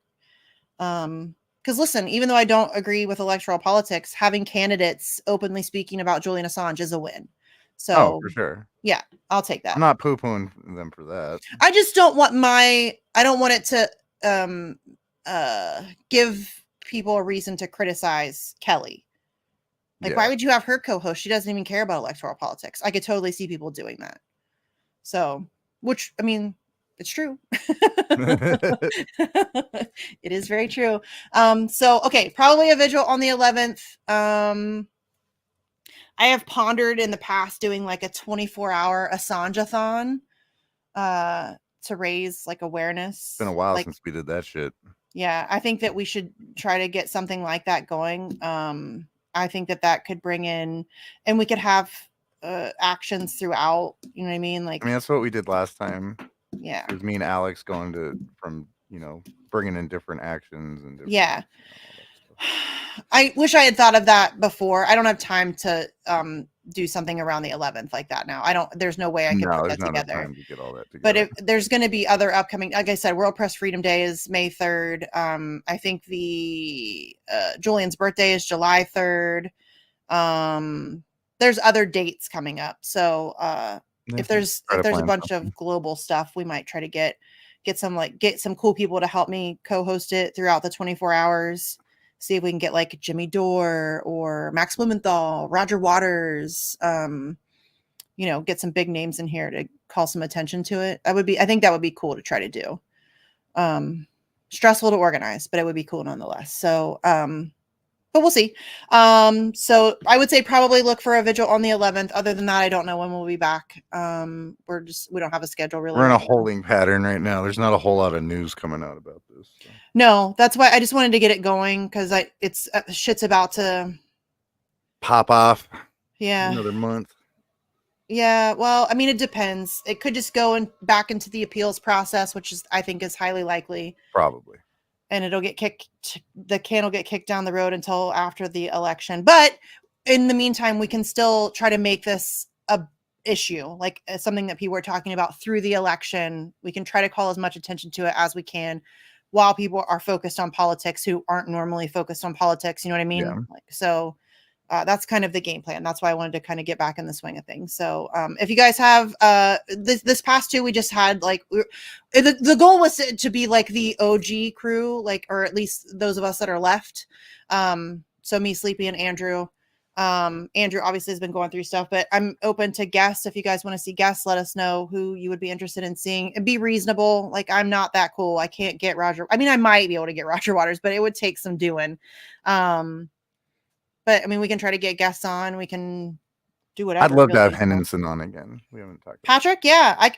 Because listen, even though I don't agree with electoral politics, having candidates openly speaking about Julian Assange is a win. So for sure. Yeah, I'll take that. I'm not poo-pooing them for that. I just don't want I don't want it to give people a reason to criticize Kelly. Like, why would you have her co-host? She doesn't even care about electoral politics. I could totally see people doing that. So, which, I mean, it's true. It is very true. So, okay, probably a vigil on the 11th. I have pondered in the past doing like a 24-hour Assange-a-thon to raise like awareness. It's been a while since we did that shit. Yeah, I think that we should try to get something like that going. I think that could bring in, and we could have actions throughout. You know what I mean? Like, I mean, that's what we did last time. Yeah, it was me and Alex going from bringing in different actions and different, yeah. I wish I had thought of that before. I don't have time to do something around the 11th like that now. There's no way I can put that together. Time to get all that together. But if there's going to be other upcoming, like I said, World Press Freedom Day is May 3rd. I think the Julian's birthday is July 3rd. There's other dates coming up. So if there's a bunch of global stuff, we might try to get some cool people to help me co-host it throughout the 24 hours. See if we can get like Jimmy Dore or Max Blumenthal, Roger Waters, get some big names in here to call some attention to it. I think that would be cool to try to do. Stressful to organize, but it would be cool nonetheless. So, but we'll see. So I would say probably look for a vigil on the 11th. Other than that, I don't know when we'll be back. We don't have a schedule really. We're in a holding pattern right now. There's not a whole lot of news coming out about this. So. No, that's why I just wanted to get it going because it's shit's about to pop off. Yeah, another month. Yeah, well, I mean, it depends. It could just go back into the appeals process, which I think is highly likely. Probably. And the can will get kicked down the road until after the election. But in the meantime, we can still try to make this a issue, like something that people are talking about through the election. We can try to call as much attention to it as we can while people are focused on politics who aren't normally focused on politics. You know what I mean? Yeah. That's kind of the game plan. That's why I wanted to kind of get back in the swing of things. So if you guys have this past two, we just had like the goal was to be like the OG crew, like, or at least those of us that are left. So me, Sleepy, and Andrew. Andrew obviously has been going through stuff, but I'm open to guests. If you guys want to see guests, let us know who you would be interested in seeing, and be reasonable. Like, I'm not that cool. I can't get Roger. I mean, I might be able to get Roger Waters, but it would take some doing. But I mean, we can try to get guests on. We can do whatever. I'd love to have really. Henningsen on again. We haven't talked. Patrick, yeah,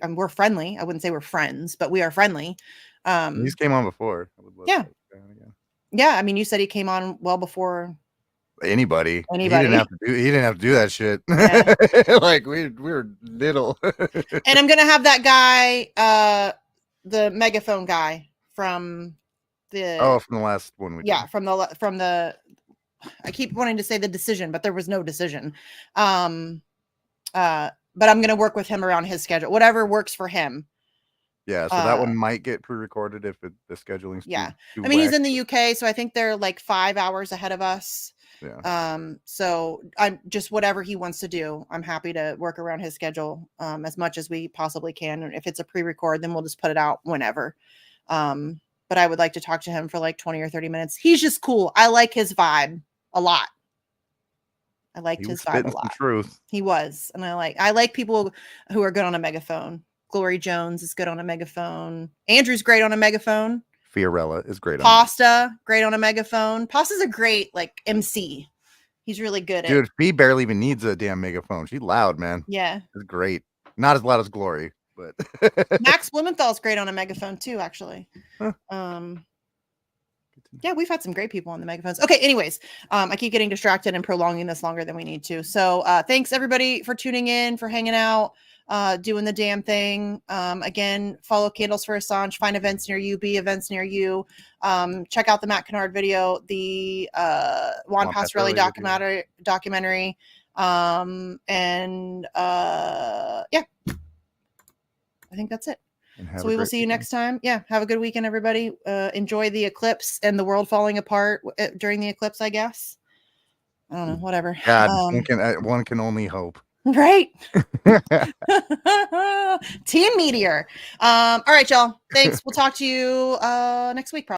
we're friendly. I wouldn't say we're friends, but we are friendly. He's came on before. I would love yeah. to have him again. Yeah, I mean, you said he came on well before anybody. He didn't have to do that shit. Yeah. Like we were little. And I'm gonna have that guy, the megaphone guy from the from the last one we did. Yeah, from the I keep wanting to say The Decision, but there was no decision. But I'm gonna work with him around his schedule, whatever works for him. Yeah, so that one might get pre-recorded if the scheduling's too I mean, he's in the UK, so I think they're like 5 hours ahead of us. Yeah. So I'm just whatever he wants to do. I'm happy to work around his schedule as much as we possibly can. And if it's a pre-record, then we'll just put it out whenever. But I would like to talk to him for like 20 or 30 minutes. He's just cool. I like his vibe a lot. I liked his vibe a lot. Truth. He was, and I like people who are good on a megaphone. Glory Jones is good on a megaphone. Andrew's great on a megaphone. Fiorella is great. Pasta, great on a megaphone. Pasta's a great like MC. He's really good. Dude, Fee barely even needs a damn megaphone. She's loud, man. Yeah, it's great. Not as loud as Glory, but Max Blumenthal's great on a megaphone too. Actually, yeah, we've had some great people on the megaphones. Okay, anyways, I keep getting distracted and prolonging this longer than we need to. So thanks everybody for tuning in, for hanging out, doing the damn thing. Again, follow Candles for Assange, find events near you, be events near you. Check out the Matt Kennard video, the Juan Pastorelli documentary. Yeah, I think that's it. So we will see you next time. Yeah, have a good weekend, everybody. Enjoy the eclipse and the world falling apart during the eclipse, I guess. I don't know, whatever. God, one can only hope. Right? Team Meteor. All right, y'all. Thanks. We'll talk to you next week, probably.